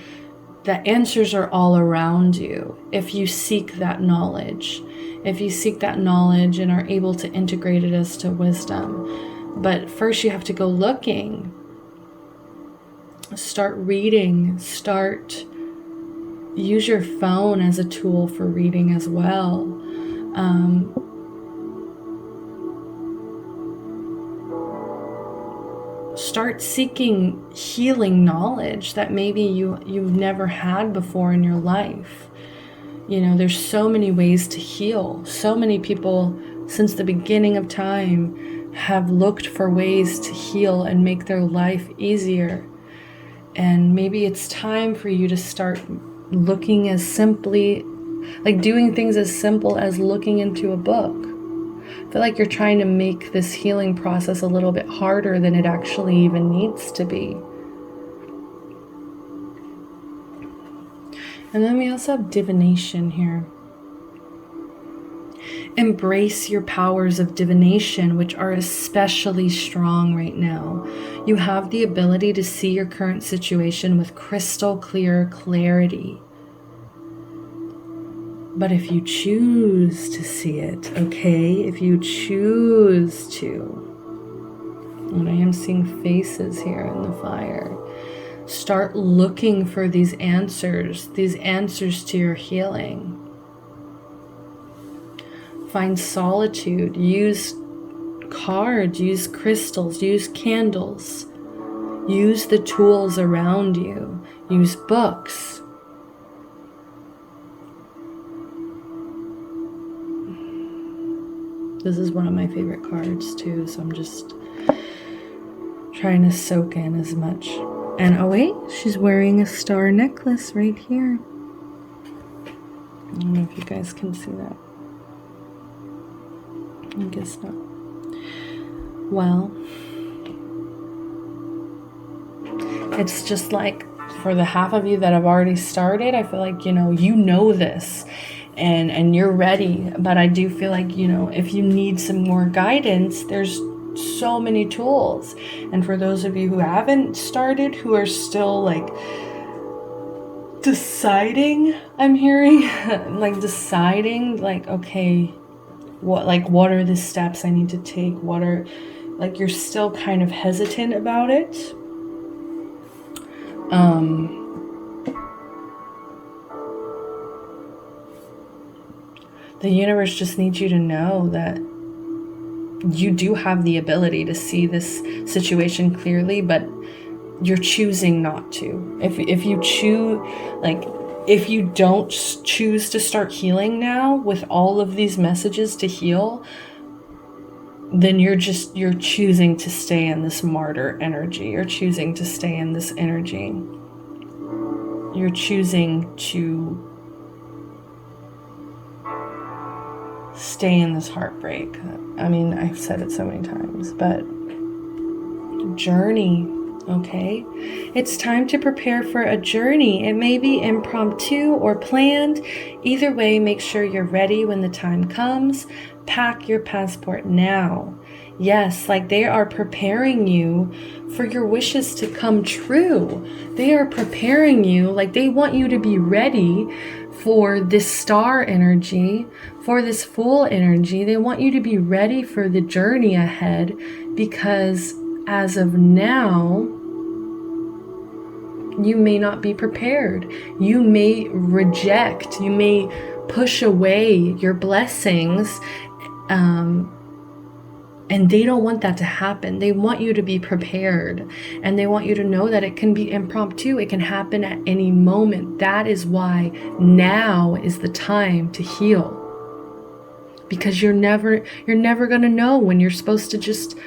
that answers are all around you if you seek that knowledge. If you seek that knowledge and are able to integrate it as to wisdom. But first you have to go looking. Start reading. Use your phone as a tool for reading as well. Start seeking healing knowledge that maybe you've never had before in your life. There's so many ways to heal. So many people since the beginning of time have looked for ways to heal and make their life easier. And maybe it's time for you to start looking as simply, like doing things as simple as looking into a book. I feel like you're trying to make this healing process a little bit harder than it actually even needs to be. And then we also have divination here. Embrace your powers of divination, which are especially strong right now. You have the ability to see your current situation with crystal clear clarity. But if you choose to see it, okay? If you choose to, and I am seeing faces here in the fire, start looking for these answers to your healing. Find solitude. Use cards, use crystals, use candles. Use the tools around you. Use books. This is one of my favorite cards too, so I'm just trying to soak in as much. And oh wait, she's wearing a star necklace right here. I don't know if you guys can see that. I guess not. Well, it's just like for the half of you that have already started, I feel like, you know this and you're ready. But I do feel like, if you need some more guidance, there's so many tools. And for those of you who haven't started, who are still like deciding, I'm hearing like deciding like, okay, what are the steps I need to take? What are, like, you're still kind of hesitant about it. The universe just needs you to know that you do have the ability to see this situation clearly, but you're choosing not to. If you choose, like, if you don't choose to start healing now with all of these messages to heal, then you're choosing to stay in this martyr energy. You're choosing to stay in this energy. You're choosing to stay in this heartbreak. I mean, I've said it so many times, but journey, okay? It's time to prepare for a journey. It may be impromptu or planned. Either way, make sure you're ready when the time comes. Pack your passport now. Yes, like they are preparing you for your wishes to come true. They are preparing you, like they want you to be ready for this star energy, for this Fool energy. They want you to be ready for the journey ahead, because as of now, you may not be prepared. You may reject, you may push away your blessings, and they don't want that to happen. They want you to be prepared, and they want you to know that it can be impromptu. It can happen at any moment. That is why now is the time to heal, because you're never going to know when you're supposed to just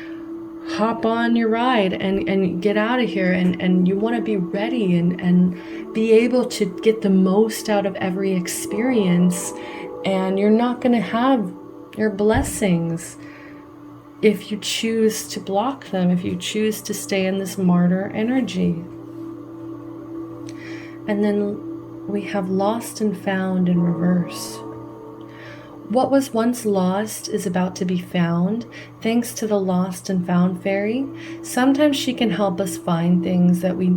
hop on your ride and get out of here, and you want to be ready and be able to get the most out of every experience. And you're not going to have your blessings if you choose to block them, if you choose to stay in this martyr energy. And then we have lost and found in reverse. What was once lost is about to be found, thanks to the lost and found fairy. Sometimes she can help us find things that we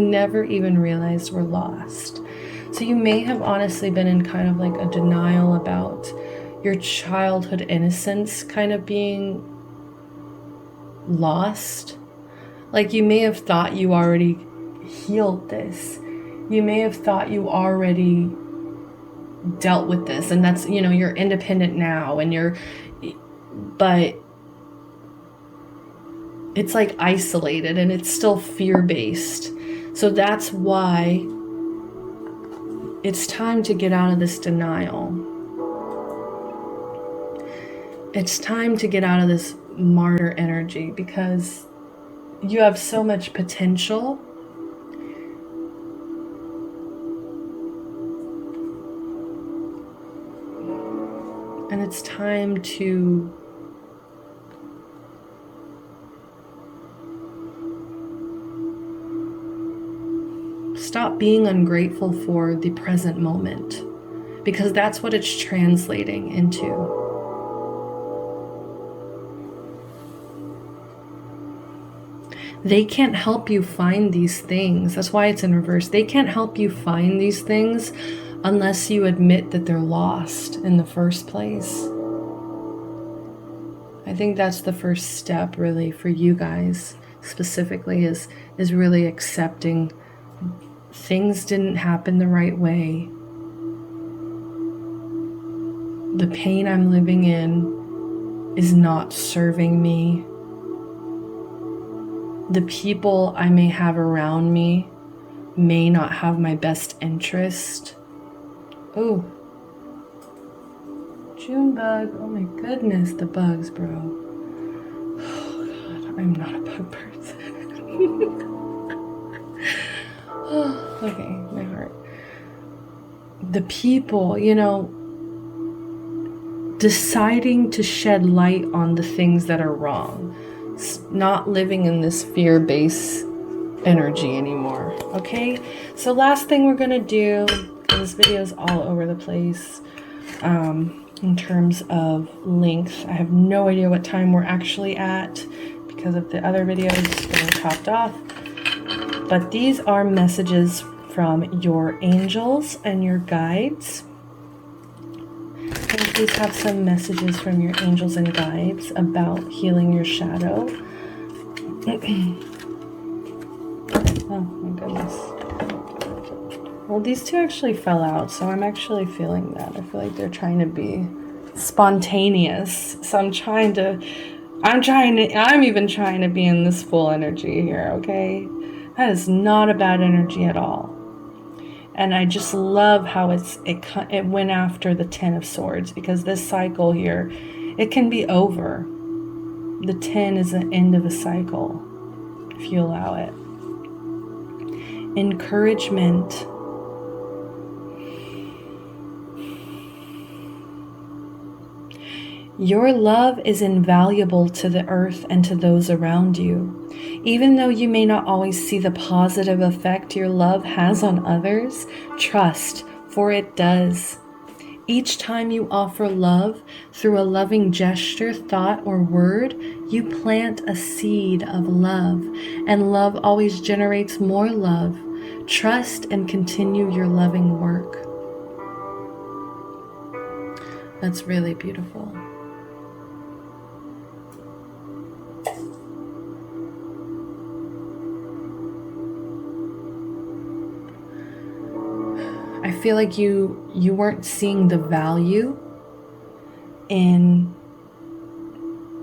never even realized were lost. So you may have honestly been in kind of like a denial about your childhood innocence kind of being lost. Like you may have thought you already healed this. You may have thought you already dealt with this, and that's, you're independent now, and but it's like isolated, and it's still fear-based. So that's why it's time to get out of this denial. It's time to get out of this martyr energy, because you have so much potential. And it's time to stop being ungrateful for the present moment, because that's what it's translating into. They can't help you find these things. That's why it's in reverse. They can't help you find these things unless you admit that they're lost in the first place. I think that's the first step really for you guys specifically, is really accepting things didn't happen the right way. The pain I'm living in is not serving me. The people I may have around me may not have my best interest. Oh, June bug. Oh my goodness, the bugs, bro. Oh God, I'm not a bug person. Oh, okay, my heart. The people, deciding to shed light on the things that are wrong. Not living in this fear-based energy anymore, okay? So last thing we're gonna do, this video is all over the place in terms of length. I have no idea what time we're actually at because of the other videos getting chopped off. But these are messages from your angels and your guides. Can you please have some messages from your angels and guides about healing your shadow? Oh my goodness. Well, these two actually fell out, so I'm actually feeling that. I feel like they're trying to be spontaneous. So I'm even trying to be in this full energy here, okay? That is not a bad energy at all. And I just love how it went after the Ten of Swords, because this cycle here, it can be over. The 10 is the end of a cycle, if you allow it. Encouragement. Your love is invaluable to the earth and to those around you. Even though you may not always see the positive effect your love has on others, trust, for it does. Each time you offer love through a loving gesture, thought, or word, you plant a seed of love, and love always generates more love. Trust and continue your loving work. That's really beautiful. I feel like you weren't seeing the value in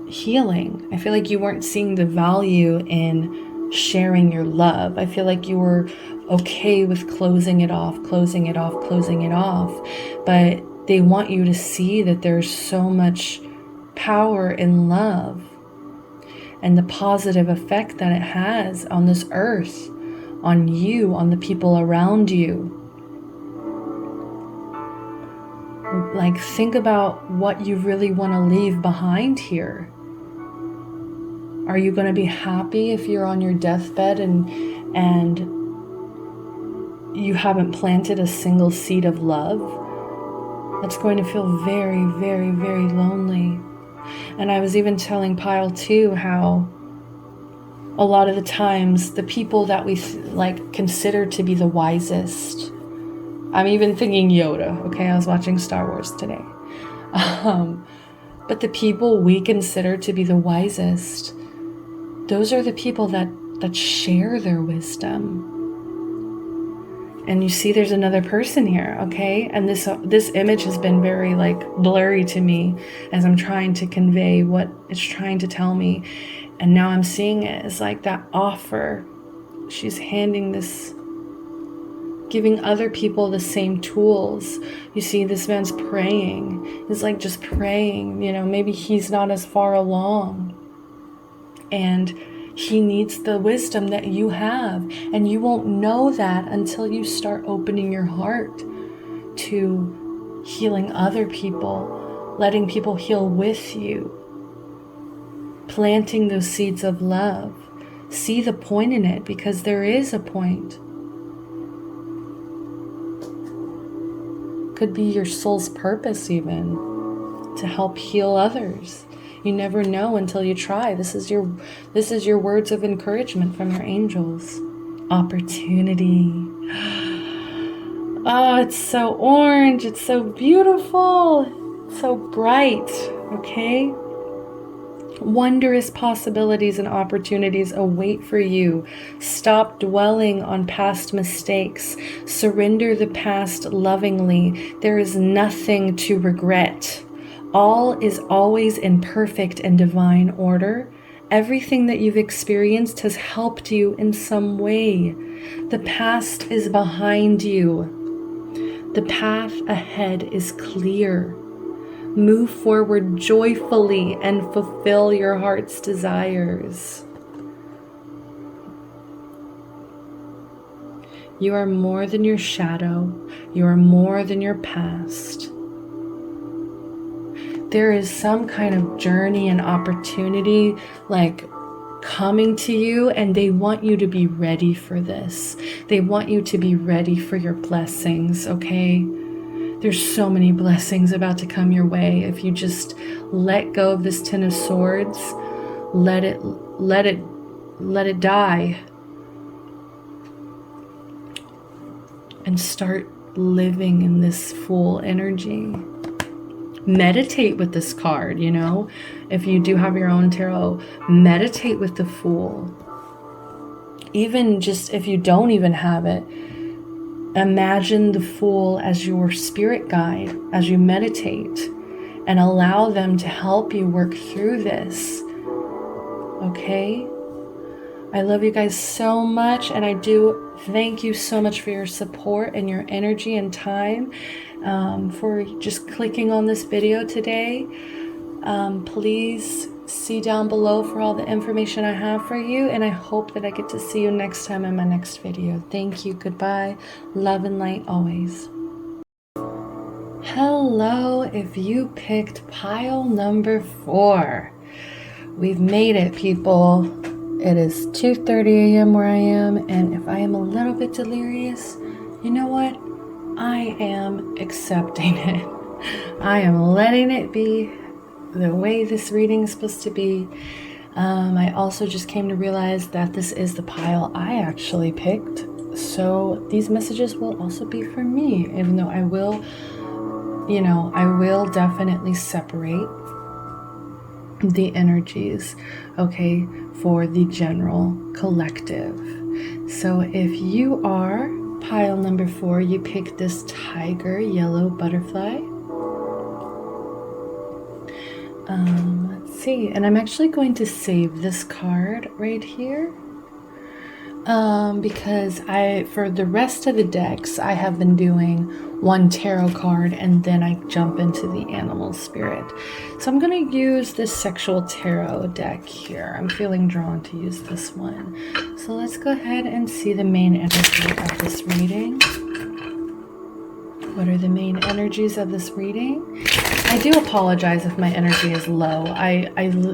healing. I feel like you weren't seeing the value in sharing your love. I feel like you were okay with closing it off. But they want you to see that there's so much power in love and the positive effect that it has on this earth, on you, on the people around you. Like, think about what you really want to leave behind here. Are you going to be happy if you're on your deathbed and you haven't planted a single seed of love? That's going to feel very, very, very lonely. And I was even telling Pyle too how a lot of the times the people that we consider to be the wisest, I'm even thinking Yoda, okay? I was watching Star Wars today. But the people we consider to be the wisest, those are the people that share their wisdom. And you see there's another person here, okay? And this image has been very blurry to me as I'm trying to convey what it's trying to tell me. And now I'm seeing it as like that offer. She's handing this, giving other people the same tools. You see, this man's praying. He's like just praying, maybe he's not as far along. And he needs the wisdom that you have. And you won't know that until you start opening your heart to healing other people, letting people heal with you, planting those seeds of love. See the point in it, because there is a point. Could be your soul's purpose even, to help heal others. You never know until you try. This is your words of encouragement from your angels. Opportunity. Oh, it's so orange. It's so beautiful. It's so bright. Okay? Wondrous possibilities and opportunities await for you. Stop dwelling on past mistakes. Surrender the past lovingly. There is nothing to regret. All is always in perfect and divine order. Everything that you've experienced has helped you in some way. The past is behind you. The path ahead is clear. Move forward joyfully and fulfill your heart's desires. You are more than your shadow. You are more than your past. There is some kind of journey and opportunity like coming to you, and they want you to be ready for this. They want you to be ready for your blessings, okay? There's so many blessings about to come your way if you just let go of this Ten of Swords. Let it die. And start living in this Fool energy. Meditate with this card, you know. If you do have your own tarot, meditate with the Fool. Even just if you don't even have it, imagine the Fool as your spirit guide as you meditate, and allow them to help you work through this. Okay? I love you guys so much, and I do thank you so much for your support and your energy and time, for just clicking on this video today. Please see down below for all the information I have for you, and I hope that I get to see you next time in my next video. Thank you. Goodbye. Love and light always. Hello, if you picked pile number 4. We've made it, people. It is 2:30 a.m. where I am, and if I am a little bit delirious, you know what? I am accepting it. I am letting it be the way this reading is supposed to be. I also just came to realize that this is the pile I actually picked, so these messages will also be for me, even though I will definitely separate the energies, okay, for the general collective. So if you are pile number 4, you pick this tiger yellow butterfly. Let's see, and I'm actually going to save this card right here, because for the rest of the decks I have been doing one tarot card and then I jump into the animal spirit. So I'm going to use this sexual tarot deck here. I'm feeling drawn to use this one. So let's go ahead and see the main energy of this reading. What are the main energies of this reading? I do apologize if my energy is low. I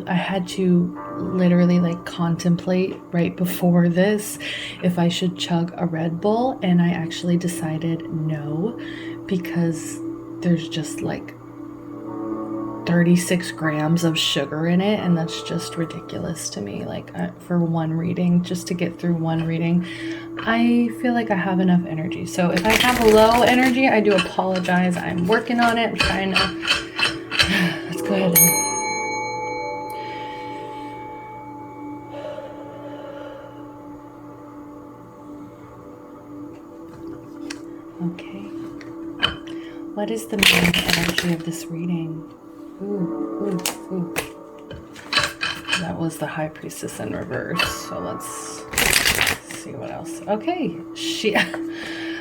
had to literally like contemplate right before this if I should chug a Red Bull, and I actually decided no, because there's just like 36 grams of sugar in it, and that's just ridiculous to me. Like for one reading, just to get through one reading, I feel like I have enough energy. So if I have low energy, I do apologize. I'm working on it. I'm trying to let's go ahead and okay. What is the main energy of this reading? Ooh. That was the High Priestess in reverse. So let's see what else. Okay.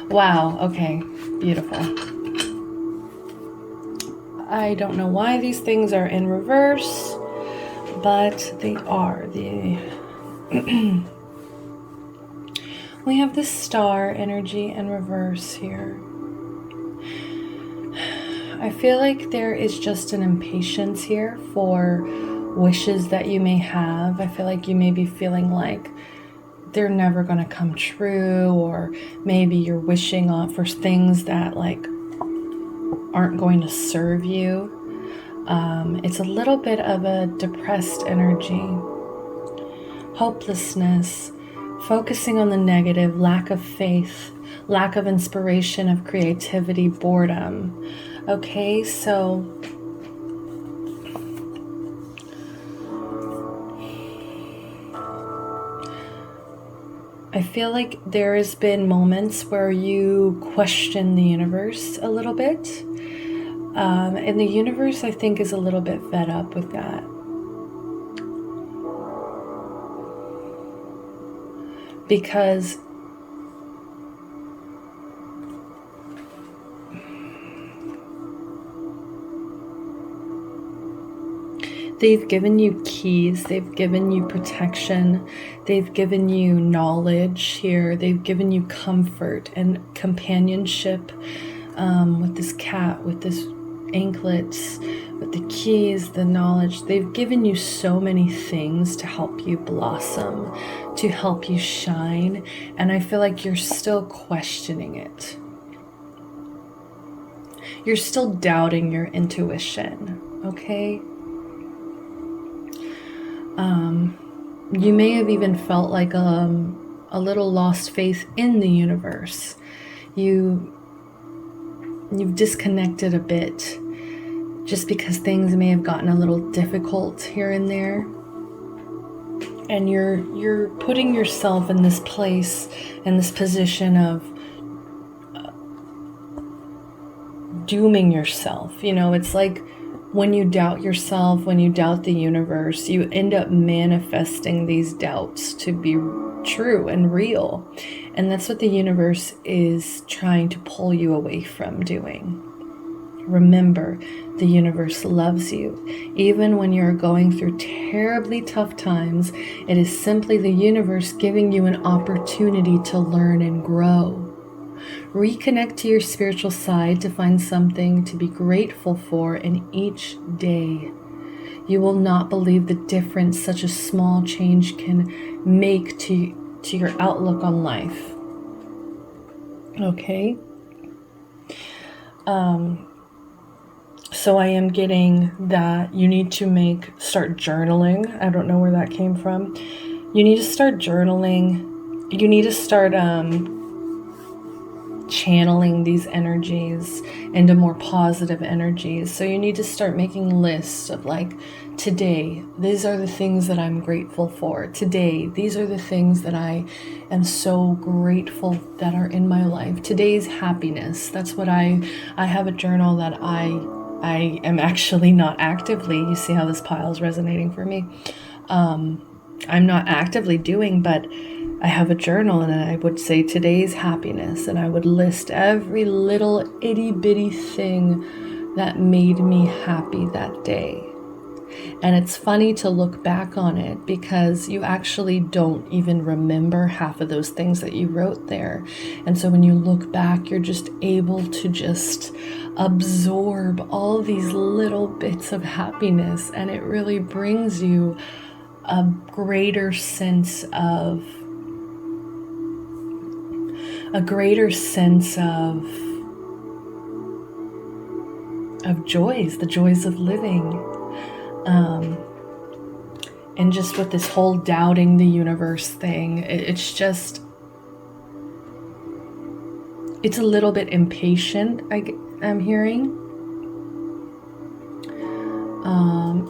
Wow. Okay. Beautiful. I don't know why these things are in reverse, but they are. We have the Star energy in reverse here. I feel like there is just an impatience here for wishes that you may have. I feel like you may be feeling like they're never going to come true, or maybe you're wishing for things that like aren't going to serve you. It's a little bit of a depressed energy. Hopelessness, focusing on the negative, lack of faith, lack of inspiration, of creativity, boredom. Okay, so I feel like there has been moments where you question the universe a little bit. And the universe, I think, is a little bit fed up with that. Because they've given you keys, they've given you protection, they've given you knowledge here, they've given you comfort and companionship, with this cat, with this anklets, with the keys, the knowledge. They've given you so many things to help you blossom, to help you shine, and I feel like you're still questioning it. You're still doubting your intuition, okay? You may have even felt like a little lost faith in the universe. You've disconnected a bit just because things may have gotten a little difficult here and there. And you're putting yourself in this place, in this position of dooming yourself. You know, it's like when you doubt yourself, when you doubt the universe, you end up manifesting these doubts to be true and real. And that's what the universe is trying to pull you away from doing. Remember, the universe loves you. Even when you're going through terribly tough times, it is simply the universe giving you an opportunity to learn and grow. Reconnect to your spiritual side to find something to be grateful for in each day. You will not believe the difference such a small change can make to your outlook on life. Okay? So I am getting that you need to start journaling. I don't know where that came from. You need to start journaling. You need to start channeling these energies into more positive energies. So you need to start making lists of like, today, these are the things that I'm grateful for. Today, these are the things that I am so grateful that are in my life. Today's happiness. That's what I have a journal that I am actually not actively, you see how this pile is resonating for me. I'm not actively doing, but I have a journal, and I would say today's happiness, and I would list every little itty bitty thing that made me happy that day. And it's funny to look back on it because you actually don't even remember half of those things that you wrote there. And so when you look back, you're just able to just absorb all these little bits of happiness, and it really brings you a greater sense of joys, the joys of living. And just with this whole doubting the universe thing, it's a little bit impatient, I'm hearing.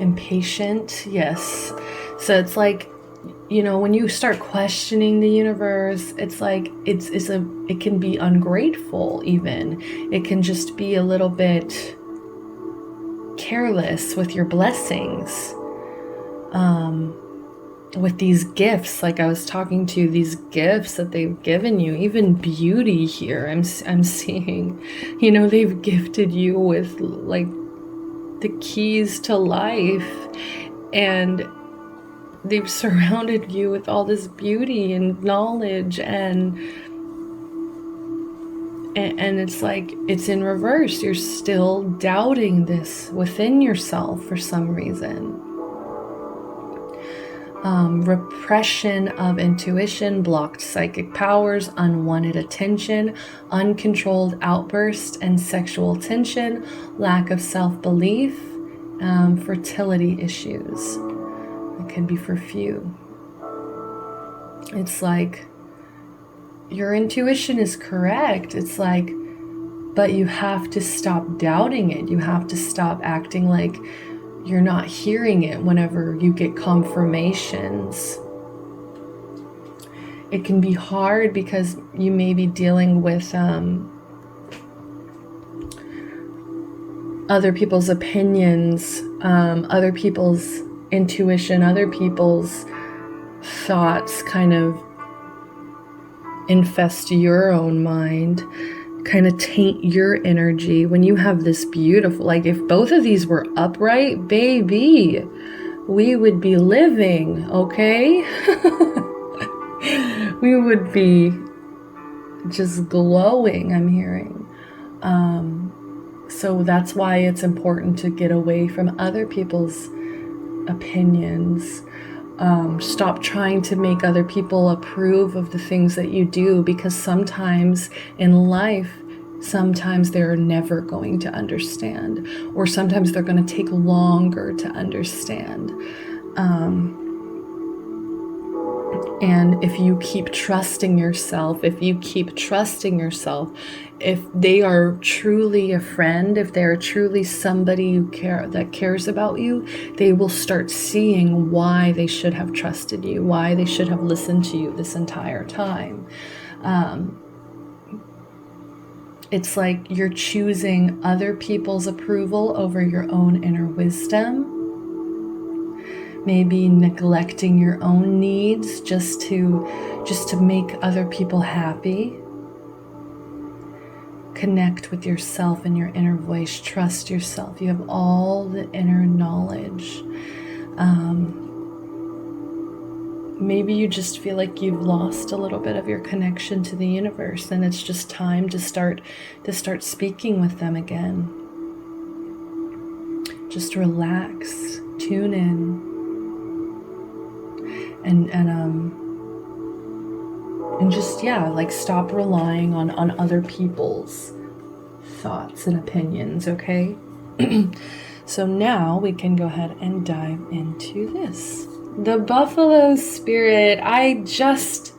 Impatient, yes. So it's like, you know, when you start questioning the universe, it's like it can be ungrateful even. It can just be a little bit careless with your blessings. With these gifts, like I was talking to, these gifts that they've given you, even beauty here, I'm seeing, you know, they've gifted you with like the keys to life, and they've surrounded you with all this beauty and knowledge, and it's like it's in reverse. You're still doubting this within yourself for some reason. Repression of intuition, blocked psychic powers, unwanted attention, uncontrolled outbursts and sexual tension, lack of self-belief, fertility issues. It can be for few. It's like your intuition is correct. It's like, but you have to stop doubting it. You have to stop acting like you're not hearing it whenever you get confirmations. It can be hard because you may be dealing with a other people's opinions, other people's intuition, other people's thoughts kind of infest your own mind, kind of taint your energy when you have this beautiful, like if both of these were upright, baby, we would be living, okay? We would be just glowing, I'm hearing. So that's why it's important to get away from other people's opinions. Stop trying to make other people approve of the things that you do, because sometimes in life, sometimes they're never going to understand, or sometimes they're going to take longer to understand. And if you keep trusting yourself, if they are truly a friend, if they're truly somebody that cares about you, they will start seeing why they should have trusted you, why they should have listened to you this entire time. It's like you're choosing other people's approval over your own inner wisdom. Maybe neglecting your own needs just to make other people happy. Connect with yourself and your inner voice. Trust yourself. You have all the inner knowledge. Maybe you just feel like you've lost a little bit of your connection to the universe, and it's just time to start speaking with them again. Just relax, tune in. And just, like stop relying on other people's thoughts and opinions, okay? So now we can go ahead and dive into this. The Buffalo Spirit. I just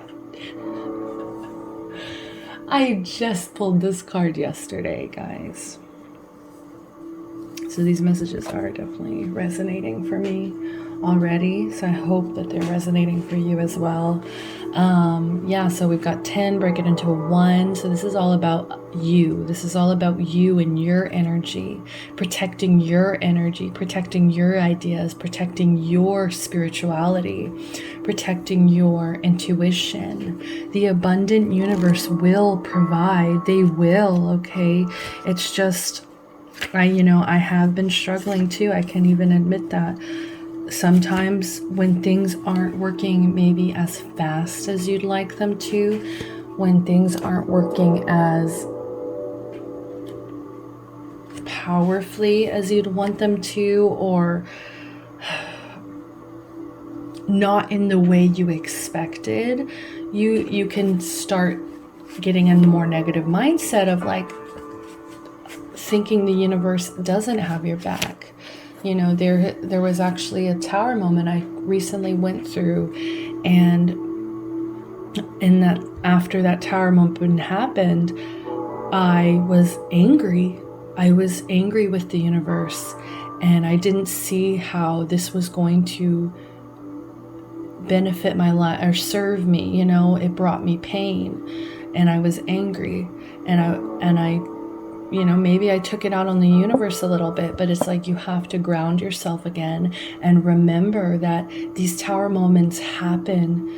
pulled this card yesterday, guys. So these messages are definitely resonating for me already. So I hope that they're resonating for you as well. So we've got 10, break it into a 1. So this is all about you. This is all about you and your energy, protecting your energy, protecting your ideas, protecting your spirituality, protecting your intuition. The abundant universe will provide. They will, okay? It's just, I have been struggling too. I can even admit that. Sometimes when things aren't working maybe as fast as you'd like them to, when things aren't working as powerfully as you'd want them to, or not in the way you expected, you can start getting in a more negative mindset of like thinking the universe doesn't have your back. There was actually a tower moment I recently went through, and after that tower moment happened, I was angry. I was angry with the universe, and I didn't see how this was going to benefit my life or serve me. It brought me pain, and I was angry, and I maybe I took it out on the universe a little bit, but it's like you have to ground yourself again and remember that these tower moments happen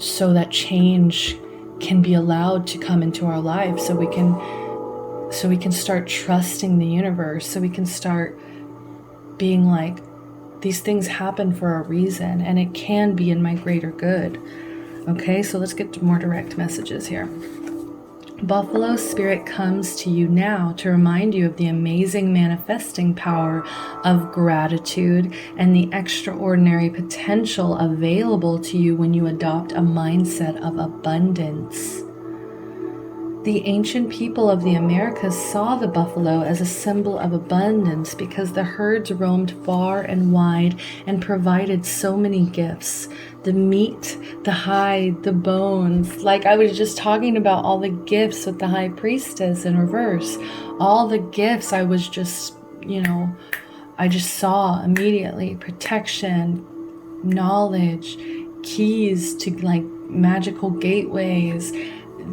so that change can be allowed to come into our lives, so we can start trusting the universe, so we can start being like, these things happen for a reason, and it can be in my greater good. Okay, so let's get to more direct messages here. Buffalo Spirit comes to you now to remind you of the amazing manifesting power of gratitude and the extraordinary potential available to you when you adopt a mindset of abundance. The ancient people of the Americas saw the buffalo as a symbol of abundance because the herds roamed far and wide and provided so many gifts. The meat, the hide, the bones. Like I was just talking about all the gifts with the high priestess in reverse. All the gifts I was just, I just saw immediately. Protection, knowledge, keys to like magical gateways,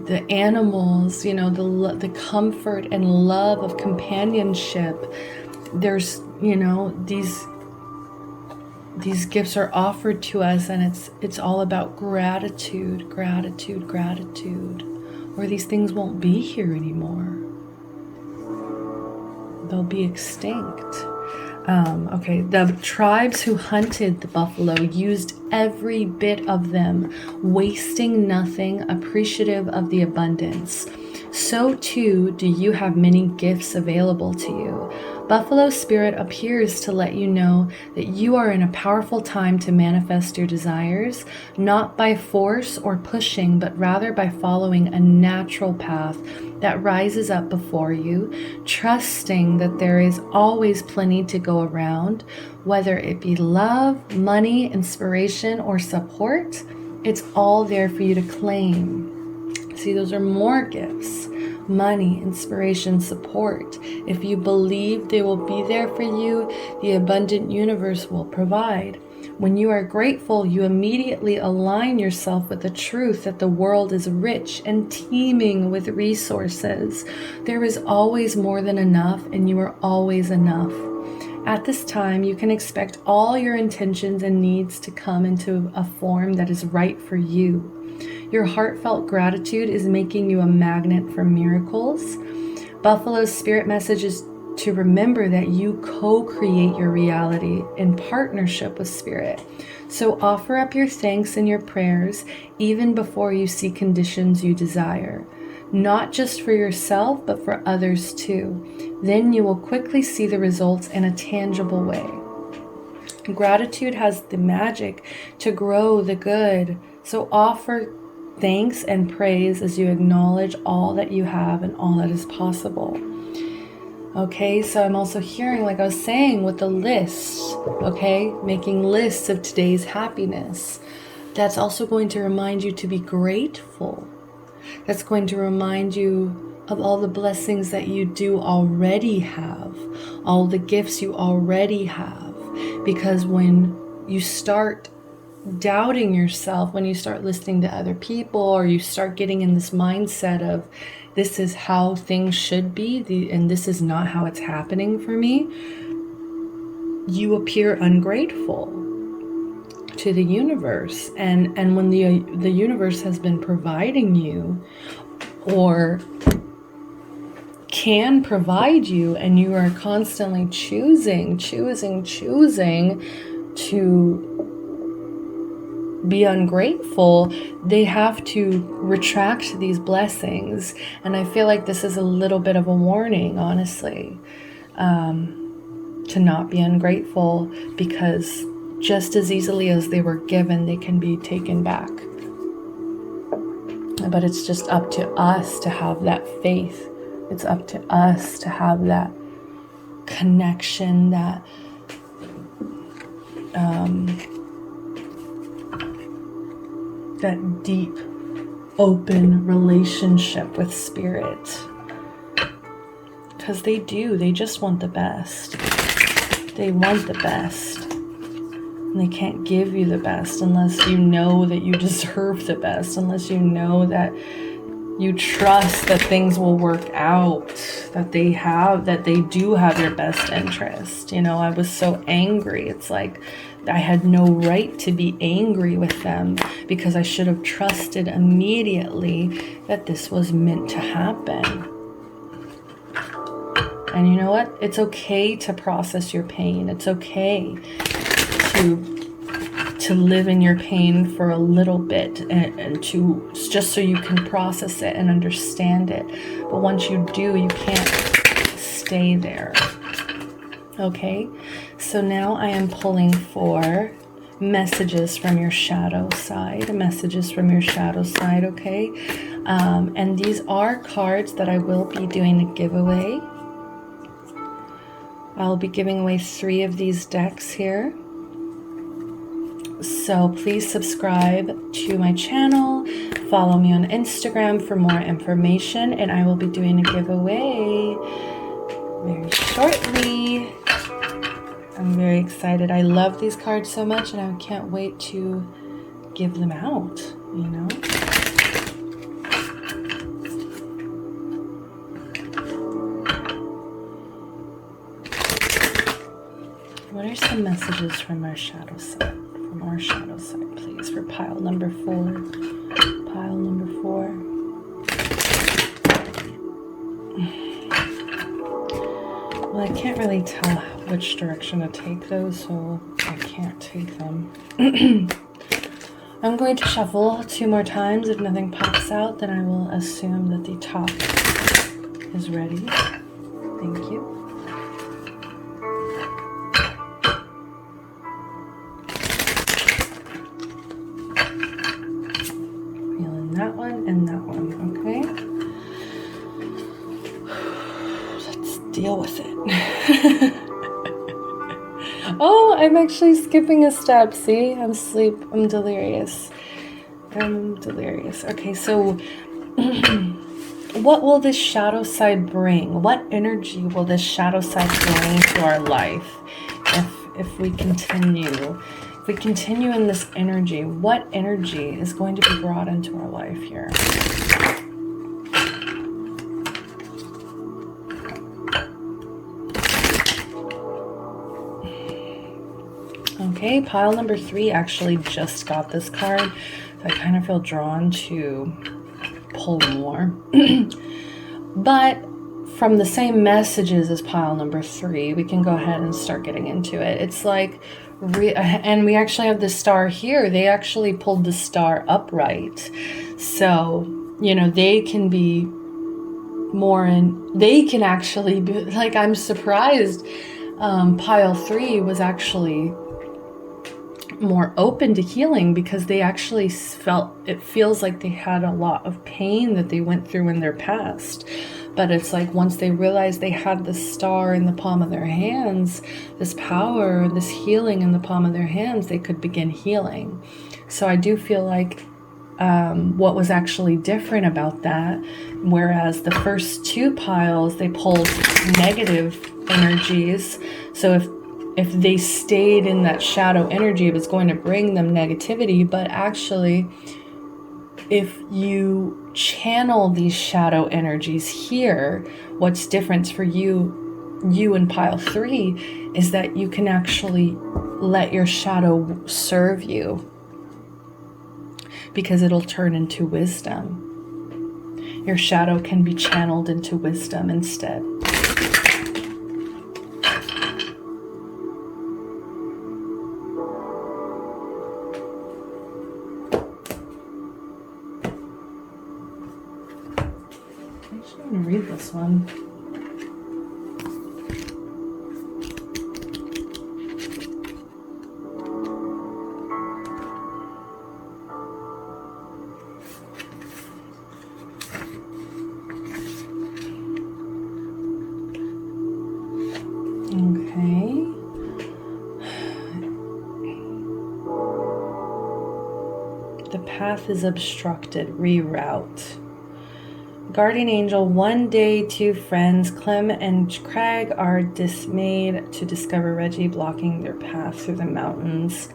the animals, you know, the comfort and love of companionship. There's, you know, these gifts are offered to us, and it's all about gratitude, gratitude, gratitude, or these things won't be here anymore. They'll be extinct. Okay, the tribes who hunted the buffalo used every bit of them, wasting nothing, appreciative of the abundance. So too do you have many gifts available to you. Buffalo Spirit appears to let you know that you are in a powerful time to manifest your desires, not by force or pushing, but rather by following a natural path that rises up before you, trusting that there is always plenty to go around, whether it be love, money, inspiration, or support. It's all there for you to claim. See, those are more gifts. Money, inspiration, support. If you believe they will be there for you, the abundant universe will provide. When you are grateful, you immediately align yourself with the truth that the world is rich and teeming with resources. There is always more than enough, and you are always enough. At this time, you can expect all your intentions and needs to come into a form that is right for you. Your heartfelt gratitude is making you a magnet for miracles. Buffalo's spirit message is to remember that you co-create your reality in partnership with Spirit. So offer up your thanks and your prayers even before you see conditions you desire, not just for yourself, but for others too. Then you will quickly see the results in a tangible way. Gratitude has the magic to grow the good. So offer thanks and praise as you acknowledge all that you have and all that is possible. Okay, so I'm also hearing, like I was saying, with the list, okay, making lists of today's happiness. That's also going to remind you to be grateful. That's going to remind you of all the blessings that you do already have, all the gifts you already have. Because when you start doubting yourself, when you start listening to other people, or you start getting in this mindset of this is how things should be, and this is not how it's happening for me, you appear ungrateful to the universe. And when the universe has been providing you, or can provide you, and you are constantly choosing to be ungrateful, they have to retract these blessings. And I feel like this is a little bit of a warning, honestly, to not be ungrateful, because just as easily as they were given, they can be taken back. But it's just up to us to have that faith. It's up to us to have that connection, that that deep, open relationship with Spirit. Because they just want the best. They want the best. And they can't give you the best unless you know that you deserve the best, unless you know that you trust that things will work out, that they do have your best interest. You know, I was so angry. It's like I had no right to be angry with them, because I should have trusted immediately that this was meant to happen. And you know what? It's okay to process your pain. It's okay to live in your pain for a little bit, and to just so you can process it and understand it. But once you do, you can't stay there. Okay, so now I am pulling for messages from your shadow side, okay? And these are cards that I will be doing a giveaway. I'll be giving away 3 of these decks here. So please subscribe to my channel, follow me on Instagram for more information, and I will be doing a giveaway very shortly. I'm very excited. I love these cards so much, and I can't wait to give them out, you know? are some messages from our shadow side? From our shadow side, please, for pile number 4. Pile number 4. Well, I can't really tell which direction to take those, so I can't take them. I'm going to shuffle 2 more times. If nothing pops out, then I will assume that the top is ready. Thank you. Feeling that one and that one, okay? Let's deal with it. Oh, I'm actually skipping a step. See, I'm delirious. I'm delirious. Okay, so what will this shadow side bring? What energy will this shadow side bring to our life if we continue? If we continue in this energy, what energy is going to be brought into our life here? Okay, pile number 3 actually just got this card, so I kind of feel drawn to pull more. But from the same messages as pile number 3, we can go ahead and start getting into it. It's like, and we actually have the star here. They actually pulled the star upright. So, you know, they can be more they can actually be, like, I'm surprised pile 3 was actually more open to healing, because they actually it feels like they had a lot of pain that they went through in their past. But it's like once they realized they had the star in the palm of their hands, this power, this healing in the palm of their hands, they could begin healing. So I do feel like what was actually different about that, whereas the first 2 piles, they pulled negative energies. So if they stayed in that shadow energy, it was going to bring them negativity. But actually, if you channel these shadow energies here, what's different for you in pile 3 is that you can actually let your shadow serve you, because it'll turn into wisdom. Your shadow can be channeled into wisdom instead. I'm going to read this one. Okay. The path is obstructed. Reroute. Guardian angel, one day 2 friends, Clem and Craig, are dismayed to discover Reggie blocking their path through the mountains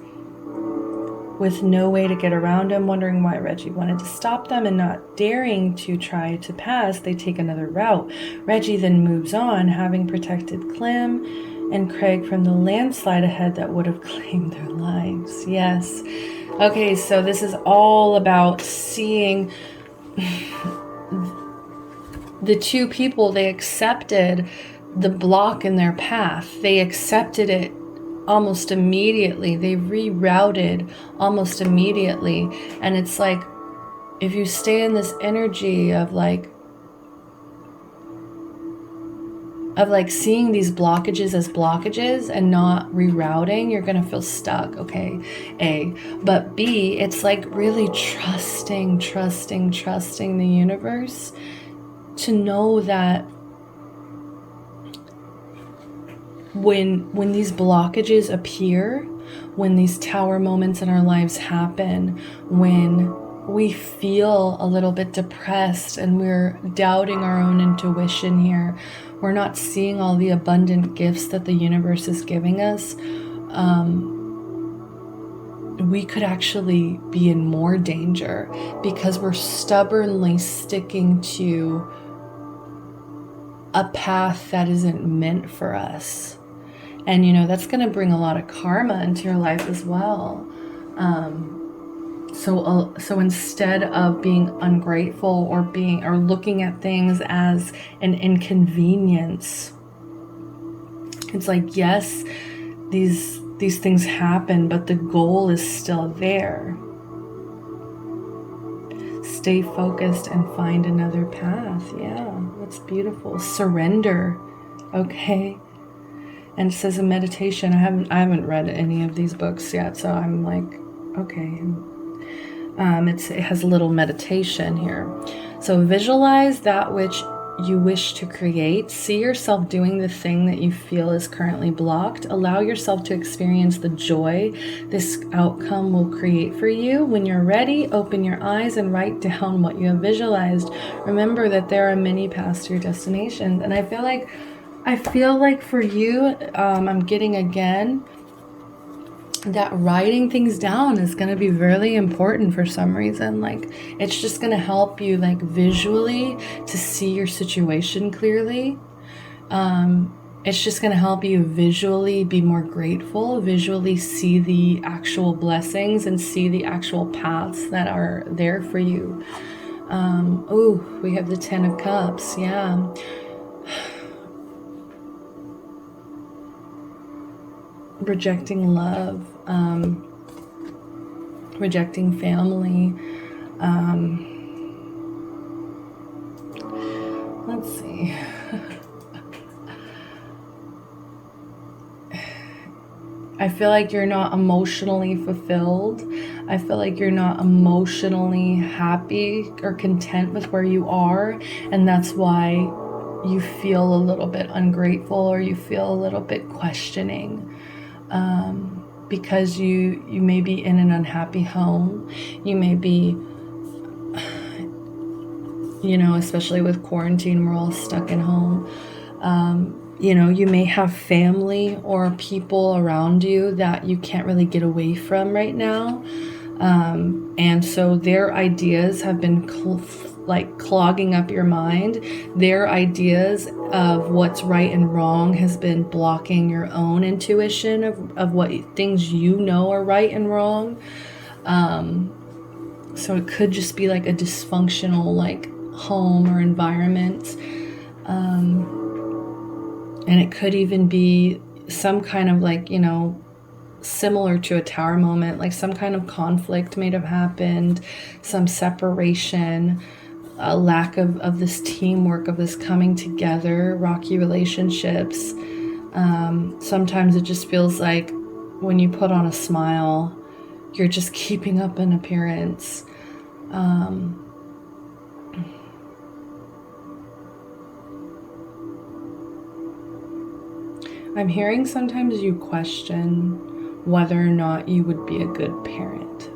with no way to get around him. Wondering why Reggie wanted to stop them and not daring to try to pass, they take another route. Reggie then moves on, having protected Clem and Craig from the landslide ahead that would have claimed their lives. Yes. Okay, so this is all about seeing the 2 people. They accepted the block in their path. They accepted it almost immediately. They rerouted almost immediately. And it's like, if you stay in this energy of like seeing these blockages as blockages and not rerouting, you're going to feel stuck. Okay. A. But B, it's like really trusting the universe, to know that when these blockages appear, when these tower moments in our lives happen, when we feel a little bit depressed and we're doubting our own intuition here, we're not seeing all the abundant gifts that the universe is giving us, we could actually be in more danger, because we're stubbornly sticking to a path that isn't meant for us. And, you know, that's going to bring a lot of karma into your life as well. So instead of being ungrateful or looking at things as an inconvenience, it's like, yes, these things happen, but the goal is still there. Stay focused and find another path. Yeah, that's beautiful. Surrender. Okay. And it says in meditation, I haven't read any of these books yet, so I'm like, okay. It has a little meditation here. So visualize that which you wish to create. See yourself doing the thing that you feel is currently blocked. Allow yourself to experience the joy this outcome will create for you. When you're ready, open your eyes and write down what you have visualized. Remember that there are many paths to your destination. And I feel like for you, I'm getting again that writing things down is going to be really important for some reason. Like, it's just going to help you, like, visually to see your situation clearly. It's just going to help you visually be more grateful, visually see the actual blessings and see the actual paths that are there for you. Oh, we have the 10 of Cups. Yeah. Rejecting love, rejecting family. Let's see. I feel like you're not emotionally fulfilled. I feel like you're not emotionally happy or content with where you are, and that's why you feel a little bit ungrateful, or you feel a little bit questioning. Because you may be in an unhappy home. You may be, you know, especially with quarantine, we're all stuck at home. You know, you may have family or people around you that you can't really get away from right now. And so their ideas have been clogging up your mind. Their ideas of what's right and wrong has been blocking your own intuition of what things you know are right and wrong. So it could just be like a dysfunctional, like, home or environment. And it could even be some kind of, like, you know, similar to a tower moment, like some kind of conflict may have happened, some separation, a lack of this teamwork, of this coming together, rocky relationships. Sometimes it just feels like when you put on a smile, you're just keeping up an appearance. I'm hearing sometimes you question whether or not you would be a good parent.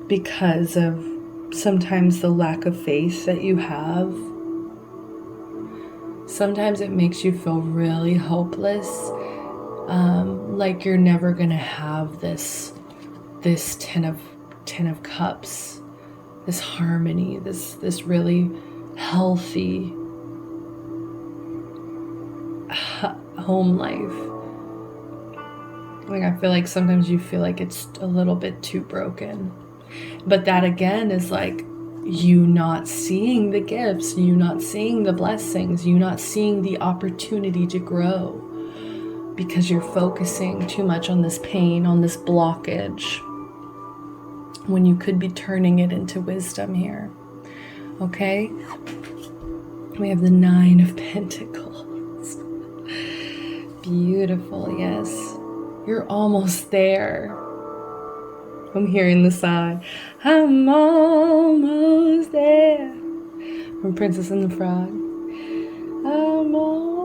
Because of sometimes the lack of faith that you have. Sometimes it makes you feel really hopeless, like you're never gonna have this 10 of Cups, this harmony, this really healthy home life. Like, I feel like sometimes you feel like it's a little bit too broken. But that again is like you not seeing the gifts, you not seeing the blessings, you not seeing the opportunity to grow, because you're focusing too much on this pain, on this blockage, when you could be turning it into wisdom here. Okay? We have the 9 of Pentacles. Beautiful, yes. You're almost there. I'm hearing the sigh. I'm almost there. From Princess and the Frog. I'm almost.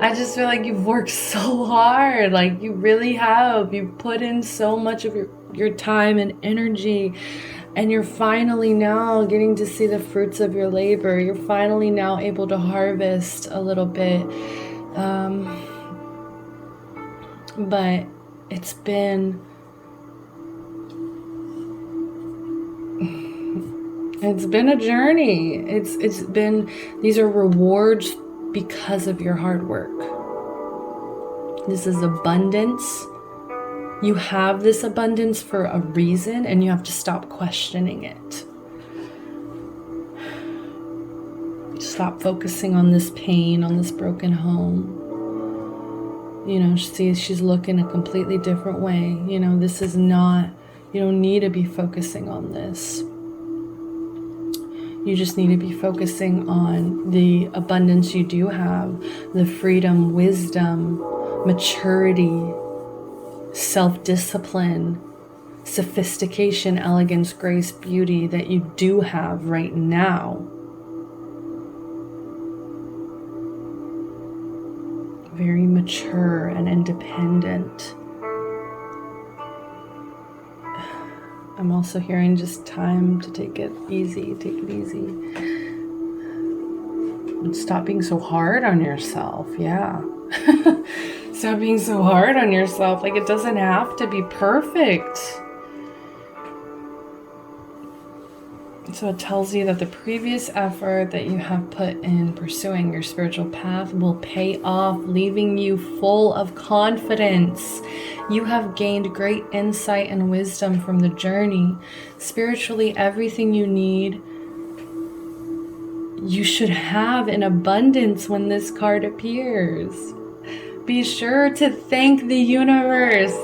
I just feel like you've worked so hard. Like, you really have. You've put in so much of your time and energy. And you're finally now getting to see the fruits of your labor. You're finally now able to harvest a little bit. But it's been It's been a journey. It's been, these are rewards because of your hard work. This is abundance. You have this abundance for a reason, and you have to stop questioning it. Stop focusing on this pain, on this broken home. You know, she's looking a completely different way. You know, this is not, you don't need to be focusing on this. You just need to be focusing on the abundance you do have, the freedom, wisdom, maturity, self-discipline, sophistication, elegance, grace, beauty that you do have right now. Very mature and independent. I'm also hearing just time to take it easy, take it easy. And stop being so hard on yourself, yeah. Stop being so hard on yourself. Like, it doesn't have to be perfect. So it tells you that the previous effort that you have put in pursuing your spiritual path will pay off, leaving you full of confidence. You have gained great insight and wisdom from the journey. Spiritually, everything you need, you should have in abundance when this card appears. Be sure to thank the universe.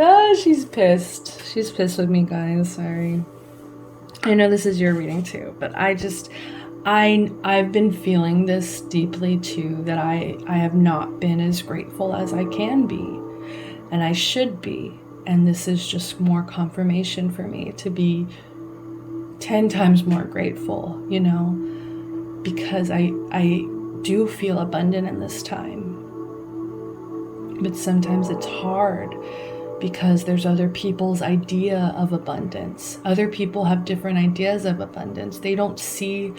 Oh, she's pissed. She's pissed with me, guys. Sorry. I know this is your reading too, but I've been feeling this deeply too, that I have not been as grateful as I can be, and I should be. And this is just more confirmation for me to be 10 times more grateful, you know, because I do feel abundant in this time. But sometimes it's hard because there's other people's idea of abundance. Other people have different ideas of abundance. They don't see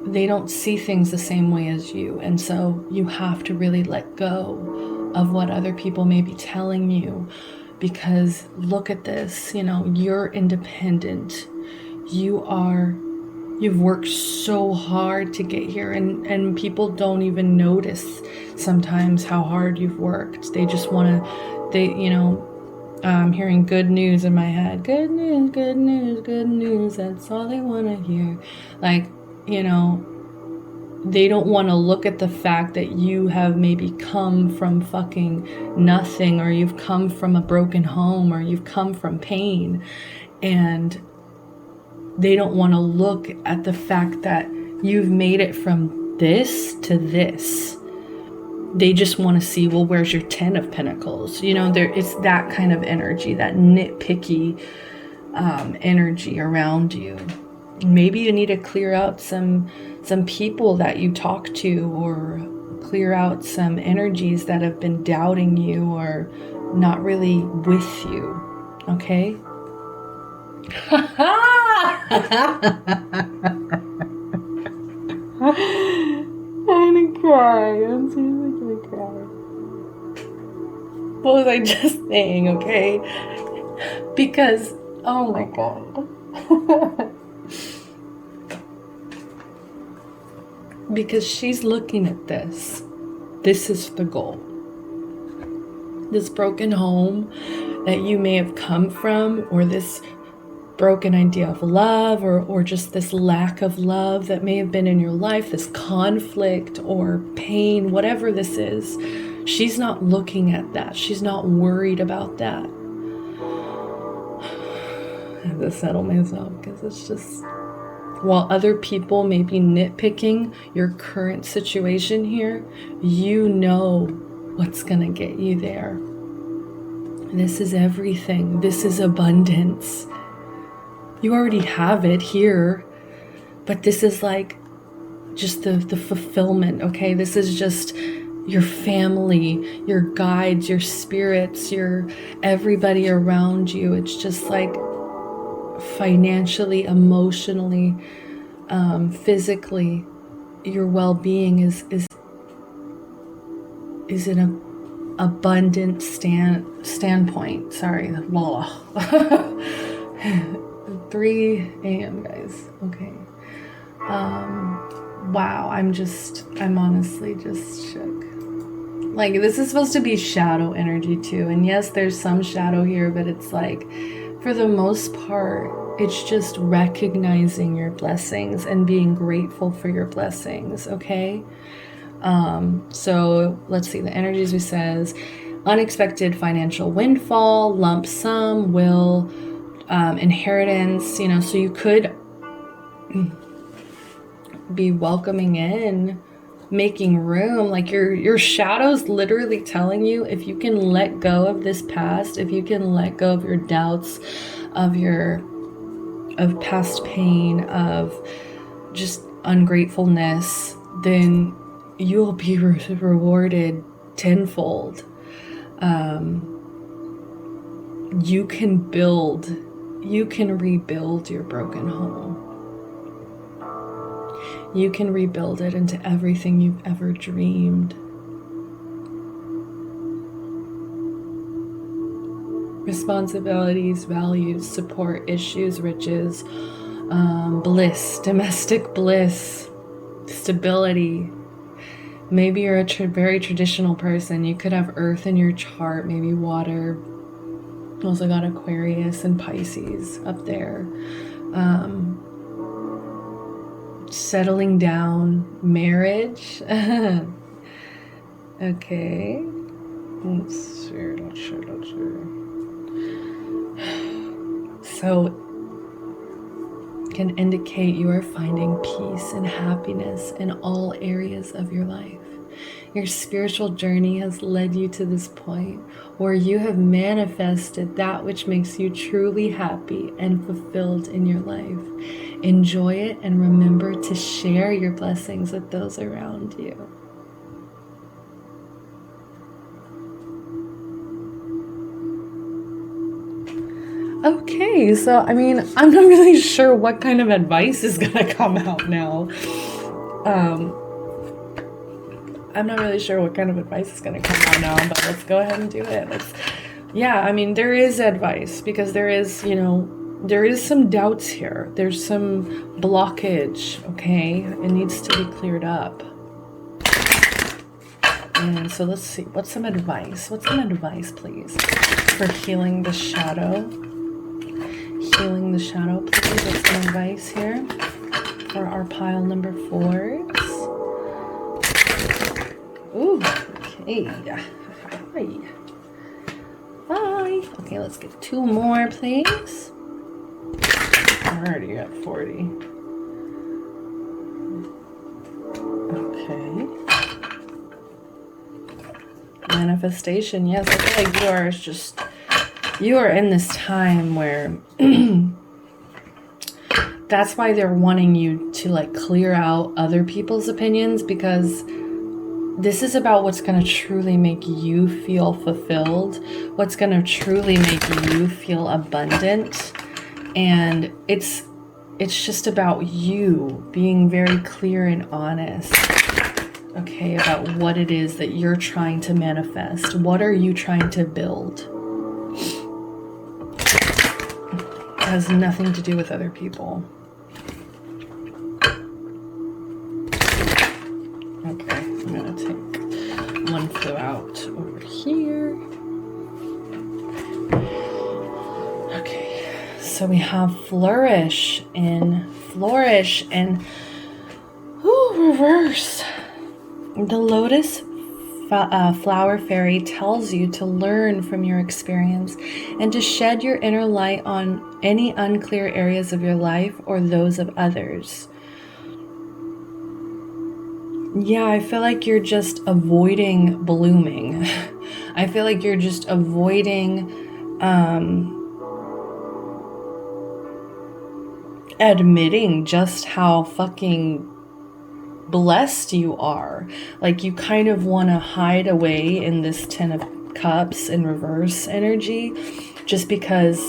things the same way as you. And so you have to really let go of what other people may be telling you, because look at this, you know, you're independent. You've worked so hard to get here, and people don't even notice sometimes how hard you've worked. They just want to, you know, I'm hearing good news in my head. Good news, good news, good news. That's all they want to hear. Like, you know, they don't want to look at the fact that you have maybe come from fucking nothing, or you've come from a broken home, or you've come from pain, and they don't want to look at the fact that you've made it from this to this. They just want to see, well, where's your 10 of Pentacles? You know, it's that kind of energy, that nitpicky energy around you. Maybe you need to clear out some people that you talk to, or clear out some energies that have been doubting you or not really with you. Okay? I'm gonna cry. I'm seriously gonna cry. What was I just saying, okay? Because, oh my god. Because she's looking at this. This is the goal. This broken home that you may have come from, or this broken idea of love, or just this lack of love that may have been in your life, this conflict or pain, whatever this is, she's not looking at that. She's not worried about that. I have to settle myself, because it's just, while other people may be nitpicking your current situation here, you know what's gonna get you there. This is everything. This is abundance. You already have it here, but this is like just the fulfillment, okay? This is just your family, your guides, your spirits, your everybody around you. It's just like financially, emotionally, physically, your well-being is in a abundant standpoint. Sorry, blah. 3 a.m. guys. Okay. Wow, I'm honestly just shook. Like, this is supposed to be shadow energy too. And yes, there's some shadow here, but it's like, for the most part, it's just recognizing your blessings and being grateful for your blessings, okay? So let's see, the energies we says, unexpected financial windfall, lump sum, will, inheritance, you know, so you could be welcoming in, making room, like your shadow's literally telling you, if you can let go of this past, if you can let go of your doubts, of past pain, of just ungratefulness, then you'll be rewarded tenfold. You can rebuild your broken home. You can rebuild it into everything you've ever dreamed. Responsibilities, values, support, issues, riches, bliss, domestic bliss, stability. Maybe you're a very traditional person. You could have earth in your chart, maybe water. Also got Aquarius and Pisces up there. Settling down, marriage. Okay. Let's share. So can indicate you are finding peace and happiness in all areas of your life. Your spiritual journey has led you to this point where you have manifested that which makes you truly happy and fulfilled in your life. Enjoy it and remember to share your blessings with those around you. Okay, so I mean, I'm not really sure what kind of advice is gonna come out now. I'm not really sure what kind of advice is going to come out now, but let's go ahead and do it. Yeah, I mean, there is advice because there is, you know, there is some doubts here. There's some blockage, okay? It needs to be cleared up. And so let's see, what's some advice? What's some advice, please, for healing the shadow? Healing the shadow, please. What's some advice here for our pile number 4? Ooh, okay. Hi. Okay, let's get 2 more, please. I'm already at 40. Okay. Manifestation, yes. I feel like you are in this time where that's why they're wanting you to like clear out other people's opinions, because this is about what's going to truly make you feel fulfilled, what's going to truly make you feel abundant. And it's just about you being very clear and honest, okay, about what it is that you're trying to manifest. What are you trying to build? It has nothing to do with other people. Okay, I'm gonna take one flew out over here. Okay, so we have flourish and reverse. The lotus flower fairy tells you to learn from your experience and to shed your inner light on any unclear areas of your life or those of others. Yeah, I feel like you're just avoiding blooming. I feel like you're just avoiding admitting just how fucking blessed you are. Like, you kind of want to hide away in this 10 of Cups in reverse energy just because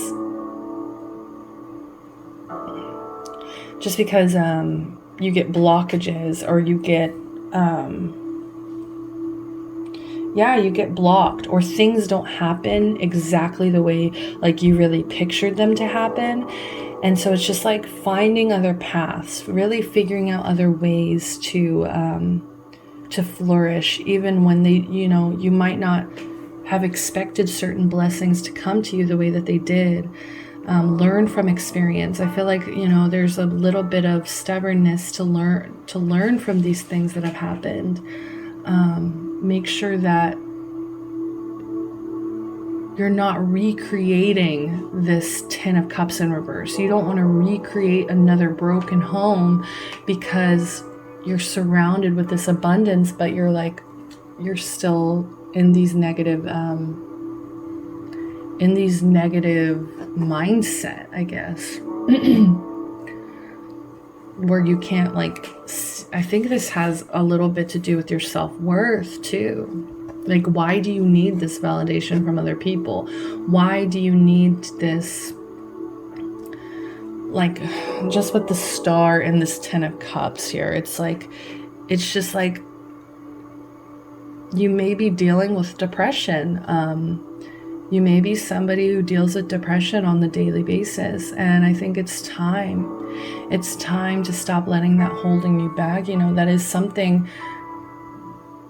you get blockages, or you get yeah, you get blocked, or things don't happen exactly the way like you really pictured them to happen. And so it's just like finding other paths, really figuring out other ways to flourish, even when they, you might not have expected certain blessings to come to you the way that they did. Learn from experience. I feel like, there's a little bit of stubbornness to learn from these things that have happened. Make sure that you're not recreating this 10 of Cups in reverse. You don't want to recreate another broken home because you're surrounded with this abundance, but you're still in these negative mindset, I guess, where you can't I think this has a little bit to do with your self-worth too. Like, why do you need this validation from other people? Why do you need this? Like, just with the star and this 10 of Cups here, it's just like you may be dealing with depression. You may be somebody who deals with depression on the daily basis. And I think it's time. It's time to stop letting that holding you back. That is something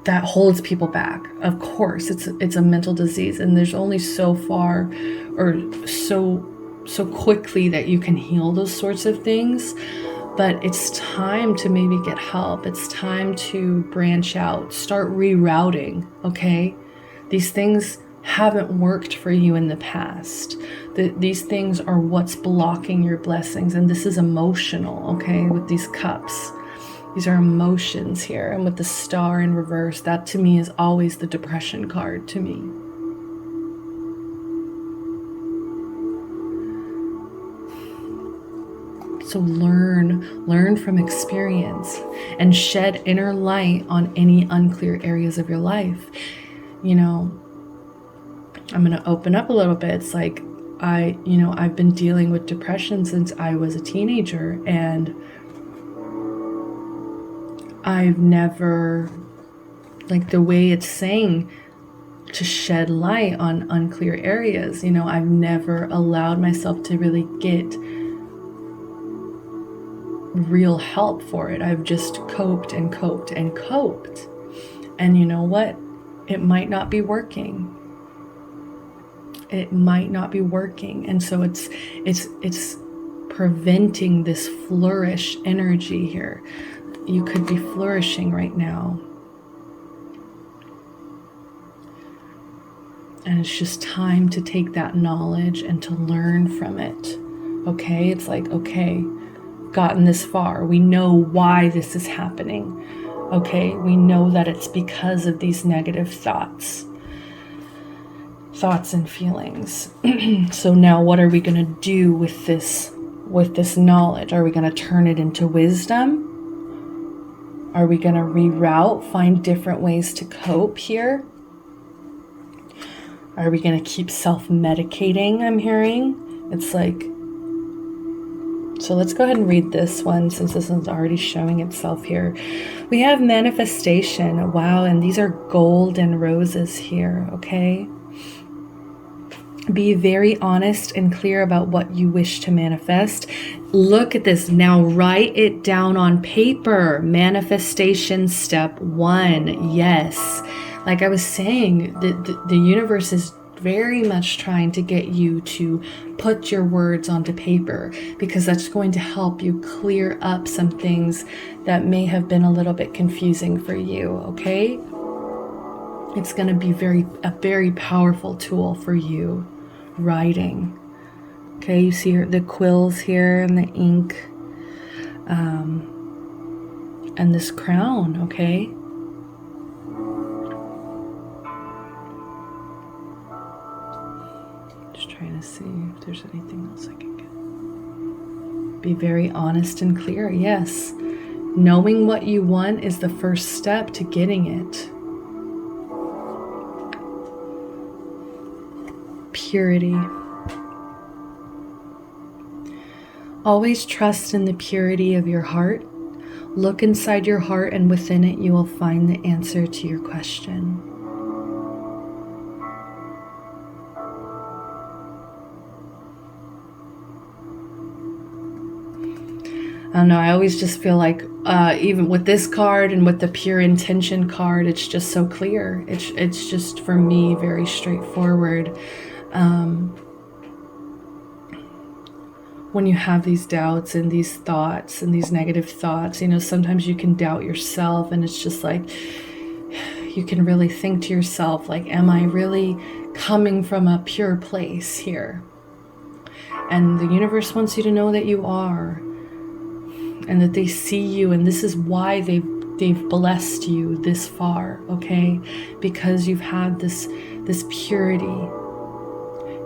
that holds people back. Of course, it's a mental disease, and there's only so far or so quickly that you can heal those sorts of things. But it's time to maybe get help. It's time to branch out, start rerouting, okay? These things haven't worked for you in the past. These things are what's blocking your blessings, and this is emotional, okay, with these cups. These are emotions here, and with the star in reverse, that to me is always the depression card to me. So learn from experience and shed inner light on any unclear areas of your life. I'm going to open up a little bit. It's like I've been dealing with depression since I was a teenager, and I've never, the way it's saying to shed light on unclear areas, I've never allowed myself to really get real help for it. I've just coped and coped and coped. And you know what? It might not be working. It might not be working. And so it's preventing this flourish energy here. You could be flourishing right now. And it's just time to take that knowledge and to learn from it. Okay? It's like, okay, gotten this far. We know why this is happening. Okay? We know that it's because of these negative thoughts and feelings. So now what are we going to do with this knowledge? Are we going to turn it into wisdom? Are we going to reroute, find different ways to cope here? Are we going to keep self-medicating, I'm hearing? It's like, so let's go ahead and read this one since this one's already showing itself here. We have manifestation. Wow, and these are golden roses here, okay? Be very honest and clear about what you wish to manifest. Look at this. Now write it down on paper. Manifestation step 1. Yes. Like I was saying, the universe is very much trying to get you to put your words onto paper, because that's going to help you clear up some things that may have been a little bit confusing for you, okay? It's going to be a very powerful tool for you, writing. Okay, you see the quills here and the ink, and this crown, okay? Just trying to see if there's anything else I can get. Be very honest and clear, yes. Knowing what you want is the first step to getting it. Purity. Always trust in the purity of your heart. Look inside your heart, and within it you will find the answer to your question. I don't know, I always just feel like even with this card and with the pure intention card, it's just so clear. It's just, for me, very straightforward. When you have these doubts and these thoughts and these negative thoughts, you know, sometimes you can doubt yourself, and it's just like, you can really think to yourself, like, am I really coming from a pure place here? And the universe wants you to know that you are, and that they see you, and this is why they've blessed you this far, okay? Because you've had this purity.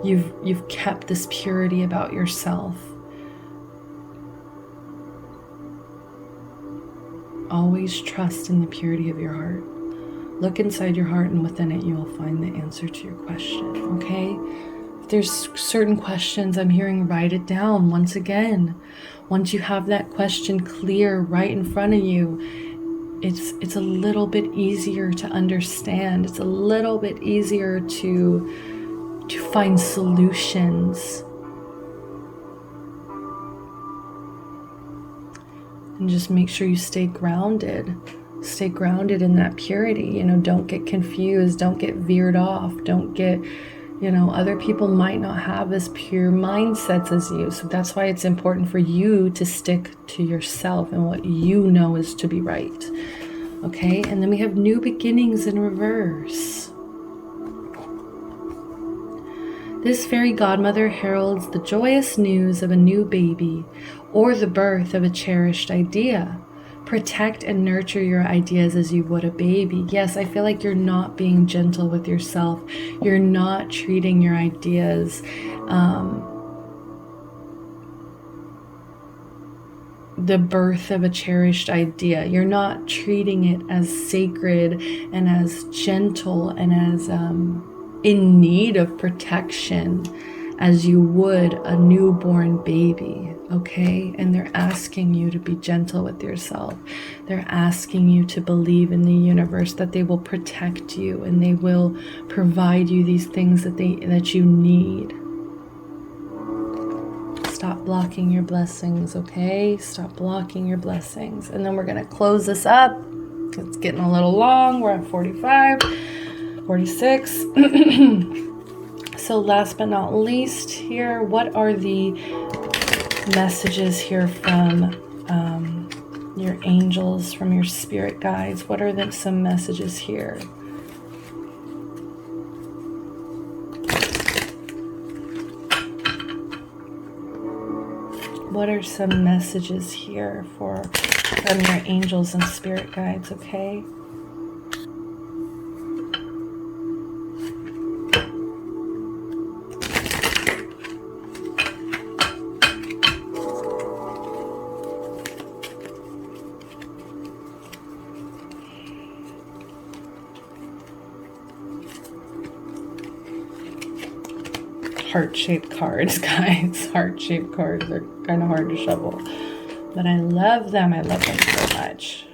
You've kept this purity about yourself. Always trust in the purity of your heart. Look inside your heart, and within it you will find the answer to your question, okay? If there's certain questions I'm hearing, write it down. Once again, once you have that question clear right in front of you, it's a little bit easier to understand. It's a little bit easier to find solutions. And just make sure you stay grounded. Stay grounded in that purity. You know, don't get confused. Don't get veered off. Don't get, you know, other people might not have as pure mindsets as you. So that's why it's important for you to stick to yourself and what you know is to be right. Okay? And then we have new beginnings in reverse. This fairy godmother heralds the joyous news of a new baby or the birth of a cherished idea. Protect and nurture your ideas as you would a baby. Yes, I feel like you're not being gentle with yourself. You're not treating your ideas the birth of a cherished idea. You're not treating it as sacred and as gentle and as in need of protection as you would a newborn baby, okay? And they're asking you to be gentle with yourself. They're asking you to believe in the universe, that they will protect you and they will provide you these things that you need. Stop blocking your blessings, okay? Stop blocking your blessings. And then we're gonna close this up. It's getting a little long. We're at 45. 46. So last but not least here, what are the messages here from your angels, from your spirit guides? What are some messages here? What are some messages here from your angels and spirit guides, okay? Heart-shaped cards, guys. Heart-shaped cards are kind of hard to shuffle, but I love them. I love them so much.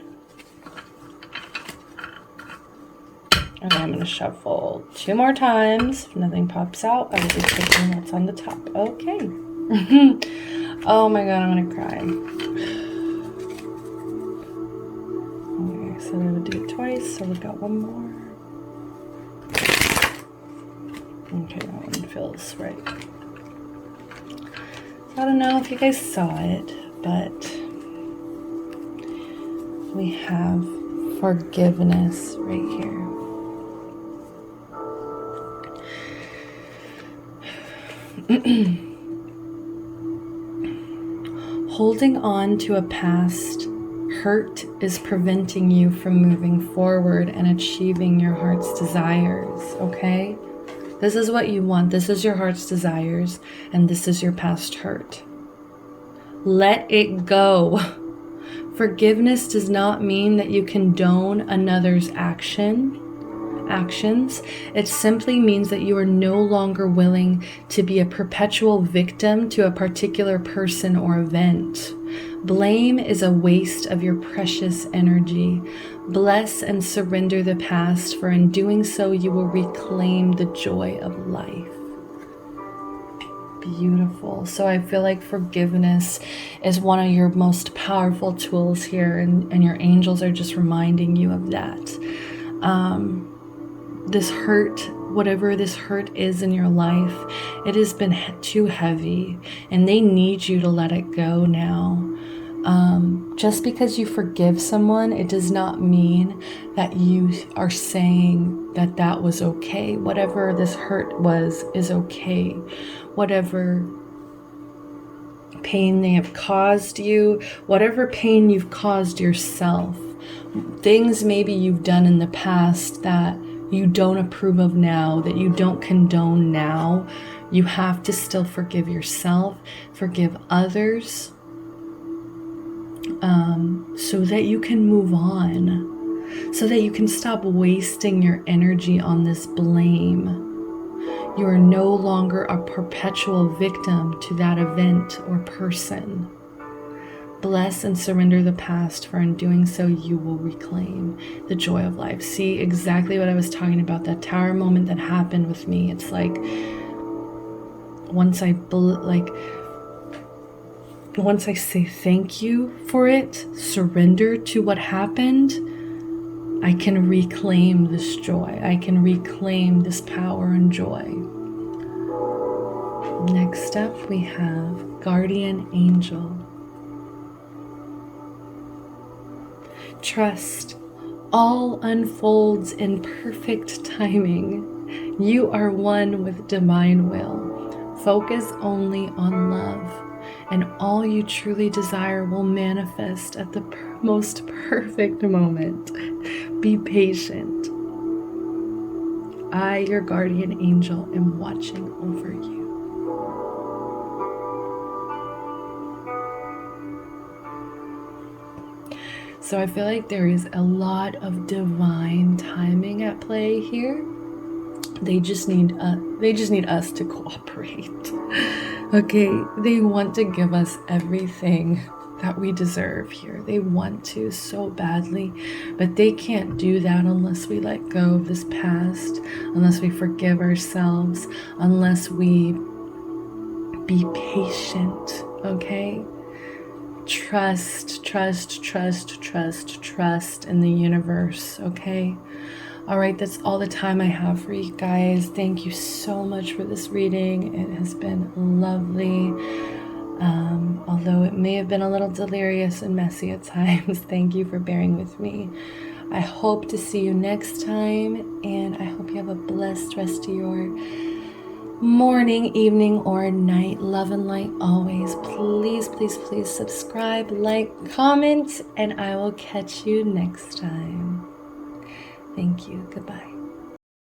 Okay, I'm going to shuffle 2 more times. If nothing pops out, I will be taking what's on the top. Okay. Oh my god, I'm going to cry. Okay, so I would do it twice, so we've got 1 more. Okay, that one feels right. I don't know if you guys saw it, but we have forgiveness right here. Holding on to a past hurt is preventing you from moving forward and achieving your heart's desires, okay? This is what you want. This is your heart's desires, and this is your past hurt. Let it go. Forgiveness does not mean that you condone another's actions. It simply means that you are no longer willing to be a perpetual victim to a particular person or event. Blame is a waste of your precious energy. Bless and surrender the past, for in doing so you will reclaim the joy of life. beautiful. So I feel like forgiveness is one of your most powerful tools here, and your angels are just reminding you of that. This hurt, whatever this hurt is in your life, it has been too heavy, and they need you to let it go now. Just because you forgive someone, it does not mean that you are saying that that was okay. Whatever this hurt was is okay. Whatever pain they have caused you, whatever pain you've caused yourself, things maybe you've done in the past that you don't approve of now, that you don't condone now, you have to still forgive yourself, forgive others, so that you can move on, so that you can stop wasting your energy on this blame. You are no longer a perpetual victim to that event or person. Bless and surrender the past, for in doing so, you will reclaim the joy of life. See, exactly what I was talking about, that tower moment that happened with me. It's like, once I say thank you for it, surrender to what happened, I can reclaim this joy. I can reclaim this power and joy. Next up, we have Guardian Angel. Trust, all unfolds in perfect timing. You are one with divine will. Focus only on love, and all you truly desire will manifest at the most perfect moment. Be patient. I, your guardian angel, am watching over you. So I feel like there is a lot of divine timing at play here. They just need us to cooperate. Okay, they want to give us everything that we deserve here. They want to so badly, but they can't do that unless we let go of this past, unless we forgive ourselves, unless we be patient, okay? Trust in the universe, okay? All right, that's all the time I have for you guys. Thank you so much for this reading. It has been lovely. Although it may have been a little delirious and messy at times, thank you for bearing with me. I hope to see you next time, and I hope you have a blessed rest of your morning, evening, or night. Love and light always. Please, please, please subscribe, like, comment, and I will catch you next time. Thank you. Goodbye.